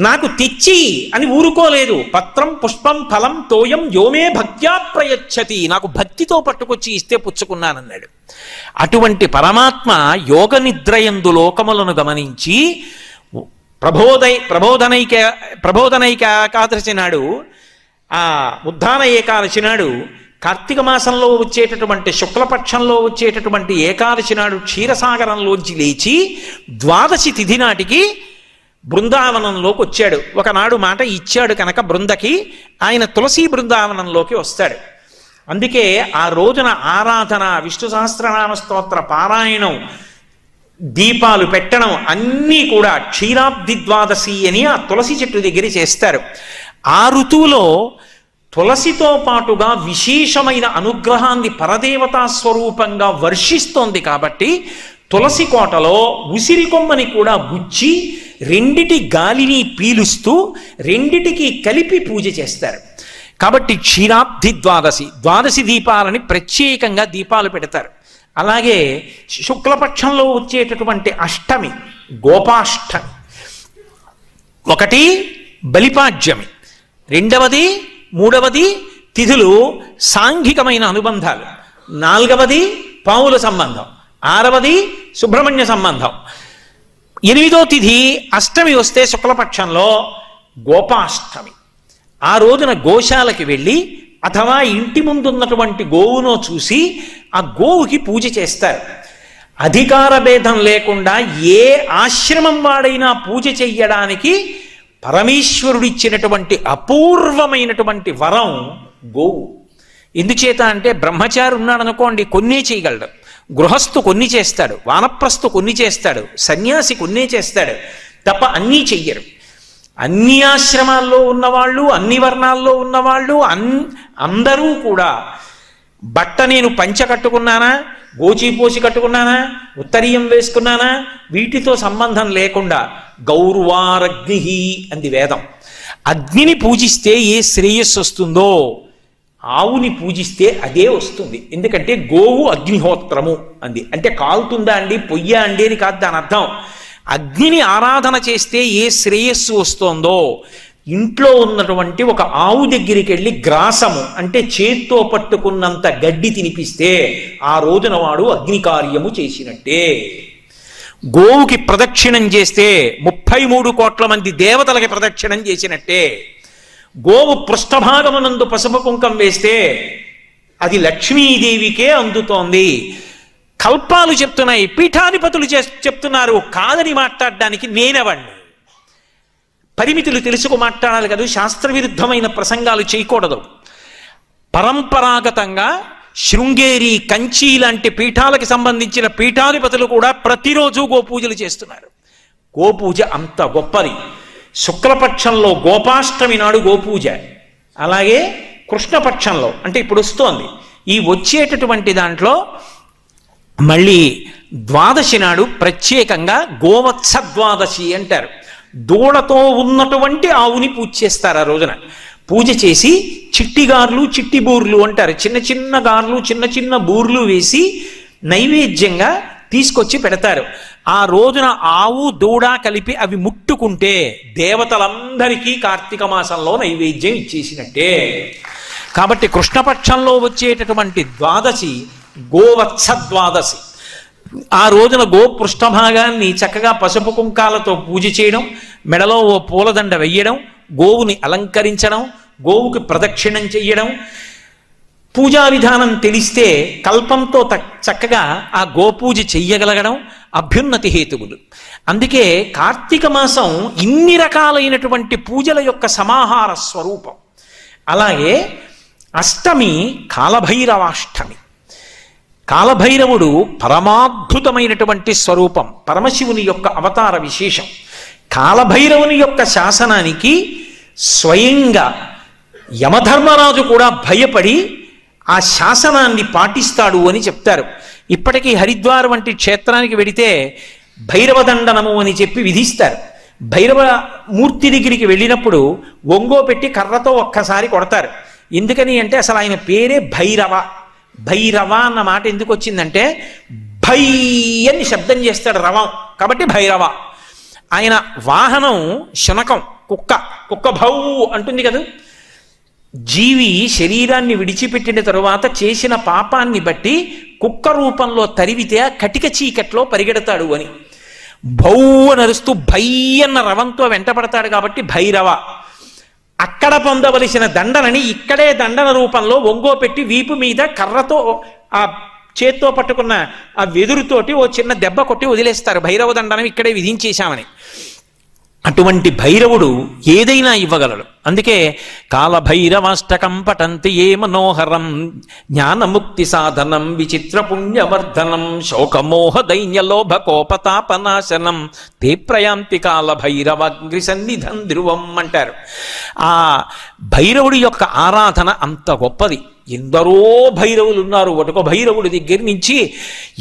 నాకు తెచ్చి అని ఊరుకోలేదు. పత్రం పుష్పం ఫలం తోయం యోమే భక్త్యా ప్రయచ్చతి, నాకు భక్తితో పట్టుకొచ్చి ఇస్తే పుచ్చుకున్నానన్నాడు. అటువంటి పరమాత్మ యోగ నిద్రయందు లోకములను గమనించి ప్రబోధనైక ఏకాదశి నాడు, ఆ ఉద్ధాన ఏకాదశి నాడు, కార్తీక మాసంలో వచ్చేటటువంటి శుక్లపక్షంలో వచ్చేటటువంటి ఏకాదశి నాడు క్షీరసాగరంలోంచి లేచి ద్వాదశి తిథి నాటికి బృందావనంలోకి వచ్చాడు. ఒకనాడు మాట ఇచ్చాడు కనుక బృందకి, ఆయన తులసి బృందావనంలోకి వస్తాడు. అందుకే ఆ రోజున ఆరాధన, విష్ణు సహస్రనామ స్తోత్ర పారాయణం, దీపాలు పెట్టడం అన్నీ కూడా క్షీరాబ్ది ద్వాదశి అని ఆ తులసి చెట్టు దగ్గర చేస్తారు. ఆ ఋతువులో తులసితో పాటుగా విశేషమైన అనుగ్రహాన్ని పరదేవతా స్వరూపంగా వర్షిస్తోంది కాబట్టి తులసి కోటలో ఉసిరి కొమ్మని కూడా గుచ్చి రెండిటి గాలిని పీలుస్తూ రెండిటికి కలిపి పూజ చేస్తారు. కాబట్టి క్షీరాబ్ది ద్వాదశి, ద్వాదశి దీపాలని ప్రత్యేకంగా దీపాలు పెడతారు. అలాగే శుక్లపక్షంలో వచ్చేటటువంటి అష్టమి గోపాష్టమి, ఒకటి బలిపాడ్యమి, రెండవది మూడవది తిథులు సాంఘికమైన అనుబంధాలు, నాలుగవది పావుల సంబంధం, ఆరవది సుబ్రహ్మణ్య సంబంధం, ఎనిమిదో తిథి అష్టమి వస్తే శుక్లపక్షంలో గోపాష్టమి. ఆ రోజున గోశాలకి వెళ్ళి అథవా ఇంటి ముందున్నటువంటి గోవునో చూసి ఆ గోవుకి పూజ చేస్తారు. అధికార భేదం లేకుండా ఏ ఆశ్రమం వాడైనా పూజ చెయ్యడానికి పరమేశ్వరుడిచ్చినటువంటి అపూర్వమైనటువంటి వరం గోవు. ఎందుచేత అంటే బ్రహ్మచారి ఉన్నాడు అనుకోండి కొన్నే చేయగలడు, గృహస్థు కొన్ని చేస్తాడు, వానప్రస్థు కొన్ని చేస్తాడు, సన్యాసి కొన్నే చేస్తాడు తప్ప అన్నీ చెయ్యరు. అన్ని ఆశ్రమాల్లో ఉన్నవాళ్ళు, అన్ని వర్ణాల్లో ఉన్నవాళ్ళు అందరూ కూడా బట్ట నేను పంచ కట్టుకున్నానా, గోచీపోసి కట్టుకున్నానా, ఉత్తరీయం వేసుకున్నానా, వీటితో సంబంధం లేకుండా గౌర్వారగ్ని అంది వేదం. అగ్నిని పూజిస్తే ఏ శ్రేయస్సు వస్తుందో ఆవుని పూజిస్తే అదే వస్తుంది. ఎందుకంటే గోవు అగ్నిహోత్రము అంది. అంటే కాలుతుందా అండి, పొయ్యా అండి అని కాదు దాని అర్థం. అగ్నిని ఆరాధన చేస్తే ఏ శ్రేయస్సు వస్తోందో, ఇంట్లో ఉన్నటువంటి ఒక ఆవు దగ్గరికి వెళ్ళి గ్రాసము అంటే చేత్తో పట్టుకున్నంత గడ్డి తినిపిస్తే ఆ రోజున వాడు అగ్ని కార్యము చేసినట్టే. గోవుకి ప్రదక్షిణం చేస్తే 33 కోట్ల మంది దేవతలకి ప్రదక్షిణం చేసినట్టే. గోవు పృష్ఠభాగమునందు పసుపు కుంకం వేస్తే అది లక్ష్మీదేవికే అందుతోంది. కల్పాలు చెప్తున్నాయి, పీఠాధిపతులు చెప్తున్నారు. కాదని మాట్లాడడానికి నేనెవణ్ణి? పరిమితులు తెలుసుకు మాట్లాడాలి కదా, శాస్త్ర విరుద్ధమైన ప్రసంగాలు చేయకూడదు. పరంపరాగతంగా శృంగేరి, కంచి లాంటి పీఠాలకు సంబంధించిన పీఠాధిపతులు కూడా ప్రతిరోజు గోపూజలు చేస్తున్నారు. గోపూజ అంత గొప్పది. శుక్లపక్షంలో గోపాష్టమి నాడు గోపూజ, అలాగే కృష్ణపక్షంలో అంటే ఇప్పుడు వస్తోంది ఈ వచ్చేటటువంటి దాంట్లో మళ్ళీ ద్వాదశి నాడు ప్రత్యేకంగా గోవత్స ద్వాదశి అంటారు. దూడతో ఉన్నటువంటి ఆవుని పూజ చేస్తారు. ఆ రోజున పూజ చేసి చిట్టి గార్లు, చిట్టి బూర్లు అంటారు, చిన్న చిన్న గార్లు, చిన్న చిన్న బూర్లు వేసి నైవేద్యంగా తీసుకొచ్చి పెడతారు. ఆ రోజున ఆవు దూడ కలిపి అవి ముట్టుకుంటే దేవతలందరికీ కార్తీక మాసంలో నైవేద్యం ఇచ్చేసినట్టే. కాబట్టి కృష్ణపక్షంలో వచ్చేటటువంటి ద్వాదశి గోవత్స ద్వాదశి. ఆ రోజున గో పృష్ఠభాగాన్ని చక్కగా పసుపు కుంకాలతో పూజ చేయడం, మెడలో ఓ పూలదండ వెయ్యడం, గోవుని అలంకరించడం, గోవుకి ప్రదక్షిణం చెయ్యడం, పూజా విధానం తెలిస్తే కల్పంతో చక్కగా ఆ గోపూజ చెయ్యగలగడం అభ్యున్నతి హేతువులు. అందుకే కార్తీక మాసం ఇన్ని రకాలైనటువంటి పూజల యొక్క సమాహార స్వరూపం. అలాగే అష్టమి కాలభైరవాష్టమి. కాలభైరవుడు పరమాద్భుతమైనటువంటి స్వరూపం, పరమశివుని యొక్క అవతార విశేషం. కాలభైరవుని యొక్క శాసనానికి స్వయంగా యమధర్మరాజు కూడా భయపడి ఆ శాసనాన్ని పాటిస్తాడు అని చెప్తారు. ఇప్పటికీ హరిద్వార్ వంటి క్షేత్రానికి వెడితే భైరవదండనము అని చెప్పి విధిస్తారు. భైరవ మూర్తి దగ్గరికి వెళ్ళినప్పుడు ఒంగో పెట్టి కర్రతో ఒక్కసారి కొడతారు. ఎందుకని అంటే అసలు ఆయన పేరే భైరవ. భైరవ అన్న మాట ఎందుకు వచ్చిందంటే భై అని శబ్దం చేస్తాడు రవం, కాబట్టి భైరవ. ఆయన వాహనం శునకం, కుక్క. కుక్క భౌ అంటుంది కదా. జీవి శరీరాన్ని విడిచిపెట్టిన తరువాత చేసిన పాపాన్ని బట్టి కుక్క రూపంలో తరివితే ఆ కటిక చీకట్లో పరిగెడతాడు అని. భౌ నరుస్తూ భై అన్న రవంతో వెంటపడతాడు కాబట్టి భైరవ. అక్కడ పొందవలసిన దండనని ఇక్కడే దండన రూపంలో ఒంగో పెట్టి వీపు మీద కర్రతో ఆ చేత్తో పట్టుకున్న ఆ వెదురుతోటి ఓ చిన్న దెబ్బ కొట్టి వదిలేస్తారు. భైరవ దండనం ఇక్కడే విధించేశామని. అటువంటి భైరవుడు ఏదైనా ఇవ్వగలడు. అందుకే కాలభైరవాష్టకం పఠంతి ఏ మనోహరం జ్ఞానముక్తి సాధనం విచిత్ర పుణ్యవర్ధనం శోకమోహ దైన్యలోభ కోపతాపనాశనం తే ప్రయాంతి కాలభైరవాగ్రి సన్నిధం ధ్రువం అంటారు. ఆ భైరవుడి యొక్క ఆరాధన అంత గొప్పది. ఎందరో భైరవులు ఉన్నారు. ఒటొక భైరవుడి దగ్గర నుంచి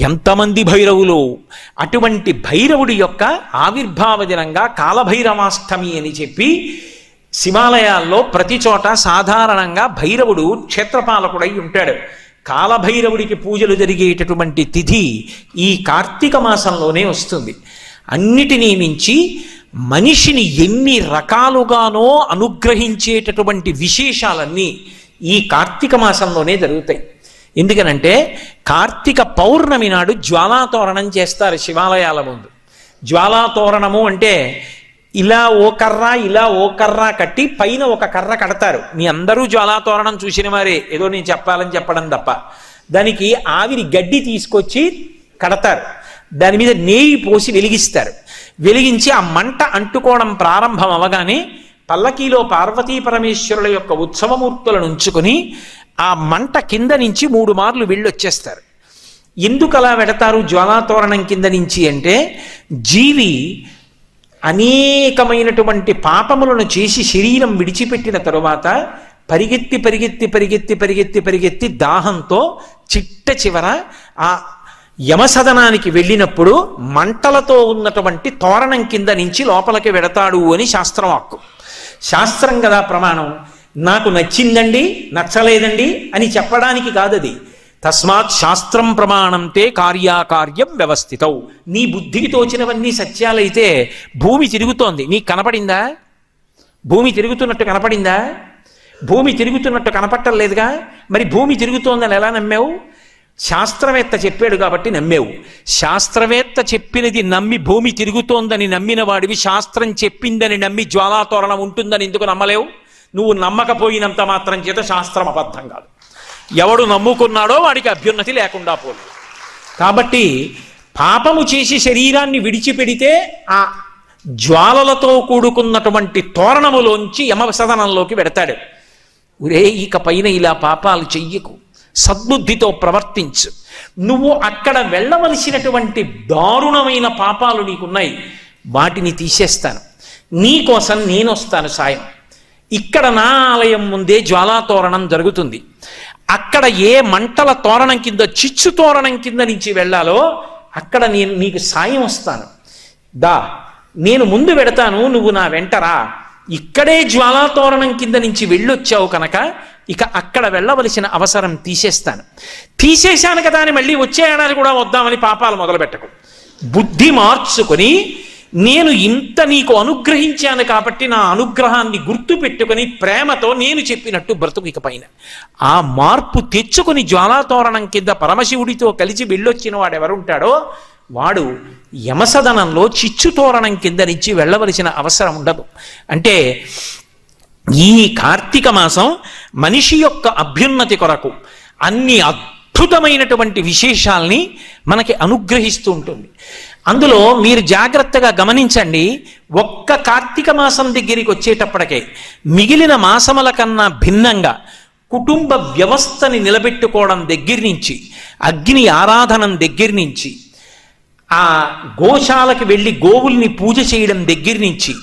ఎంతమంది భైరవులు. అటువంటి భైరవుడి యొక్క ఆవిర్భావ దినంగా కాలభైరవాష్టమి అని చెప్పి శివాలయాల్లో ప్రతి చోట సాధారణంగా భైరవుడు క్షేత్రపాలకుడై ఉంటాడు. కాలభైరవుడికి పూజలు జరిగేటటువంటి తిథి ఈ కార్తీక మాసంలోనే వస్తుంది. అన్నిటినీ మించి మనిషిని ఎన్ని రకాలుగానో అనుగ్రహించేటటువంటి విశేషాలన్నీ ఈ కార్తీక మాసంలోనే జరుగుతాయి. ఎందుకనంటే కార్తీక పౌర్ణమి నాడు జ్వాలాతోరణం చేస్తారు శివాలయాల ముందు. జ్వాలాతోరణము అంటే ఇలా ఓ కర్ర ఇలా ఓ కర్ర కట్టి పైన ఒక కర్ర కడతారు. మీ అందరూ జ్వాలాతోరణం చూసిన వారే, ఏదో నేను చెప్పాలని చెప్పడం తప్ప. దానికి ఆవిరి గడ్డి తీసుకొచ్చి కడతారు. దాని మీద నెయ్యి పోసి వెలిగిస్తారు. వెలిగించి ఆ మంట అంటుకోవడం ప్రారంభం అవగానే పల్లకీలో పార్వతీ పరమేశ్వరుల యొక్క ఉత్సవమూర్తులను ఉంచుకొని ఆ మంట కింద నుంచి 3 మార్లు వెళ్ళొచ్చేస్తారు. ఎందుకు అలా వెడతారు జ్వాలాతోరణం కింద నుంచి అంటే, జీవి అనేకమైనటువంటి పాపములను చేసి శరీరం విడిచిపెట్టిన తరువాత పరిగెత్తి పరిగెత్తి పరిగెత్తి పరిగెత్తి పరిగెత్తి దాహంతో చిట్ట చివర ఆ యమసదనానికి వెళ్ళినప్పుడు మంటలతో ఉన్నటువంటి తోరణం కింద నుంచి లోపలికి వెడతాడు అని శాస్త్రం వాక్కు. శాస్త్రం కదా ప్రమాణం. నాకు నచ్చిందండి నచ్చలేదండి అని చెప్పడానికి కాదది. తస్మాత్ శాస్త్రం ప్రమాణంతే కార్యాకార్యం వ్యవస్థితౌ. నీ బుద్ధికి తోచినవన్నీ సత్యాలైతే భూమి తిరుగుతోంది, నీకు కనపడిందా? భూమి తిరుగుతున్నట్టు కనపడిందా? భూమి తిరుగుతున్నట్టు కనపట్టలేదుగా. మరి భూమి తిరుగుతోందని ఎలా నమ్మావు? శాస్త్రవేత్త చెప్పాడు కాబట్టి నమ్మేవు. శాస్త్రవేత్త చెప్పినది నమ్మి భూమి తిరుగుతోందని నమ్మిన వాడివి శాస్త్రం చెప్పిందని నమ్మి జ్వాలాతోరణం ఉంటుందని ఎందుకు నమ్మలేవు? నువ్వు నమ్మకపోయినంత మాత్రం చేత శాస్త్రం అబద్ధం కాదు. ఎవడు నమ్ముకున్నాడో వాడికి అభ్యున్నతి లేకుండా పోలేదు. కాబట్టి పాపము చేసి శరీరాన్ని విడిచిపెడితే ఆ జ్వాలలతో కూడుకున్నటువంటి తోరణములోంచి యమసదనంలోకి వెడతాడు. ఒరే ఇక పైన ఇలా పాపాలు చెయ్యకు, సద్బుద్ధితో ప్రవర్తించు. నువ్వు అక్కడ వెళ్ళవలసినటువంటి దారుణమైన పాపాలు నీకున్నాయి, వాటిని తీసేస్తాను, నీకోసం నేను వస్తాను సాయం. ఇక్కడ నా ఆలయం ముందే జ్వాలాతోరణం జరుగుతుంది. అక్కడ ఏ మంటల తోరణం కింద చిచ్చు తోరణం కింద నుంచి వెళ్ళాలో అక్కడ నేను నీకు సాయం వస్తాను. దా నేను ముందు వెడతాను, నువ్వు నా వెంటరా. ఇక్కడే జ్వాలాతోరణం కింద నుంచి వెళ్ళొచ్చావు కనుక ఇక అక్కడ వెళ్ళవలసిన అవసరం తీసేశాను కదా అని మళ్ళీ వచ్చే ఏడాది కూడా వద్దామని పాపాలు మొదలుపెట్టకు. బుద్ధి మార్చుకొని నేను ఇంత నీకు అనుగ్రహించాను కాబట్టి నా అనుగ్రహాన్ని గుర్తు పెట్టుకొని ప్రేమతో నేను చెప్పినట్టు బ్రతుకు ఇక పైన. ఆ మార్పు తెచ్చుకొని జ్వాలాతోరణం కింద పరమశివుడితో కలిసి వెళ్ళొచ్చిన వాడు ఎవరుంటాడో వాడు యమసదనంలో చిచ్చుతోరణం కింద నుంచి వెళ్ళవలసిన అవసరం ఉండదు. అంటే ఈ కార్తీక మాసం మనిషి యొక్క అభ్యున్నతి కొరకు అన్ని అద్భుతమైనటువంటి విశేషాల్ని మనకి అనుగ్రహిస్తూ ఉంటుంది. అందులో మీరు జాగ్రత్తగా గమనించండి, ఒక్క కార్తీక మాసం దగ్గరికి వచ్చేటప్పటికే మిగిలిన మాసముల కన్నా భిన్నంగా కుటుంబ వ్యవస్థని నిలబెట్టుకోవడం దగ్గర నుంచి, అగ్ని ఆరాధనం దగ్గర నుంచి, ఆ గోశాలకు వెళ్ళి గోవుల్ని పూజ చేయడం దగ్గర నుంచి,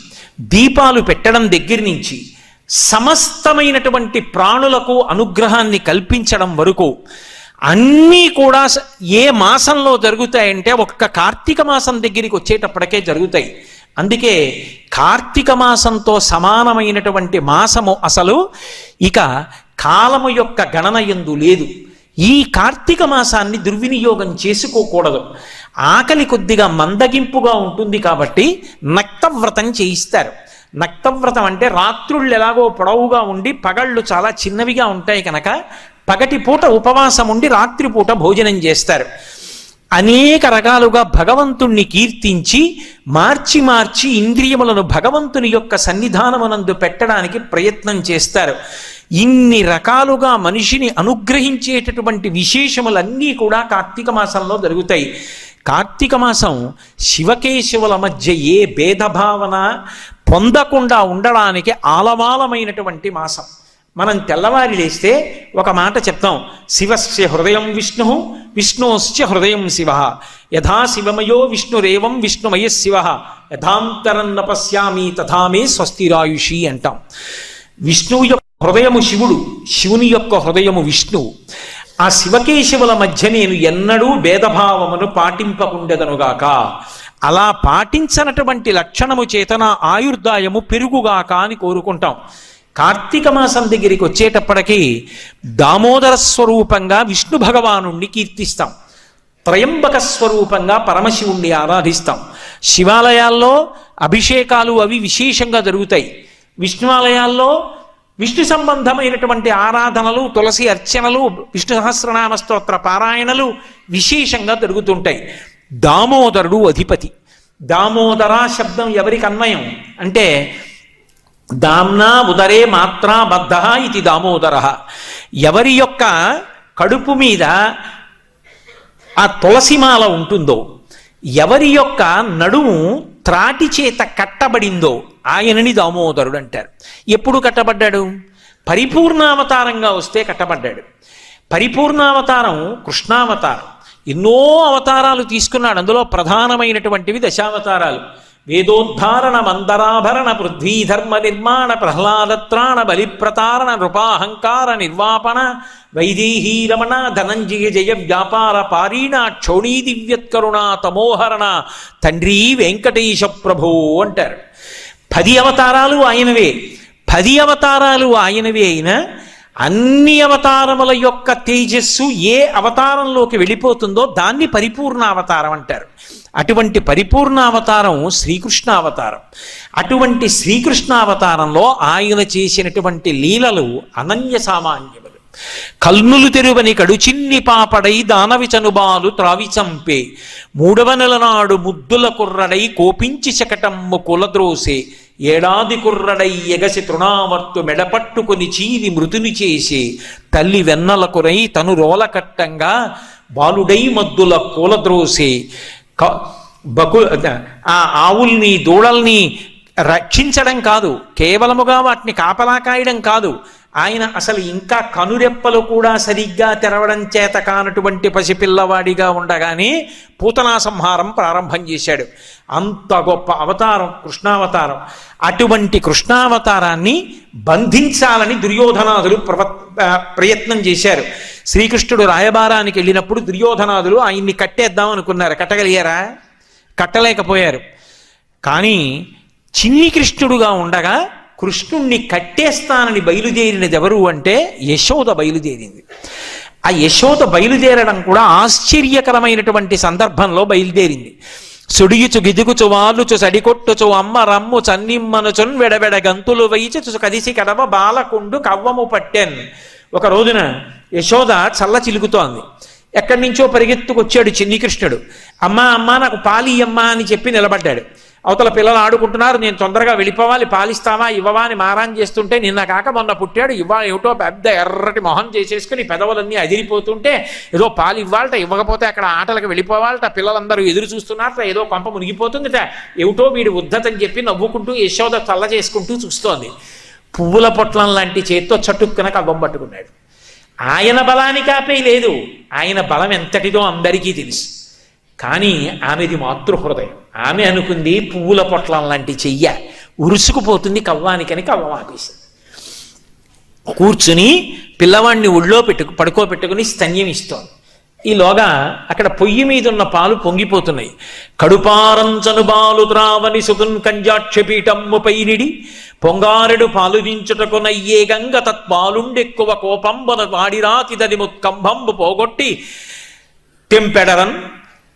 దీపాలు పెట్టడం దగ్గర నుంచి, సమస్తమైనటువంటి ప్రాణులకు అనుగ్రహాన్ని కల్పించడం వరకు అన్నీ కూడా ఏ మాసంలో జరుగుతాయంటే ఒక్క కార్తీక మాసం దగ్గరికి వచ్చేటప్పటికే జరుగుతాయి. అందుకే కార్తీక మాసంతో సమానమైనటువంటి మాసము అసలు ఇక కాలము యొక్క గణన యందు లేదు. ఈ కార్తీక మాసాన్ని దుర్వినియోగం చేసుకోకూడదు. ఆకలి కొద్దిగా మందగింపుగా ఉంటుంది కాబట్టి నక్తవ్రతం చేయిస్తారు. నక్తవ్రతం అంటే రాత్రుళ్ళు ఎలాగో పొడవుగా ఉండి పగళ్ళు చాలా చిన్నవిగా ఉంటాయి కనుక పగటి పూట ఉపవాసం ఉండి రాత్రిపూట భోజనం చేస్తారు. అనేక రకాలుగా భగవంతుణ్ణి కీర్తించి మార్చి మార్చి ఇంద్రియములను భగవంతుని యొక్క సన్నిధానమునందు పెట్టడానికి ప్రయత్నం చేస్తారు. ఇన్ని రకాలుగా మనిషిని అనుగ్రహించేటటువంటి విశేషములన్నీ కూడా కార్తీక మాసంలో జరుగుతాయి. కార్తీక మాసం శివకేశవుల మధ్య ఏ భేదభావన పొందకుండా ఉండడానికి ఆలవాలమైనటువంటి మాసం. మనం తెల్లవారి లేస్తే ఒక మాట చెప్తాం, శివస్య హృదయం విష్ణు విష్ణోశ్చ హృదయం శివ, యథా శివమయో విష్ణురేవం విష్ణుమయ శివ, యథాంతరన్న పశ్యామి తథామే స్వస్తిరాయుషి అంటాం. విష్ణువు యొక్క హృదయము శివుడు, శివుని యొక్క హృదయము విష్ణువు. ఆ శివకేశవుల మధ్య నేను ఎన్నడూ భేదభావమును పాటింపకుండెదనుగాక. అలా పాటించనటువంటి లక్షణము చేతన ఆయుర్దాయము పెరుగుగాక అని కోరుకుంటాం. కార్తీక మాసం దగ్గరికి వచ్చేటప్పటికీ దామోదర స్వరూపంగా విష్ణు భగవానుణ్ణి కీర్తిస్తాం, త్రయంబక స్వరూపంగా పరమశివుణ్ణి ఆరాధిస్తాం. శివాలయాల్లో అభిషేకాలు అవి విశేషంగా జరుగుతాయి. విష్ణువాలయాల్లో విష్ణు సంబంధమైనటువంటి ఆరాధనలు, తులసి అర్చనలు, విష్ణు సహస్రనామ స్తోత్ర పారాయణలు విశేషంగా జరుగుతుంటాయి. దామోదరుడు అధిపతి. దామోదర శబ్దం ఎవరికి అన్వయం అంటే దామ్నా ఉదరే మాత్రా బద్ధ ఇది దామోదర. ఎవరి యొక్క కడుపు మీద ఆ తులసిమాల ఉంటుందో, ఎవరి యొక్క నడుము త్రాటి చేత కట్టబడిందో ఆయనని దామోదరుడు అంటారు. ఎప్పుడు కట్టబడ్డాడు? పరిపూర్ణావతారంగా వస్తే కట్టబడ్డాడు. పరిపూర్ణావతారం కృష్ణావతారం. ఎన్నో అవతారాలు తీసుకున్నాడు. అందులో ప్రధానమైనటువంటివి దశావతారాలు. వేదోద్ధారణ మందరాభరణ పృథ్వీధర్మ నిర్మాణ ప్రహ్లాదత్రాణ బలిప్రతారణ నృపాహంకార నిర్వాపణ వైదేహీ రమణ ధనంజయ జయ వ్యాపార పారీణ క్షోణీ దివ్యత్కరుణ తమోహరణ తండ్రి వెంకటేశ ప్రభో అంటారు. 10 అవతారాలు ఆయనవే. 10 అవతారాలు ఆయనవే అయినా అన్ని అవతారముల యొక్క తేజస్సు ఏ అవతారంలోకి వెళ్ళిపోతుందో దాన్ని పరిపూర్ణ అవతారం అంటారు. అటువంటి పరిపూర్ణ అవతారం శ్రీకృష్ణ అవతారం. అటువంటి శ్రీకృష్ణ అవతారంలో ఆయన చేసినటువంటి లీలలు అనన్య సామాన్యములు. కల్నులు తెరువని కడుచిన్ని పాపడై దానవి చనుబాలు త్రావి చంపే, 3వ నెల నాడు ముద్దుల కుర్రడై కోపించి శకటమ్ము కులద్రోసే, ఏడాది కుర్రడై ఎగసి తృణావర్తు మెడపట్టుకుని చీరి మృతుని చేసే, తల్లి వెన్నలకురై తను రోలకట్టంగా బాలుడై మద్దుల కూలద్రోసే, ఆ ఆవుల్ని దూడల్ని రక్షించడం కాదు, కేవలముగా వాటిని కాపలా కాయడం కాదు, ఆయన అసలు ఇంకా కనురెప్పలు కూడా సరిగ్గా తెరవడం చేత కానటువంటి పసిపిల్లవాడిగా ఉండగానే పూతనా సంహారం ప్రారంభం చేశాడు. అంత గొప్ప అవతారం కృష్ణావతారం. అటువంటి కృష్ణావతారాన్ని బంధించాలని దుర్యోధనాదులు ప్రయత్నం చేశారు. శ్రీకృష్ణుడు రాయబారానికి వెళ్ళినప్పుడు దుర్యోధనాదులు ఆయన్ని కట్టేద్దాం అనుకున్నారు. కట్టగలిగారా? కట్టలేకపోయారు. కానీ చిన్ని కృష్ణుడుగా ఉండగా కృష్ణుణ్ణి కట్టేస్తానని బయలుదేరినది ఎవరు అంటే యశోద బయలుదేరింది. ఆ యశోద బయలుదేరడం కూడా ఆశ్చర్యకరమైనటువంటి సందర్భంలో బయలుదేరింది. సుడియుచు గిదుగుచు వాలుచు సడికొట్టుచు అమ్మ రమ్ము చన్నిమ్మనుచున్ వెడవెడ గంతులు వైచు కదిసి కడవ బాలకుండు కవ్వము పట్టెన్. ఒక రోజున యశోద చల్ల చిలుకుతోంది. ఎక్కడి నుంచో పరిగెత్తుకొచ్చాడు చిన్ని కృష్ణుడు. అమ్మా అమ్మా నాకు పాలియమ్మా అని చెప్పి నిలబడ్డాడు. అవతల పిల్లలు ఆడుకుంటున్నారు, నేను తొందరగా వెళ్ళిపోవాలి, పాలిస్తావా ఇవ్వవా అని మారాన్ చేస్తుంటే, నిన్న కాక మొన్న పుట్టాడు, ఇవాళ ఏమిటో పెద్ద ఎర్రటి మొహం చేసేసుకుని పెదవులన్నీ అదిరిపోతుంటే, ఏదో పాలు ఇవ్వాలట, ఇవ్వకపోతే అక్కడ ఆటలకు వెళ్ళిపోవాలట, పిల్లలందరూ ఎదురు చూస్తున్నారట, ఏదో కొంప మునిగిపోతుందిట, ఏమిటో వీడి ఉద్ధతని చెప్పి నవ్వుకుంటూ యశోద చల్ల చేసుకుంటూ చూస్తోంది. పువ్వుల పొట్లం లాంటి చేత్తో చటుక్కున కవ్వం పట్టుకున్నాడు. ఆయన బలానికి ఆపే లేదు, ఆయన బలం ఎంతటిదో అందరికీ తెలుసు. కానీ ఆమెది మాతృహృదయం. ఆమె అనుకుంది పువ్వుల పొట్లం లాంటి చెయ్య ఉరుసుకుపోతుంది కవ్వానికని కవ్వం ఆపేసింది. కూర్చుని పిల్లవాడిని ఒళ్ళో పడుకోబెట్టుకుని స్తన్యం ఇస్తోంది. ఈలోగా అక్కడ పొయ్యి మీద ఉన్న పాలు పొంగిపోతున్నాయి. కడుపారంచను బాలు త్రావని సుతున్ కంజాక్షపీఠమ్ము పైనిడి పొంగారెడు పాలు దించుటకు నయ్యే గంగ తత్పాలుండెక్కువ కోపంబన వాడిరాతిదది ముత్కంభంబు పోగొట్టి తెంపెడరన్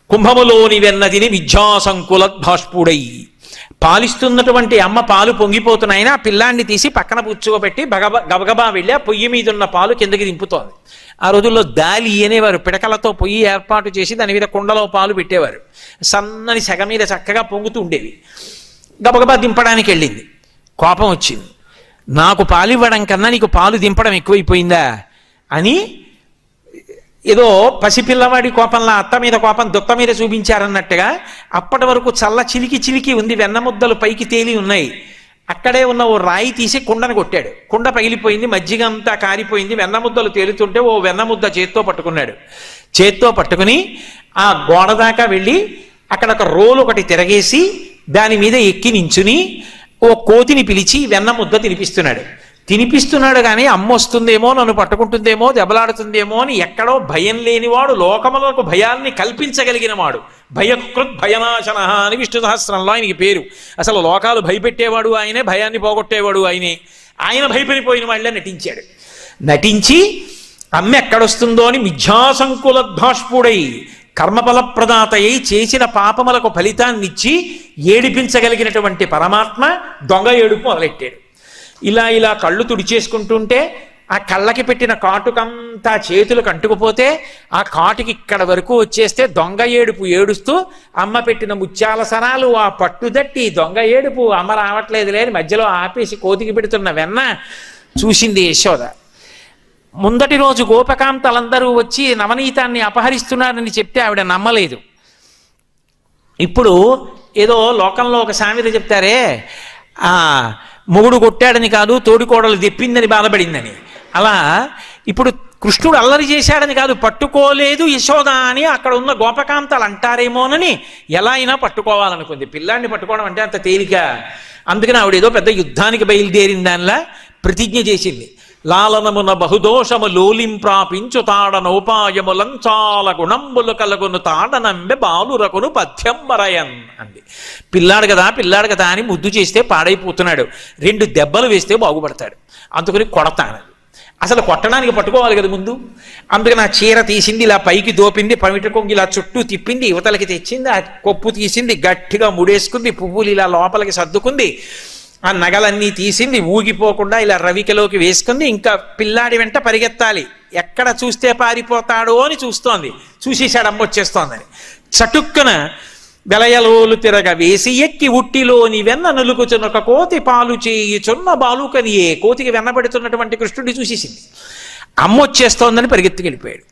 కుంభములోని వెన్నదిని విద్యాసంకులద్భాష్పుడై. పాలిస్తున్నటువంటి అమ్మ పాలు పొంగిపోతున్నాయని ఆ పిల్లాన్ని తీసి పక్కన పుచ్చుకోబెట్టి గబగబా వెళ్ళి ఆ పొయ్యి మీద ఉన్న పాలు కిందకి దింపుతోంది. ఆ రోజుల్లో దాలి అనేవారు, పిడకలతో పొయ్యి ఏర్పాటు చేసి దాని మీద కుండలో పాలు పెట్టేవారు. సన్నని సెగ మీద చక్కగా పొంగుతూ ఉండేవి. గబగబా దింపడానికి వెళ్ళింది. కోపం వచ్చింది. నాకు పాలు ఇవ్వడం కన్నా నీకు పాలు దింపడం ఎక్కువైపోయిందా అని ఏదో పసిపిల్లవాడి కోపంలా అత్త మీద కోపం దుత్త మీద చూపించారన్నట్టుగా అప్పటి వరకు చల్ల చిలికి చిలికి ఉంది, వెన్నముద్దలు పైకి తేలి ఉన్నాయి. అక్కడే ఉన్న ఓ రాయి తీసి కుండను కొట్టాడు. కుండ పగిలిపోయింది, మజ్జిగ అంతా కారిపోయింది, వెన్నముద్దలు తేలుతుంటే ఓ వెన్నముద్ద చేత్తో పట్టుకున్నాడు. చేత్తో పట్టుకుని ఆ గోడ దాకా వెళ్ళి అక్కడ ఒక రోలు ఒకటి తిరగేసి దాని మీద ఎక్కి నించుని ఓ కోతిని పిలిచి వెన్నముద్ద తినిపిస్తున్నాడు కానీ అమ్మ వస్తుందేమో, నన్ను పట్టుకుంటుందేమో, దెబ్బలాడుతుందేమో అని ఎక్కడో భయం లేనివాడు, లోకములకు భయాల్ని కల్పించగలిగిన వాడు. భయకృత్ భయనాశన అని విష్ణు సహస్రంలో ఆయనకి పేరు. అసలు లోకాలు భయపెట్టేవాడు ఆయనే, భయాన్ని పోగొట్టేవాడు ఆయనే. ఆయన భయపడిపోయిన వాళ్ళే నటించి అమ్మ ఎక్కడొస్తుందో అని మిథ్యాసంకులద్భాష్పుడై కర్మఫలప్రదాత అయి చేసిన పాపములకు ఫలితాన్నిచ్చి ఏడిపించగలిగినటువంటి పరమాత్మ దొంగ ఏడుపు మొదలెట్టాడు. ఇలా కళ్ళు తుడిచేసుకుంటుంటే ఆ కళ్ళకి పెట్టిన కాటుకంతా చేతులకు అంటుకుపోతే ఆ కాటుకి ఇక్కడ వరకు వచ్చేస్తే దొంగ ఏడుపు ఏడుస్తూ అమ్మ పెట్టిన ముత్యాల సరాలు ఆ పట్టుదట్టి దొంగ ఏడుపు అమ్మ రావట్లేదు లేని మధ్యలో ఆపేసి కోతికి పెడుతున్న వెన్న చూసింది యశోద. ముందటి రోజు గోపకాంతలందరూ వచ్చి నవనీతాన్ని అపహరిస్తున్నారని చెప్తే ఆవిడ నమ్మలేదు. ఇప్పుడు ఏదో లోకంలో ఒక సామెత చెప్తారే, మొగుడు కొట్టాడని కాదు తోడికోడలు తెప్పిందని బాధపడిందని, అలా ఇప్పుడు కృష్ణుడు అల్లరి చేశాడని కాదు పట్టుకోలేదు యశోద అని అక్కడ ఉన్న గోపకాంతలు అంటారేమోనని ఎలా అయినా పట్టుకోవాలనుకుంది. పిల్లాన్ని పట్టుకోవడం అంటే అంత తేలిక. అందుకని ఆవిడ ఏదో పెద్ద యుద్ధానికి బయలుదేరిన దానిలా ప్రతిజ్ఞ చేసింది. లాలనమున బహుదోషము లోలింప్రాపించు తాడనోపాయములంచాల గుణంబులు కలుగును తాడనంబె బాలురకును పథ్యంబరయన్ అంది. పిల్లాడు కదా అని ముద్దు చేస్తే పాడైపోతున్నాడు, 2 దెబ్బలు వేస్తే బాగుపడతాడు, అందుకని కొడతాను. అసలు కొట్టడానికి పట్టుకోవాలి కదా ముందు. అందుకని ఆ చీర తీసింది, ఇలా పైకి దోపింది, పమిట కొంగి ఇలా చుట్టూ తిప్పింది, యువతలకి తెచ్చింది, ఆ కొప్పు తీసింది, గట్టిగా ముడేసుకుంది, పువ్వులు ఇలా లోపలికి సర్దుకుంది, ఆ నగలన్నీ తీసింది, ఊగిపోకుండా ఇలా రవికలోకి వేసుకుంది. ఇంకా పిల్లాడి వెంట పరిగెత్తాలి, ఎక్కడ చూస్తే పారిపోతాడో అని చూస్తోంది. చూసేశాడు అమ్మ వచ్చేస్తోందని. చటుక్కున వెలయలోలు తిరగ వేసి ఎక్కి ఉట్టిలోని వెన్న నులుకుచున్నొక కోతి పాలు చేయుచున్న బాలుకనియే. కోతికి వెన్న పెడుతున్నటువంటి కృష్ణుడిని చూసేసింది. అమ్మ వచ్చేస్తోందని పరిగెత్తుకెళ్ళిపోయాడు.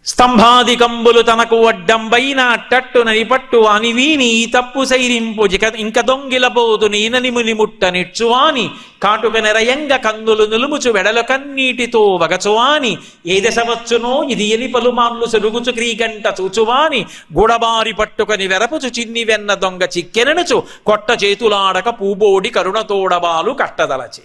స్తంభాదికంబులు తనకు వడ్డంబైన అట్టట్టునని పట్టు అనివీని తప్పు సైరింపు ఇంక దొంగిలబోదు నీనని ముని ముట్ట నిచ్చువాని కాటుక నెరయంగ కందులు నులుముచు వెడల కన్నీటితో వగచువాని ఏ దశ వచ్చునో ఇది ఎని పలుమార్లు సరుగుచు క్రీగంట చూచువాని గూడబారి పట్టుకని వెరపుచు చిన్ని వెన్న దొంగ చిక్కెననుచు కొట్ట చేతులాడక పూబోడి కరుణతోడబాలు కట్టదలచే.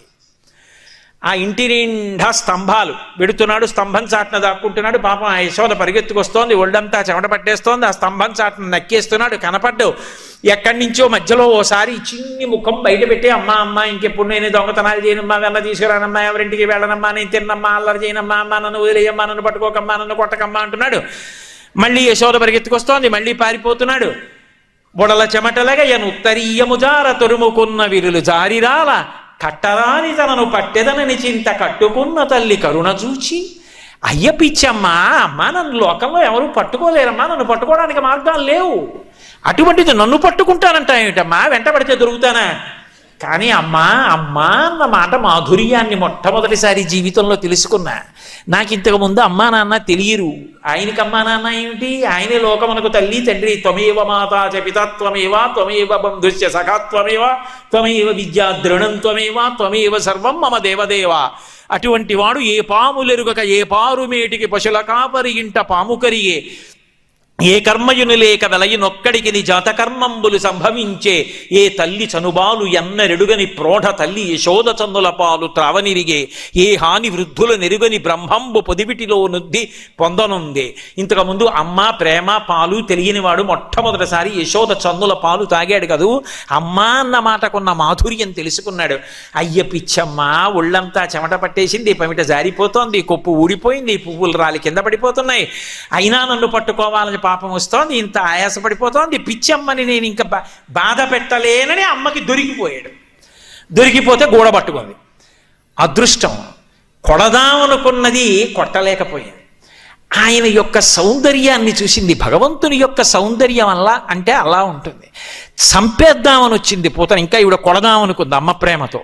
ఆ ఇంటి నిండా స్తంభాలు వెడుతున్నాడు, స్తంభం చాటున దాక్కుంటున్నాడు. పాపం ఆ యశోద పరిగెత్తుకొస్తోంది, ఒళ్ళంతా చెమట పట్టేస్తోంది. ఆ స్తంభం చాటున నక్కేస్తున్నాడు, కనపడ్డావు. ఎక్కడి నుంచో మధ్యలో ఓసారి చిన్ని ముఖం బయట పెట్టి, అమ్మా అమ్మ ఇంకెప్పుడు నేను దొంగతనాలు చేయనమ్మా, వెన్న తీసుకురానమ్మా, ఎవరింటికి వెళ్ళనమ్మా, నేను తిన్నమ్మా, అల్లరి చేయనమ్మా, అమ్మా నన్ను వదిలేయమ్మా, నన్ను పట్టుకోకమ్మా, నన్ను కొట్టకమ్మా అంటున్నాడు. మళ్ళీ యశోద పరిగెత్తుకొస్తోంది, మళ్ళీ పారిపోతున్నాడు. బుడల చెమటలగా ఉత్తరీయము జార తొరుముకున్న విరులు జారిరాల కట్టరాని తనను పట్టెదనని చింత కట్టుకున్న తల్లి కరుణ చూచి, అయ్య పిచ్చమ్మా, అమ్మా నన్ను లోకంలో ఎవరు పట్టుకోలేరమ్మా, నన్ను పట్టుకోవడానికి మార్గాలు లేవు, అటువంటిది నన్ను పట్టుకుంటానంట ఏమిటమ్మా, వెంటబడితే దొరుకుతానా? కానీ అమ్మా అమ్మా అన్న మాట మాధుర్యాన్ని మొట్టమొదటిసారి జీవితంలో తెలుసుకున్నా. నాకు ఇంతకుముందు అమ్మా నాన్న తెలియరు. ఆయనకి అమ్మా నాన్న ఏమిటి? ఆయనే లోకమునకు తల్లి తండ్రి. త్వమేవ మాతా చ పితా త్వమేవ త్వమేవ బంధుశ్చ సఖా త్వమేవ త్వమేవ విద్యా ద్రోణం త్వమేవ త్వమేవ సర్వం మమ దేవదేవ. అటువంటి వాడు ఏ పాములెరుగక ఏ పారుమేటికి పశుల కాపరి ఇంట పాము కరిగే, ఏ కర్మయును లేక వెలయునొక్కడికి ని జాతకర్మంబులు సంభవించే, ఏ తల్లి చనుబాలు ఎన్నరెడుగని ప్రోఢ తల్లి యశోద చందుల పాలు త్రావనిరిగే, ఏ హాని వృద్ధుల నెరుగని బ్రహ్మంబు పొదివిటిలో నుద్ది పొందనుందే. ఇంతకుముందు అమ్మ ప్రేమ పాలు తెలియని వాడు మొట్టమొదటిసారి యశోద చందుల పాలు తాగాడు కదూ. అమ్మా అన్న మాటకున్న మాధుర్యం తెలుసుకున్నాడు. అయ్య పిచ్చమ్మ, ఒళ్ళంతా చెమట పట్టేసింది, పమిట జారిపోతోంది, కొప్పు ఊడిపోయింది, పువ్వులు రాలి కింద పడిపోతున్నాయి, అయినా నన్ను పట్టుకోవాలని పాపం వస్తోంది, ఇంత ఆయాసపడిపోతోంది, పిచ్చమ్మని నేను ఇంకా బాధ పెట్టలేనని అమ్మకి దొరికిపోయాడు. దొరికిపోతే గోడ పట్టుకుంది. అదృష్టం, కొడదామనుకున్నది కొట్టలేకపోయింది. ఆయన యొక్క సౌందర్యాన్ని చూసింది. భగవంతుని యొక్క సౌందర్యం అలా అంటే అలా ఉంటుంది. చంపేద్దామని వచ్చింది పూతన, ఇంకా ఈవిడ కొడదామనుకుంది అమ్మ ప్రేమతో.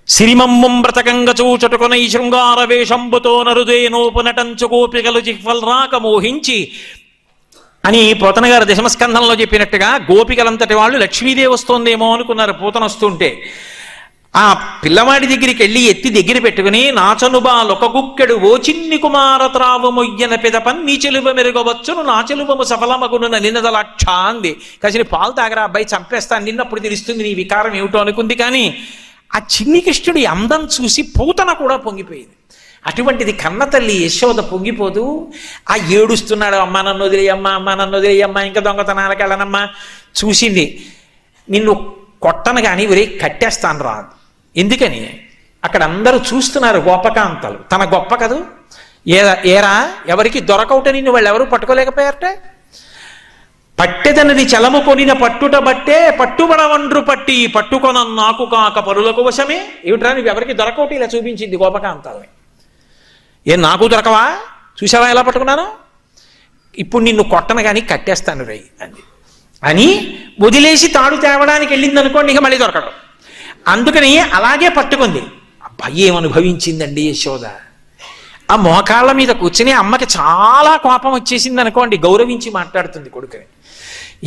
సిరిమమ్మం వ్రతకంగ చూచటుకొనై శృంగార వేషంబుతో నరుదేనోపునటంచు గోపికలు జిహ్వల్ రాక మోహించి అని పోతన గారు దశమస్కంధంలో చెప్పినట్టుగా గోపికలంతటి వాళ్ళు లక్ష్మీదేవి వస్తోందేమో అనుకున్నారు పూతన వస్తుంటే. ఆ పిల్లవాడి దగ్గరికి వెళ్ళి ఎత్తి దగ్గర పెట్టుకుని, నాచనుబాలొక గుక్కెడు ఓ చిన్ని కుమార త్రావు మొయ్యన పెదపన్ నీ చెలువ మెరుగవచ్చును నా చెలువము సఫలమగును నిన్నదలక్ష అంది. కాసిన పాలు తాగరా అబ్బాయి, చంపేస్తాను నిన్నప్పుడు తెలుస్తుంది నీ వికారం ఏమిటో అనుకుంది. కానీ ఆ చిన్ని కృష్ణుడి అందం చూసి పూతన కూడా పొంగిపోయింది. అటువంటిది కన్న తల్లి యశోద పొంగిపోతూ ఆ ఏడుస్తున్నాడు, అమ్మ నన్ను వదిలేయమ్మా, అమ్మ నన్ను వదిలేయమ్మా, ఇంకా దొంగతనాలకు వెళ్ళనమ్మా. చూసింది, నిన్ను కొట్టను కానీ ఒరే కట్టేస్తాను రాదు. ఎందుకని? అక్కడ అందరూ చూస్తున్నారు గోపకాంతలు, తన గొప్ప కదూ. ఏరా ఎవరికి దొరకవుట నిన్ను వాళ్ళు ఎవరు పట్టుకోలేకపోయారట. పట్టెదనది చలము కొనిన పట్టుట బట్టే పట్టుబడవండ్రు పట్టి పట్టుకొన నాకు కాక పరులకు వశమే. ఏమిట్రా నువ్వు ఎవరికి దొరకవుటి ఇలా చూపించింది గోపకాంతాలని. ఏం నాకు దొరకవా, చూసావా ఎలా పట్టుకున్నాను, ఇప్పుడు నిన్ను కొట్టను కానీ కట్టేస్తాను రై అంది. అని వదిలేసి తాడు తేవడానికి వెళ్ళింది అనుకోండి, ఇక మళ్ళీ దొరకడం. అందుకని అలాగే పట్టుకుంది. అబ్బాయి ఏమనుభవించిందండి యశోద. ఆ మోకాళ్ళ మీద కూర్చుని అమ్మకి చాలా కోపం వచ్చేసింది అనుకోండి, గౌరవించి మాట్లాడుతుంది కొడుకుని.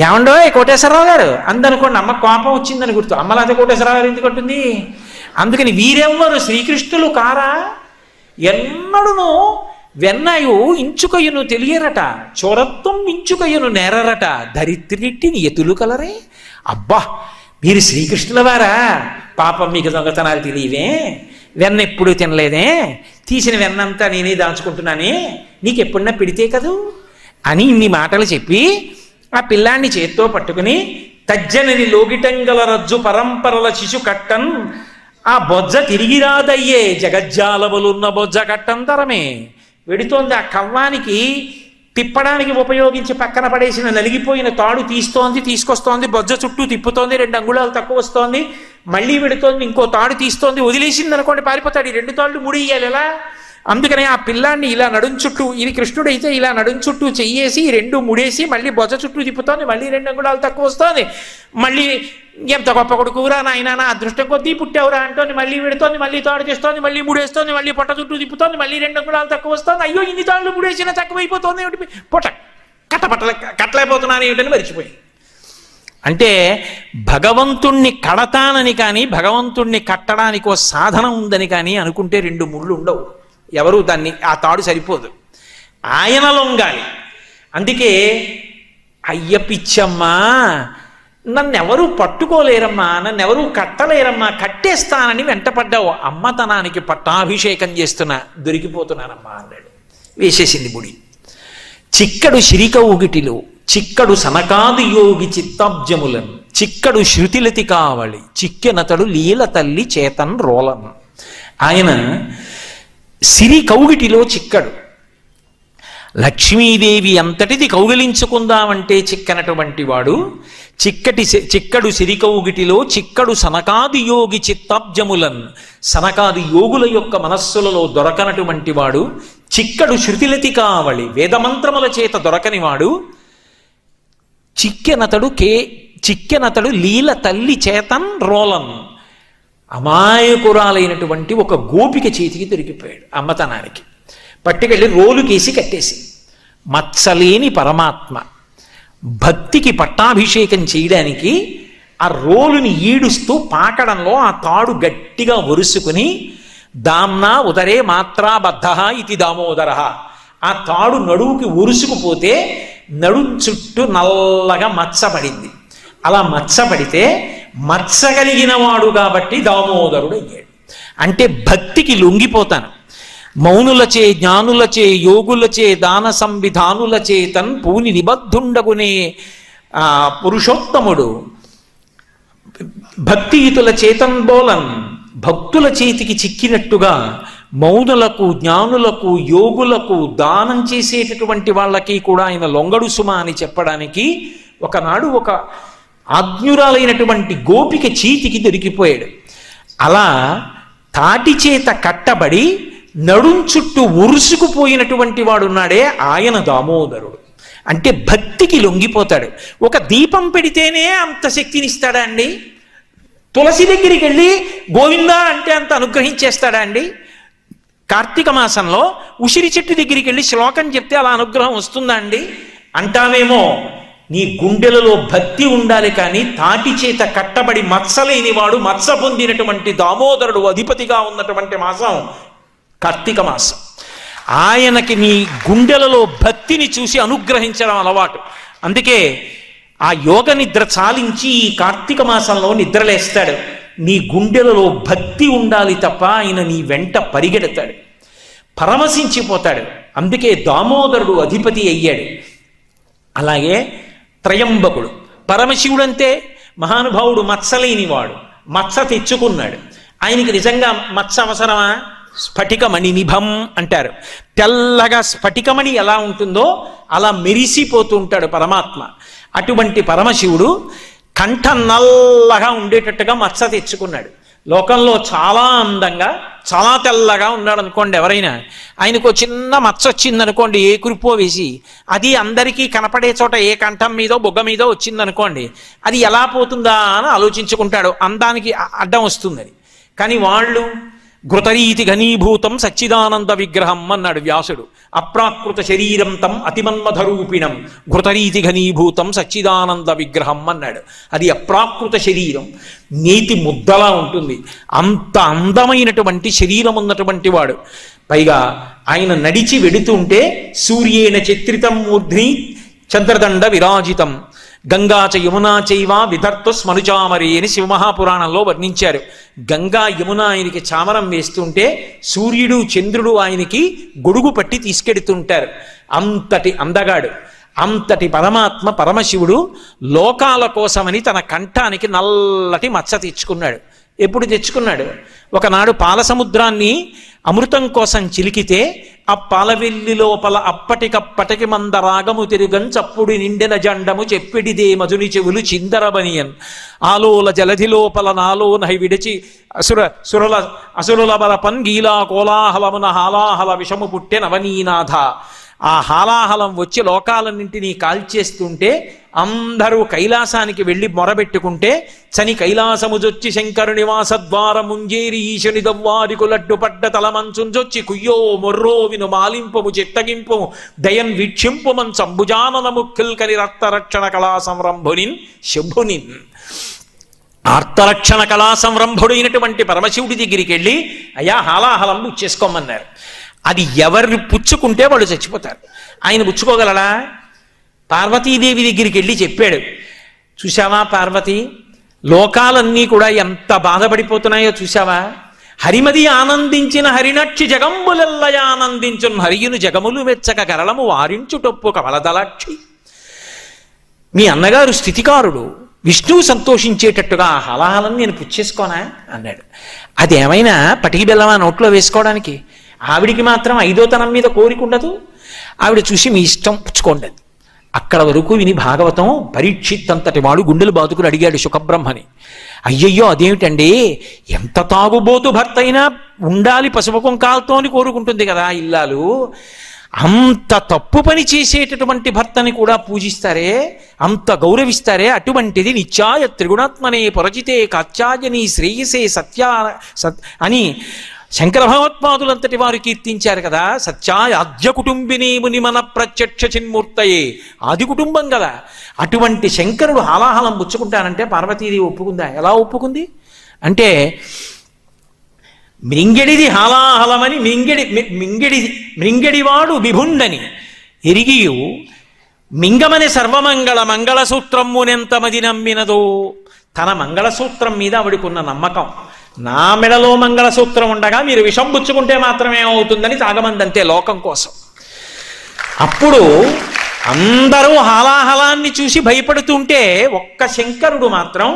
ఏమండో కోటేశ్వరరావు గారు అందనుకోండి, అమ్మ కోపం వచ్చిందని గుర్తు. అమ్మలాతే కోటేశ్వరరావు గారు ఎందుకు అంటుంది? అందుకని వీరెవ్వరు శ్రీకృష్ణులు కారా, ఎన్నడును వెన్నయు ఇంచుకయ్యను తెలియరట, చోరత్వం ఇంచుకయ్యను నేరరట, దరిద్రిట్టిని ఎతులు కలరే. అబ్బా మీరు శ్రీకృష్ణుల వారా, పాపం మీకు దొంగతనాలు తెలియవే, వెన్న ఎప్పుడు తినలేదే, తీసిన వెన్నంతా నేనే దాచుకుంటున్నానే, నీకు ఎప్పుడన్నా పిడితే కదూ అని ఇన్ని మాటలు చెప్పి ఆ పిల్లాన్ని చేత్తో పట్టుకుని, తజ్జనని లోగిటంగల రజ్జు పరంపరల శిశు కట్టన్ ఆ బొజ్జ తిరిగిరాదయ్యే జగజ్జాలములున్న బొజ్జ కట్టంతరమే. వెడుతోంది ఆ కవ్వానికి తిప్పడానికి ఉపయోగించి పక్కన పడేసిన నలిగిపోయిన తాడు తీస్తోంది, తీసుకొస్తోంది, బొజ్జ చుట్టూ తిప్పుతోంది, 2 అంగుళాలు తక్కువ వస్తోంది, మళ్ళీ వెడుతోంది, ఇంకో తాడు తీస్తోంది, వదిలేసింది అనుకోండి పారిపోతాడు. 2 తాళ్ళు ముడియాలి ఎలా. అందుకని ఆ పిల్లాన్ని ఇలా నడుం చుట్టూ, ఇది కృష్ణుడైతే ఇలా నడుం చుట్టూ చెయ్యేసి 2 ముడేసి మళ్ళీ బొజ్జ చుట్టూ తిప్పుతోంది, మళ్ళీ 2 అంగుళాలు తక్కువ వస్తోంది, మళ్ళీ ఎంత గొప్ప కొడుకురా నాయనా, నా అదృష్టం కొద్దీ పుట్టావురా అంటోంది, మళ్ళీ వెడుతోంది, మళ్ళీ తాడు చేస్తోంది, మళ్ళీ ముడేస్తోంది, మళ్ళీ పొట్ట చుట్టూ తిప్పుతోంది, మళ్ళీ 2 అంగుళాలు తక్కువ వస్తోంది. అయ్యో ఇన్ని తాళ్ళు ముడేసినా తక్కువైపోతుంది ఏమిటి, పొట్ట కట్టలేకపోతున్నాను ఏమిటని మరిచిపోయి. అంటే భగవంతుణ్ణి కడతానని కానీ భగవంతుణ్ణి కట్టడానికి ఓ సాధనం ఉందని కానీ అనుకుంటే 2 ముళ్ళు ఉండవు. ఎవరు దాన్ని, ఆ తాడు సరిపోదు, ఆయన లొంగాలి. అందుకే అయ్య పిచ్చమ్మా నన్నెవరూ పట్టుకోలేరమ్మా, నన్నెవరూ కట్టలేరమ్మా, కట్టేస్తానని వెంటపడ్డావు. అమ్మతనానికి పట్టాభిషేకం చేస్తున్నా, దొరికిపోతున్నానమ్మా అన్నాడు. వేసేసింది ముడి. చిక్కడు శిరికౌగిటిలో చిక్కడు సనకాది యోగి చిత్తాబ్జములను చిక్కడు శృతిలతి కావళి చిక్కెనతడు లీల తల్లి చేతన్ రోలన్. ఆయన సిరి కౌగిటిలో చిక్కడు. లక్ష్మీదేవి అంతటిది కౌగిలించుకుందామంటే చిక్కనటువంటి వాడు. చిక్కడు సిరికౌగిటిలో చిక్కడు సనకాది యోగి చిత్తాబ్జములన్, సనకాది యోగుల యొక్క మనస్సులలో దొరకనటువంటి వాడు. చిక్కడు శృతిలతి కావళి, వేదమంత్రముల చేత దొరకని వాడు. చిక్కెనతడు లీల తల్లి చేతన్ రోలన్, అమాయకురాలైనటువంటి ఒక గోపిక చేతికి దొరికిపోయాడు అమ్మతనానికి. పట్టుకెళ్ళి రోలుకేసి కట్టేసి. మత్సలేని పరమాత్మ భక్తికి పట్టాభిషేకం చేయడానికి ఆ రోలుని ఈడుస్తూ పాకడంలో ఆ తాడు గట్టిగా ఒరుసుకుని, దామ్నా ఉదరే మాత్రా బద్ధ ఇది దామోదర, ఆ తాడు నడువుకి ఒరుసుకుపోతే నడుం చుట్టూ నల్లగా మచ్చపడింది. అలా మచ్చపడితే మచ్చగలిగిన వాడు కాబట్టి దామోదరుడు అయ్యాడు. అంటే భక్తికి లొంగిపోతాను. మౌనులచే జ్ఞానులచే యోగులచే దాన సంవిధానులచే తన్ పూని నిబద్ధుండగునే పురుషోత్తముడు భక్తియుతుల చేతన్ బోలన్, భక్తుల చేతికి చిక్కినట్టుగా మౌనులకు జ్ఞానులకు యోగులకు దానం చేసేటటువంటి వాళ్ళకి కూడా ఆయన లొంగడు సుమ అని చెప్పడానికి ఒకనాడు ఒక ఆజ్ఞురాలైనటువంటి గోపిక చేతికి దొరికిపోయాడు. అలా తాటి చేత కట్టబడి నడుం చుట్టూ ఉరుసుకుపోయినటువంటి వాడున్నాడే ఆయన దామోదరుడు. అంటే భక్తికి లొంగిపోతాడు. ఒక దీపం పెడితేనే అంత శక్తినిస్తాడా అండి? తులసి దగ్గరికి వెళ్ళి గోవిందా అంటే అంత అనుగ్రహించేస్తాడా అండి? కార్తీక మాసంలో ఉసిరి చెట్టు దగ్గరికి వెళ్ళి శ్లోకం చెప్తే అలా అనుగ్రహం వస్తుందా అండి? అంటావేమో. నీ గుండెలలో భక్తి ఉండాలి. కానీ తాటి చేత కట్టబడి మత్సలేని వాడు, మత్స పొందినటువంటి దామోదరుడు అధిపతిగా ఉన్నటువంటి మాసం కార్తీక మాసం. ఆయనకి నీ గుండెలలో భక్తిని చూసి అనుగ్రహించడం అలవాటు. అందుకే ఆ యోగ నిద్ర చాలించి ఈ కార్తీక మాసంలో నిద్రలేస్తాడు. నీ గుండెలలో భక్తి ఉండాలి తప్ప ఆయన నీ వెంట పరిగెడతాడు, పరవశించిపోతాడు. అందుకే దామోదరుడు అధిపతి అయ్యాడు. అలాగే త్రయంబకుడు పరమశివుడు అంతే. మహానుభావుడు మత్సలేనివాడు, మత్స తెచ్చుకున్నాడు. ఆయనకి నిజంగా మత్స అవసరమా? స్ఫటికమణి నిభం అంటారు. తెల్లగా స్ఫటికమణి ఎలా ఉంటుందో అలా మెరిసిపోతూ ఉంటాడు పరమాత్మ. అటువంటి పరమశివుడు కంఠం నల్లగా ఉండేటట్టుగా మత్స తెచ్చుకున్నాడు. లోకంలో చాలా అందంగా చాలా తెల్లగా ఉన్నాడు అనుకోండి ఎవరైనా, ఆయనకు చిన్న మచ్చ వచ్చిందనుకోండి ఏ కురిపో వేసి, అది అందరికీ కనపడే చోట ఏ కంఠం మీదో బొగ్గ మీదో వచ్చిందనుకోండి, అది ఎలా పోతుందా అని ఆలోచించుకుంటాడు. అందానికి అడ్డం వస్తుందని. కానీ వాళ్ళు ఘృతరీతి ఘనీభూతం సచ్చిదానంద విగ్రహం అన్నాడు వ్యాసుడు. అప్రాకృత శరీరం తం అతిమన్మధరూపిణం ఘృతరీతి ఘనీభూతం సచ్చిదానంద విగ్రహం అన్నాడు. అది అప్రాకృత శరీరం, నేతి ముద్దలా ఉంటుంది. అంత అందమైనటువంటి శరీరం ఉన్నటువంటి వాడు. పైగా ఆయన నడిచి వెడుతుంటే సూర్యేణ చిత్రితం మూర్ధ్ని చంద్రదండ విరాజితం గంగా చ యమునా చైవ విధర్తు స్మనుచామరి అని శివమహాపురాణంలో వర్ణించారు. గంగా యమున ఆయనకి చామరం వేస్తుంటే సూర్యుడు చంద్రుడు ఆయనకి గొడుగు పట్టి తీసుకెడుతుంటారు. అంతటి అందగాడు, అంతటి పరమాత్మ పరమశివుడు లోకాల కోసమని తన కంఠానికి నల్లటి మచ్చ తెచ్చుకున్నాడు. ఎప్పుడు తెచ్చుకున్నాడు? ఒకనాడు పాల సముద్రాన్ని అమృతం కోసం చిలికితే ఆ పాలవెల్లి లోపల అప్పటికప్పటికి మందరాగము తిరుగం చప్పుడు నిండెన జండము చెప్పిడిదే మధుని చెవులు చిందరబనియన్ ఆలోల జలధి లోపల నాలో నహి విడిచి అసురుల బలపన్ గీలా కోలాహలమున హాలాహల విషము పుట్టె నవనీనాథ. ఆ హాలాహలం వచ్చి లోకాలన్నింటినీ కాల్చేస్తుంటే అందరూ కైలాసానికి వెళ్ళి మొరబెట్టుకుంటే చని కైలాసముజొచ్చి శంకరు నివాసద్వారముంజేరి ఈశని దవ్వారికు లడ్డు పడ్డ తలమంచుంజొచ్చి కుయ్యో మొర్రో విను మాలింపము చిత్తగింపము దయన్ వీక్షింపుమన్ సంభుజానన ముఖ్యుల్కని రక్తరక్షణ కళా సంరంభునిన్ శంభునిన్. ఆర్తరక్షణ కళా సంరంభుడైనటువంటి పరమశివుడి దగ్గరికి వెళ్ళి అయ్యా హాలాహలం పుచ్చేసుకోమన్నారు. అది ఎవరిని పుచ్చుకుంటే వాళ్ళు చచ్చిపోతారు. ఆయన పుచ్చుకోగలడా? పార్వతీదేవి దగ్గరికి వెళ్ళి చెప్పాడు, చూశావా పార్వతి, లోకాలన్నీ కూడా ఎంత బాధపడిపోతున్నాయో చూశావా? హరిమది ఆనందించిన హరినక్షి జగంబులెల్లయ ఆనందించున్ హరియును జగములు మెచ్చక గరళము వారించుటొప్పు కమలదలాక్షి. మీ అన్నగారు స్థితికారుడు, విష్ణువు సంతోషించేటట్టుగా ఆ హలాహలం నేను పుచ్చేసుకోనా అన్నాడు. అదేమైనా పటికి బెల్లమా నోట్లో వేసుకోవడానికి? ఆవిడికి మాత్రం ఐదోతనం మీద కోరిక ఉండదు. ఆవిడ చూసి మీ ఇష్టం పుచ్చుకోండి. అక్కడ వరకు విని భాగవతం పరీక్షిత్ అంతటి వాడు గుండెలు బాదుకుని అడిగాడు శుకబ్రహ్మని. అయ్యయ్యో అదేమిటండి, ఎంత తాగుబోతు భర్త అయినా ఉండాలి పసుపు కుంకాలతో అని కోరుకుంటుంది కదా ఇల్లాలు, అంత తప్పు పని చేసేటటువంటి భర్తని కూడా పూజిస్తారే, అంత గౌరవిస్తారే, అటువంటిది నిత్యాయ త్రిగుణాత్మనే పొరచితే కాత్యాయని శ్రేయసే అని శంకర భగవత్పాదులంతటి వారు కీర్తించారు కదా. సత్యాయ ఆద్య కుటుంబిని ముని మన ప్రత్యక్ష చిన్మూర్తయే, ఆది కుటుంబం కదా. అటువంటి శంకరుడు హాలాహలం పుచ్చుకుంటానంటే పార్వతీదేవి ఒప్పుకుందా? ఎలా ఒప్పుకుంది అంటే, మృంగెడిది హాలాహలమని మృంగెడివాడు విభుండని ఎరిగియు మింగమని సర్వమంగళ మంగళసూత్రమునెంతమది నమ్మినదో. తన మంగళసూత్రం మీద ఆవిడకున్న నమ్మకం, నా మెడలో మంగళసూత్రం ఉండగా మీరు విషం పుచ్చుకుంటే మాత్రమే అవుతుందని తాగమందంతే లోకం కోసం. అప్పుడు అందరూ హాలాహలాన్ని చూసి భయపడుతుంటే ఒక్క శంకరుడు మాత్రం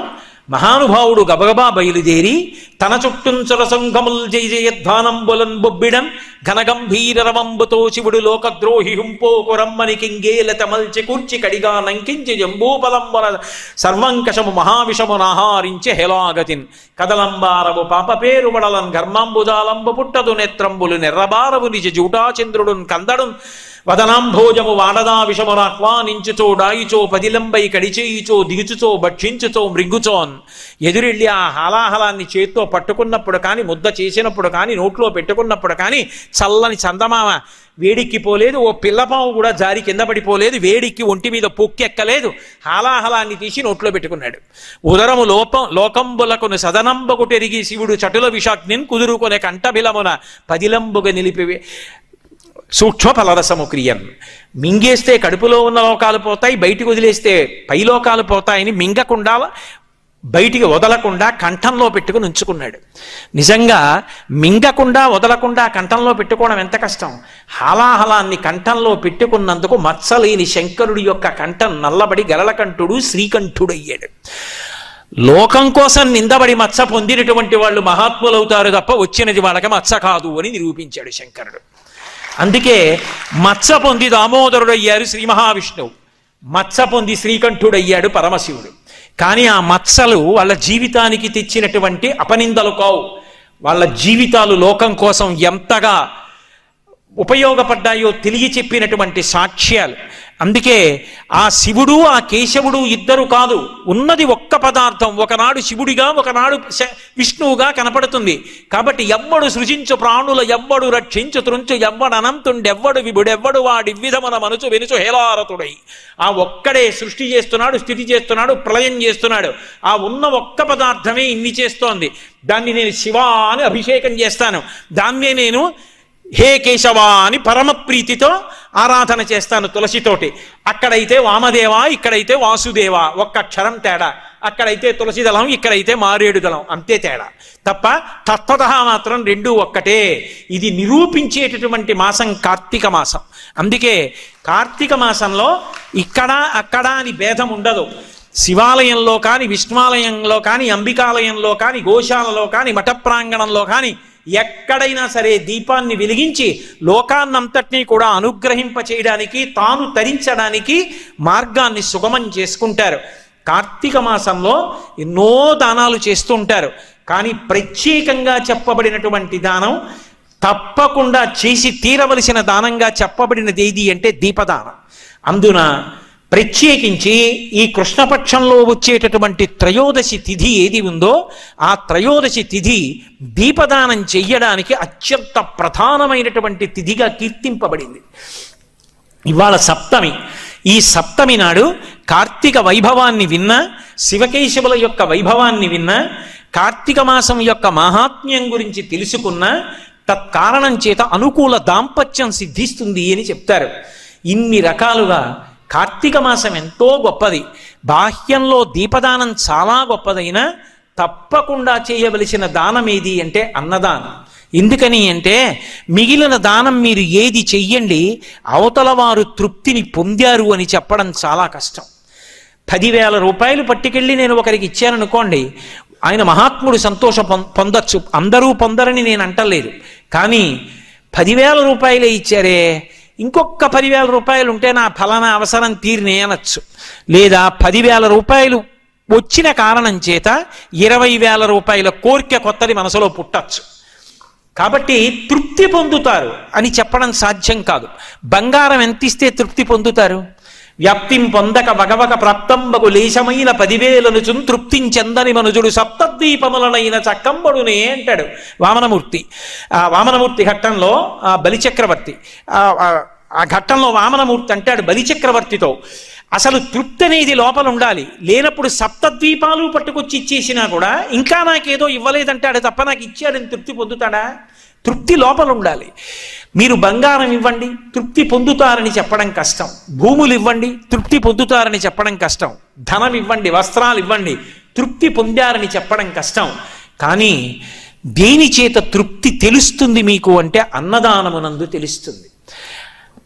మహానుభావుడు గబగబా బయలుదేరి తన చుట్టూంచుల సంఘముల్ జయ జయధ్వానంబులన్ బొబ్బిడం ఘనగంభీర రవంబుతో శివుడు లోకద్రోహి హుంపోకు రమ్మని కింగేలత మల్చి కూర్చి కడిగా నంకించి జంబూపలంబన సర్వంకషము మహావిషము నాహారించి హెలాగతిన్ కదలంబారవు పాప పేరు వడలన్ ఘర్మాంబుజాలంబు పుట్టదు నేత్రంబులు నెర్రబారవు నిజ జూటాచంద్రుడున్ కందడున్ వదనాంభోజము వాడదా విషమునాహ్వానించుచో డాయిచో పదిలంబై కడిచేయిచో దిగుచుచో భక్షించుచో మృంగుచోన్. ఎదురెళ్ళి ఆ హాలాహలాన్ని చేత్తో పట్టుకున్నప్పుడు కానీ, ముద్ద చేసినప్పుడు కానీ, నోట్లో పెట్టుకున్నప్పుడు కానీ చల్లని చందమామ వేడిక్కిపోలేదు, ఓ పిల్లపాము కూడా జారి కింద పడిపోలేదు, వేడిక్కి ఒంటి మీద పొక్కెక్కలేదు. హాలాహలాన్ని తీసి నోట్లో పెట్టుకున్నాడు. ఉదరము లోకంబులకును సదనంబకుటెరిగి శివుడు చటుల విషాగ్నిన్ కుదురుకొనే కంఠబిలమున పదిలంబుగా నిలిపి సూక్ష్మ ఫలరసము క్రియన్. మింగేస్తే కడుపులో ఉన్న లోకాలు పోతాయి, బయటికి వదిలేస్తే పైలోకాలు పోతాయని మింగకుండా బయటికి వదలకుండా కంఠంలో పెట్టుకుని ఉంచుకున్నాడు. నిజంగా మింగకుండా వదలకుండా కంఠంలో పెట్టుకోవడం ఎంత కష్టం. హాలాహలాన్ని కంఠంలో పెట్టుకున్నందుకు మత్సలేని శంకరుడి యొక్క కంఠం నల్లబడి గరళకంఠుడు శ్రీకంఠుడయ్యాడు. లోకం కోసం నిందబడి మత్స పొందినటువంటి వాళ్ళు మహాత్ములవుతారు తప్ప వచ్చినది వాళ్ళకి మత్స కాదు అని నిరూపించాడు శంకరుడు. అందుకే మత్స పొంది దామోదరుడయ్యారు శ్రీ మహావిష్ణువు, మత్స పొంది శ్రీకంఠుడయ్యాడు పరమశివుడు. కానీ ఆ మత్సలు వాళ్ళ జీవితానికి తెచ్చినటువంటి అపనిందలు కావు. వాళ్ళ జీవితాలు లోకం కోసం ఎంతగా ఉపయోగపడ్డాయో తెలియ చెప్పినటువంటి సాక్ష్యాలు. అందుకే ఆ శివుడు ఆ కేశవుడు ఇద్దరు కాదు, ఉన్నది ఒక్క పదార్థం. ఒకనాడు శివుడిగా ఒకనాడు విష్ణువుగా కనపడుతుంది. కాబట్టి ఎవ్వడు సృజించు ప్రాణుల ఎవ్వడు రక్షించు త్రుంచు ఎవ్వడు అనంతుండెవ్వడు విభుడెవ్వడు వాడి విధమున మనుచు వెనుచు హేలారతుడై. ఆ ఒక్కడే సృష్టి చేస్తున్నాడు, స్థితి చేస్తున్నాడు, ప్రళయం చేస్తున్నాడు. ఆ ఉన్న ఒక్క పదార్థమే ఇన్ని చేస్తోంది. దాన్ని నేను శివ అని అభిషేకం చేస్తాను, దాన్నే నేను హే కేశవా అని పరమ ప్రీతితో ఆరాధన చేస్తాను తులసితోటి. అక్కడైతే వామదేవ, ఇక్కడైతే వాసుదేవ, ఒక్క అక్షరం తేడా. అక్కడైతే తులసి దళం, ఇక్కడైతే మారేడు దళం, అంతే తేడా తప్ప తత్వతః మాత్రం రెండూ ఒక్కటే. ఇది నిరూపించేటటువంటి మాసం కార్తీక మాసం. అందుకే కార్తీక మాసంలో ఇక్కడ అక్కడ అని భేదం ఉండదు. శివాలయంలో కానీ, విష్ణువాలయంలో కానీ, అంబికాలయంలో కానీ, గోశాలలో కానీ, మఠ ప్రాంగణంలో కానీ ఎక్కడైనా సరే దీపాన్ని వెలిగించి లోకాన్నంతటినీ కూడా అనుగ్రహింప చేయడానికి, తాను తరించడానికి మార్గాన్ని సుగమం చేసుకుంటారు. కార్తీక మాసంలో ఎన్నో దానాలు చేస్తూ ఉంటారు. కానీ ప్రత్యేకంగా చెప్పబడినటువంటి దానం, తప్పకుండా చేసి తీరవలసిన దానంగా చెప్పబడినది ఏది అంటే దీపదానం. అందున ప్రత్యేకించి ఈ కృష్ణపక్షంలో వచ్చేటటువంటి త్రయోదశి తిథి ఏది ఉందో ఆ త్రయోదశి తిథి దీపదానం చెయ్యడానికి అత్యంత ప్రధానమైనటువంటి తిథిగా కీర్తింపబడింది. ఇవాళ సప్తమి. ఈ సప్తమి నాడు కార్తీక వైభవాన్ని విన్నా, శివకేశవుల యొక్క వైభవాన్ని విన్నా, కార్తీక మాసం యొక్క మహాత్మ్యం గురించి తెలుసుకున్నా తత్కారణం చేత అనుకూల దాంపత్యం సిద్ధిస్తుంది అని చెప్తారు. ఇన్ని రకాలుగా కార్తీక మాసం ఎంతో గొప్పది, బాహ్యంలో దీపదానం చాలా గొప్పదైనా తప్పకుండా చేయవలసిన దానం ఏది అంటే అన్నదానం. ఎందుకని అంటే మిగిలిన దానం మీరు ఏది చెయ్యండి, అవతల వారు తృప్తిని పొందారు అని చెప్పడం చాలా కష్టం. 10,000 రూపాయలు పట్టుకెళ్ళి నేను ఒకరికి ఇచ్చాననుకోండి, ఆయన మహాత్ముడు సంతోషం పొందొచ్చు, అందరూ పొందరని నేను అంటలేదు. కానీ 10,000 రూపాయలే ఇచ్చారే, ఇంకొక 10,000 రూపాయలు ఉంటే నా ఫలానా అవసరం తీరినే అనొచ్చు. లేదా 10,000 రూపాయలు వచ్చిన కారణం చేత 20,000 రూపాయల కోరిక కొత్తది మనసులో పుట్టచ్చు. కాబట్టి తృప్తి పొందుతారు అని చెప్పడం సాధ్యం కాదు. బంగారం ఎంత ఇస్తే తృప్తి పొందుతారు? వ్యాప్తిం పొందక వగవక ప్రాప్తంబకు లేశమైన 10,000 తృప్తించెందని మనుజుడు సప్తద్వీపములనైన చక్కంబడునే అంటాడు వామనమూర్తి. వామనమూర్తి ఘట్టంలో బలిచక్రవర్తి, ఆ ఘట్టంలో వామనమూర్తి అంటాడు బలిచక్రవర్తితో, అసలు తృప్తి అనేది లోపల ఉండాలి, లేనప్పుడు సప్తద్వీపాలు పట్టుకొచ్చి ఇచ్చేసినా కూడా ఇంకా నాకేదో ఇవ్వలేదంటాడు తప్ప నాకు ఇచ్చాడని తృప్తి పొందుతాడా? తృప్తి లోపల ఉండాలి. మీరు బంగారం ఇవ్వండి తృప్తి పొందుతారని చెప్పడం కష్టం, భూములు ఇవ్వండి తృప్తి పొందుతారని చెప్పడం కష్టం, ధనం ఇవ్వండి వస్త్రాలు ఇవ్వండి తృప్తి పొందారని చెప్పడం కష్టం. కానీ దేని చేత తృప్తి తెలుస్తుంది మీకు అంటే అన్నదానమునందు తెలుస్తుంది.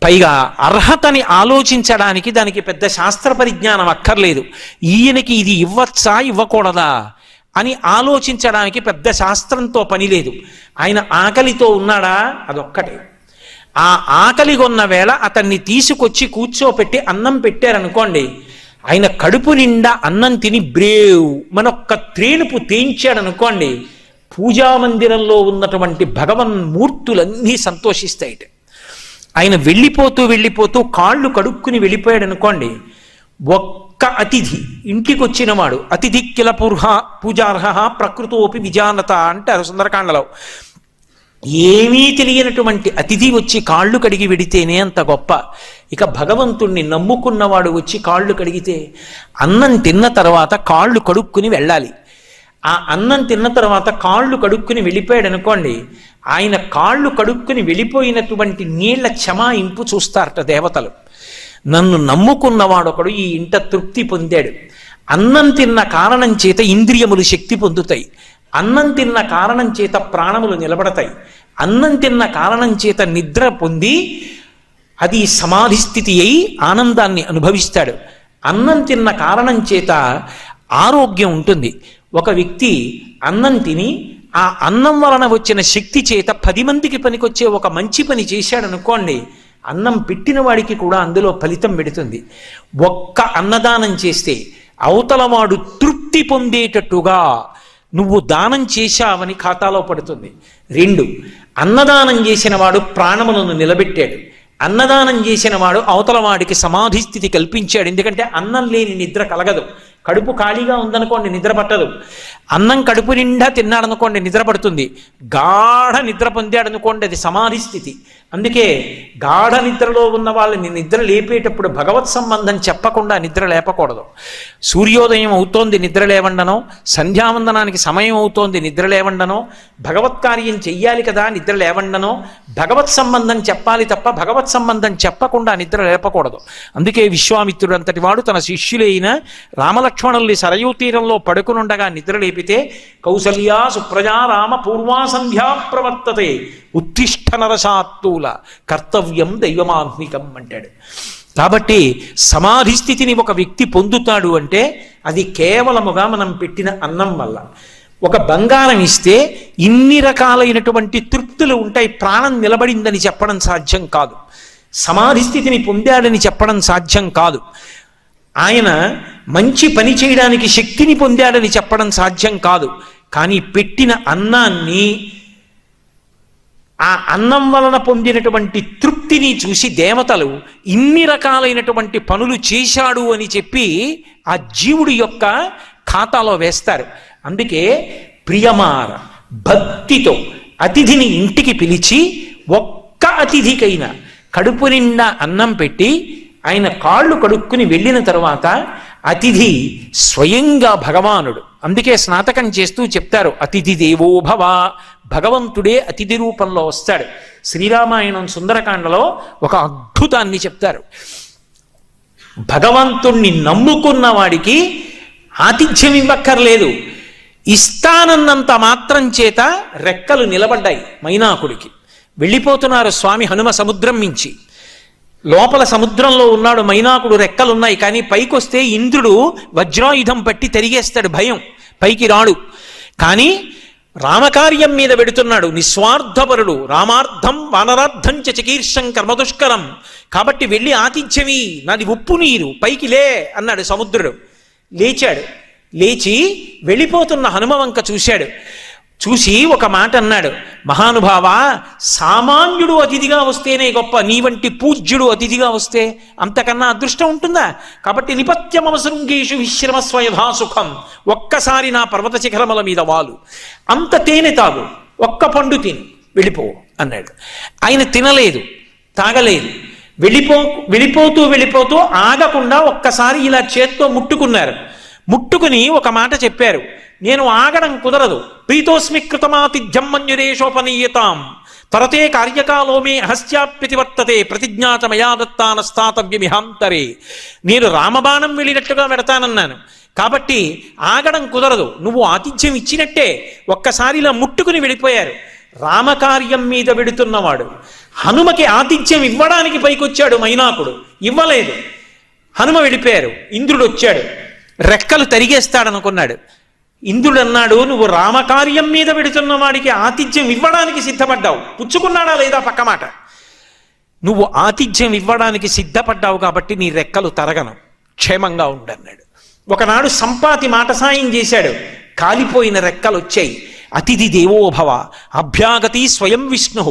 పైగా అర్హతని ఆలోచించడానికి దానికి పెద్ద శాస్త్ర పరిజ్ఞానం అక్కర్లేదు. ఈయనకి ఇది ఇవ్వచ్చా ఇవ్వకూడదా అని ఆలోచించడానికి పెద్ద శాస్త్రంతో పని లేదు. ఆయన ఆకలితో ఉన్నాడా అదొక్కటే. ఆ ఆకలి కొన్న వేళ అతన్ని తీసుకొచ్చి కూర్చోపెట్టి అన్నం పెట్టారనుకోండి, ఆయన కడుపు నిండా అన్నం తిని బ్రేవ్ మనొక్క త్రేణుపు తేంచాడనుకోండి, పూజామందిరంలో ఉన్నటువంటి భగవన్మూర్తులన్నీ సంతోషిస్తాయిట. ఆయన వెళ్ళిపోతూ కాళ్ళు కడుక్కుని వెళ్ళిపోయాడు అనుకోండి, ఒక్క అతిథి ఇంటికి వచ్చినవాడు అతిథి కిల పూజార్హ ప్రకృతోపి విజానత అంటారు సుందరకాండలో. ఏమీ తెలియనటువంటి అతిథి వచ్చి కాళ్ళు కడిగి వెడితేనే అంత గొప్ప. ఇక భగవంతుణ్ణి నమ్ముకున్నవాడు వచ్చి కాళ్ళు కడిగితే, అన్నం తిన్న తర్వాత కాళ్ళు కడుక్కుని వెళ్ళాలి. ఆ అన్నం తిన్న తర్వాత కాళ్ళు కడుక్కుని వెళ్ళిపోయాడు అనుకోండి, ఆయన కాళ్ళు కడుక్కుని వెళ్ళిపోయినటువంటి నీళ్ల క్షమాయింపు చూస్తారట దేవతలు. నన్ను నమ్ముకున్నవాడొకడు ఈ ఇంట తృప్తి పొందాడు. అన్నం తిన్న కారణం చేత ఇంద్రియములు శక్తి పొందుతాయి, అన్నం తిన్న కారణం చేత ప్రాణములు నిలబడతాయి, అన్నం తిన్న కారణం చేత నిద్ర పొంది అది సమాధి స్థితి అయి ఆనందాన్ని అనుభవిస్తాడు. అన్నం తిన్న కారణం చేత ఆరోగ్యం ఉంటుంది. ఒక వ్యక్తి అన్నం తిని ఆ అన్నం వలన వచ్చిన శక్తి చేత 10 మందికి పనికొచ్చే ఒక మంచి పని చేశాడు అనుకోండి, అన్నం పెట్టిన వాడికి కూడా అందులో ఫలితం పెడుతుంది. ఒక్క అన్నదానం చేస్తే అవతలవాడు తృప్తి పొందేటట్టుగా నువ్వు దానం చేశావని ఖాతాలో పడుతుంది. 2, అన్నదానం చేసిన వాడు ప్రాణములను నిలబెట్టాడు, అన్నదానం చేసిన వాడు అవతల వాడికి సమాధి స్థితి కల్పించాడు. ఎందుకంటే అన్నం లేని నిద్ర కలగదు. కడుపు ఖాళీగా ఉందనుకోండి నిద్ర పట్టదు, అన్నం కడుపు నిండా తిన్నాడనుకోండి నిద్ర పడుతుంది. గాఢ నిద్ర పొందాడనుకోండి అది సమాధి స్థితి. అందుకే గాఢ నిద్రలో ఉన్న వాళ్ళని నిద్ర లేపేటప్పుడు భగవత్ సంబంధం చెప్పకుండా నిద్ర లేపకూడదు. సూర్యోదయం అవుతోంది నిద్ర లేవండనో, సంధ్యావందనానికి సమయం అవుతోంది నిద్ర లేవండనో, భగవత్ కార్యం చెయ్యాలి కదా నిద్ర లేవండనో, భగవత్ సంబంధం చెప్పాలి తప్ప భగవత్ సంబంధం చెప్పకుండా నిద్ర లేపకూడదు. అందుకే విశ్వామిత్రుడు అంతటి వాడు తన శిష్యులైన రామలక్ష్మణుల్ని సరయూ తీరంలో పడుకునుండగా నిద్ర లేపితే, కౌసల్యా సుప్రజా రామ పూర్వా సంధ్యా ప్రవర్తతే ఉత్తిష్ట నరసాత్తూల కర్తవ్యం దైవమాత్మికం అంటాడు. కాబట్టి సమాధి స్థితిని ఒక వ్యక్తి పొందుతాడు అంటే అది కేవలముగా మనం పెట్టిన అన్నం వల్ల. ఒక బంగారం ఇస్తే ఇన్ని రకాలైనటువంటి తృప్తులు ఉంటాయి, ప్రాణం నిలబడిందని చెప్పడం సాధ్యం కాదు, సమాధి స్థితిని పొందాడని చెప్పడం సాధ్యం కాదు, ఆయన మంచి పని చేయడానికి శక్తిని పొందాడని చెప్పడం సాధ్యం కాదు. కానీ పెట్టిన అన్నాన్ని, ఆ అన్నం వలన పొందినటువంటి తృప్తిని చూసి దేవతలు ఇన్ని రకాలైనటువంటి పనులు చేశాడు అని చెప్పి ఆ జీవుడి యొక్క ఖాతాలో వేస్తారు. అందుకే ప్రియమార భక్తితో అతిథిని ఇంటికి పిలిచి ఒక్క అతిథికైనా కడుపు నిండా అన్నం పెట్టి ఆయన కాళ్ళు కడుక్కుని వెళ్ళిన తరువాత అతిథి స్వయంగా భగవానుడు. అందుకే స్నాతకం చేస్తూ చెప్తారు అతిథి దేవో భవ, భగవంతుడే అతిథి రూపంలో వస్తాడు. శ్రీరామాయణం సుందరకాండలో ఒక అద్భుతాన్ని చెప్తారు. భగవంతుణ్ణి నమ్ముకున్న వాడికి ఆతిథ్యం ఇవ్వక్కర్లేదు. ఇస్తానన్నంత మాత్రం చేత రెక్కలు నిలబడ్డాయి మైనాకుడికి. వెళ్ళిపోతున్నారు స్వామి హనుమ సముద్రం మించి. లోపల సముద్రంలో ఉన్నాడు మైనాకుడు, రెక్కలున్నాయి. కానీ పైకొస్తే ఇంద్రుడు వజ్రాయుధం పట్టి తిరిగేస్తాడు, భయం, పైకి రాడు. కానీ రామకార్యం మీద పెడుతున్నాడు, నిస్వార్థపరుడు. రామార్థం వానరార్థం చకీర్షం కర్మదుష్కరం. కాబట్టి వెళ్ళి ఆతిథ్యమి, నాది ఉప్పు నీరు, పైకి లే అన్నాడు సముద్రుడు. లేచాడు. లేచి వెళ్ళిపోతున్న హనుమ వంక చూశాడు. చూసి ఒక మాట అన్నాడు, మహానుభావా, సామాన్యుడు అతిథిగా వస్తేనే గొప్ప, నీ వంటి పూజ్యుడు అతిథిగా వస్తే అంతకన్నా అదృష్టం ఉంటుందా? కాబట్టి నిపత్యమవసృంగేషు విశ్రమస్వ యథా సుఖం, ఒక్కసారి నా పర్వత శిఖరముల మీద వాలు, అంత తేనె తాగు, ఒక్క పండు తిని వెళ్ళిపో అన్నాడు. ఆయన తినలేదు, తాగలేదు. వెళ్ళిపోతూ ఆగకుండా ఒక్కసారి ఇలా చేత్తో ముట్టుకున్నారు. ముట్టుకుని ఒక మాట చెప్పారు, నేను ఆగడం కుదరదు. ప్రీతోస్మి కృతమాతిథ్యం మంజురేషోపనీయతాం తరతే కార్యకాలో మే అహస్యాప్యతివర్తతే ప్రతిజ్ఞాత మయా దత్తానస్తాతవ్యమిహాంతరే. నేను రామబాణం వెళ్ళినట్టుగా పెడతానన్నాను, కాబట్టి ఆగడం కుదరదు. నువ్వు ఆతిథ్యం ఇచ్చినట్టే. ఒక్కసారి ఇలా ముట్టుకుని వెళ్ళిపోయారు. రామకార్యం మీద వెడుతున్నవాడు హనుమకి ఆతిథ్యం ఇవ్వడానికి పైకొచ్చాడు మైనాకుడు, ఇవ్వలేదు. హనుమ వెళ్ళిపోయారు. ఇంద్రుడు వచ్చాడు, రెక్కలు తరిగేస్తాడనుకున్నాడు. ఇంద్రుడు అన్నాడు, నువ్వు రామకార్యం మీద పెడుతున్న వాడికి ఆతిథ్యం ఇవ్వడానికి సిద్ధపడ్డావు, పుచ్చుకున్నాడా లేదా పక్క మాట, నువ్వు ఆతిథ్యం ఇవ్వడానికి సిద్ధపడ్డావు కాబట్టి నీ రెక్కలు తరగను, క్షేమంగా ఉండన్నాడు. ఒకనాడు సంపాతి మాట సాయం చేశాడు, కాలిపోయిన రెక్కలు వచ్చాయి. అతిథి దేవోభవ అభ్యాగతి స్వయం విష్ణు.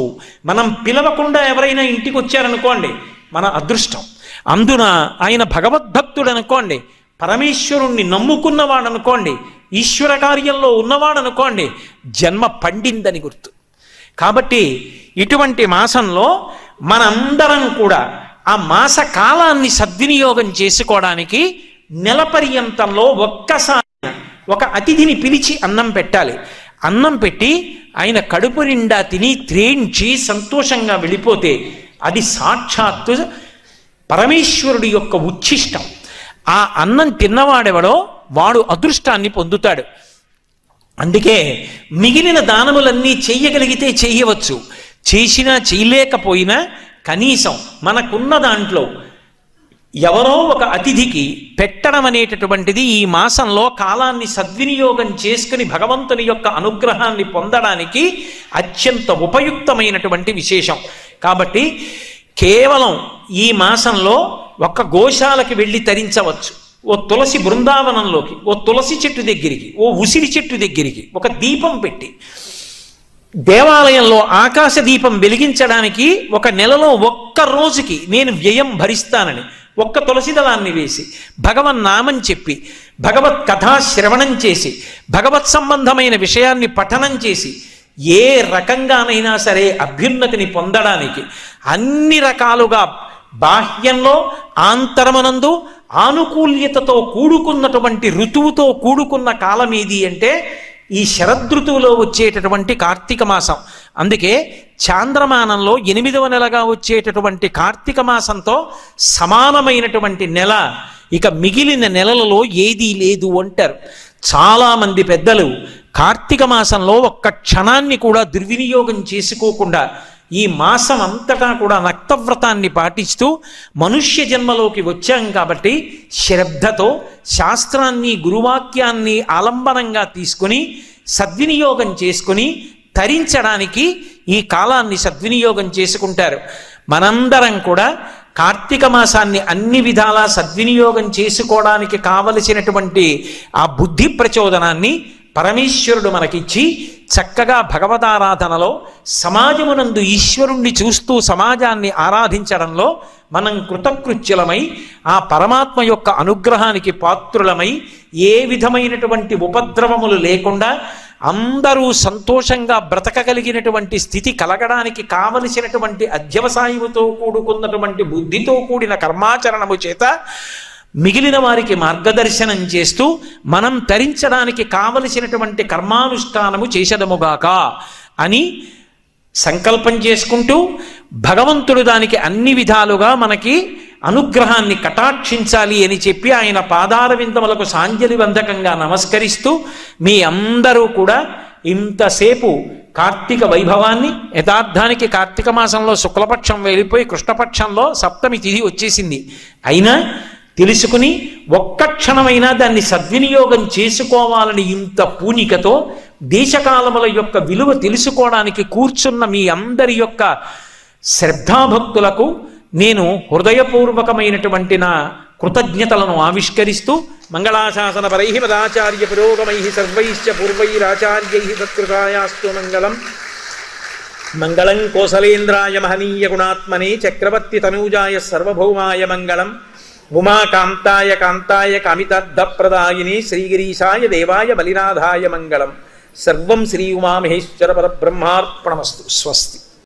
మనం పిలవకుండా ఎవరైనా ఇంటికి వచ్చారనుకోండి, మన అదృష్టం. అందున ఆయన భగవద్భక్తుడు అనుకోండి, పరమేశ్వరుణ్ణి నమ్ముకున్నవాడు అనుకోండి, ఈశ్వర కార్యంలో ఉన్నవాడు అనుకోండి, జన్మ పండిందని గుర్తు. కాబట్టి ఇటువంటి మాసంలో మనందరం కూడా ఆ మాస కాలాన్ని సద్వినియోగం చేసుకోవడానికి నెల పర్యంతంలో ఒక్కసారి ఒక అతిథిని పిలిచి అన్నం పెట్టాలి. అన్నం పెట్టి ఆయన కడుపు నిండా తిని త్రేంచి సంతోషంగా వెళ్ళిపోతే అది సాక్షాత్తు పరమేశ్వరుడి యొక్క ఉచ్ఛిష్టం. ఆ అన్నం తిన్నవాడెవడో వాడు అదృష్టాన్ని పొందుతాడు. అందుకే మిగిలిన దానములన్నీ చెయ్యగలిగితే చెయ్యవచ్చు, చేసినా చేయలేకపోయినా కనీసం మనకున్న దాంట్లో ఎవరో ఒక అతిథికి పెట్టడం అనేటటువంటిది ఈ మాసంలో కాలాన్ని సద్వినియోగం చేసుకుని భగవంతుని యొక్క అనుగ్రహాన్ని పొందడానికి అత్యంత ఉపయుక్తమైనటువంటి విశేషం. కాబట్టి కేవలం ఈ మాసంలో ఒక్క గోశాలకి వెళ్ళి తరించవచ్చు, ఓ తులసి బృందావనంలోకి, ఓ తులసి చెట్టు దగ్గరికి, ఓ ఉసిరి చెట్టు దగ్గరికి ఒక దీపం పెట్టి, దేవాలయంలో ఆకాశ దీపం వెలిగించడానికి ఒక నెలలో ఒక్క రోజుకి నేను వ్యయం భరిస్తానని ఒక్క తులసి దళాన్ని వేసి భగవన్నామం చెప్పి భగవత్ కథాశ్రవణం చేసి భగవత్ సంబంధమైన విషయాన్ని పఠనం చేసి ఏ రకంగానైనా సరే అభ్యున్నతిని పొందడానికి అన్ని రకాలుగా బాహ్యంలో ఆంతరమనందు ఆనుకూల్యతతో కూడుకున్నటువంటి ఋతువుతో కూడుకున్న కాలం ఏది అంటే ఈ శరదృతువులో వచ్చేటటువంటి కార్తీక మాసం. అందుకే చాంద్రమానంలో 8వ నెలగా వచ్చేటటువంటి కార్తీక మాసంతో సమానమైనటువంటి నెల ఇక మిగిలిన నెలలలో ఏదీ లేదు అంటారు. చాలామంది పెద్దలు కార్తీక మాసంలో ఒక్క క్షణాన్ని కూడా దుర్వినియోగం చేసుకోకుండా ఈ మాసం అంతటా కూడా నక్తవ్రతాన్ని పాటిస్తూ మనుష్య జన్మలోకి వచ్చాం కాబట్టి శ్రద్ధతో శాస్త్రాన్ని గురువాక్యాన్ని ఆలంబనంగా తీసుకుని సద్వినియోగం చేసుకుని తరించడానికి ఈ కాలాన్ని సద్వినియోగం చేసుకుంటారు. మనందరం కూడా కార్తీక మాసాన్ని అన్ని విధాలా సద్వినియోగం చేసుకోవడానికి కావలసినటువంటి ఆ బుద్ధి ప్రచోదనాన్ని పరమేశ్వరుడు మనకిచ్చి చక్కగా భగవదారాధనలో సమాజమునందు ఈశ్వరుణ్ణి చూస్తూ సమాజాన్ని ఆరాధించడంలో మనం కృతకృత్యులమై ఆ పరమాత్మ యొక్క అనుగ్రహానికి పాత్రులమై ఏ విధమైనటువంటి ఉపద్రవములు లేకుండా అందరూ సంతోషంగా బ్రతకగలిగినటువంటి స్థితి కలగడానికి కావలసినటువంటి అధ్యవసాయముతో కూడుకున్నటువంటి బుద్ధితో కూడిన కర్మాచరణము చేత మిగిలిన వారికి మార్గదర్శనం చేస్తూ మనం తరించడానికి కావలసినటువంటి కర్మానుష్ఠానము చేసదముగాక అని సంకల్పం చేసుకుంటూ భగవంతుడు దానికి అన్ని విధాలుగా మనకి అనుగ్రహాన్ని కటాక్షించాలి అని చెప్పి ఆయన పాదార విందములకు సాంజలి వందకంగా నమస్కరిస్తూ మీ అందరూ కూడా ఇంతసేపు కార్తీక వైభవాన్ని, యథార్థానికి కార్తీక మాసంలో శుక్లపక్షం వెళ్ళిపోయి కృష్ణపక్షంలో సప్తమి తిథి వచ్చేసింది, అయినా తెలుసుకుని ఒక్క క్షణమైనా దాన్ని సద్వినియోగం చేసుకోవాలని ఇంత పూనికతో దేశకాలముల యొక్క విలువ తెలుసుకోవడానికి కూర్చున్న మీ అందరి యొక్క శ్రద్ధాభక్తులకు నేను హృదయపూర్వకమైనటువంటి నా కృతజ్ఞతలను ఆవిష్కరిస్తూ మంగళాశాసన పరై మదాచార్య పురోగమై సర్వైశ్చ పూర్వైరాచార్యై సత్కృతాయాస్తు మంగళం. మంగళం కోసలేంద్రాయ మహనీయ గుణాత్మనే చక్రవర్తి తనూజాయ సర్వభౌమాయ మంగళం. ఉమాకాంతాయ కాంతాయ కామితార్థప్రదాయిని శ్రీగిరీశాయ దేవాయ బలినాథాయ మంగళం. సర్వం శ్రీ ఉమామహేశ్వర పరబ్రహ్మార్పణమస్తు. స్వస్తి.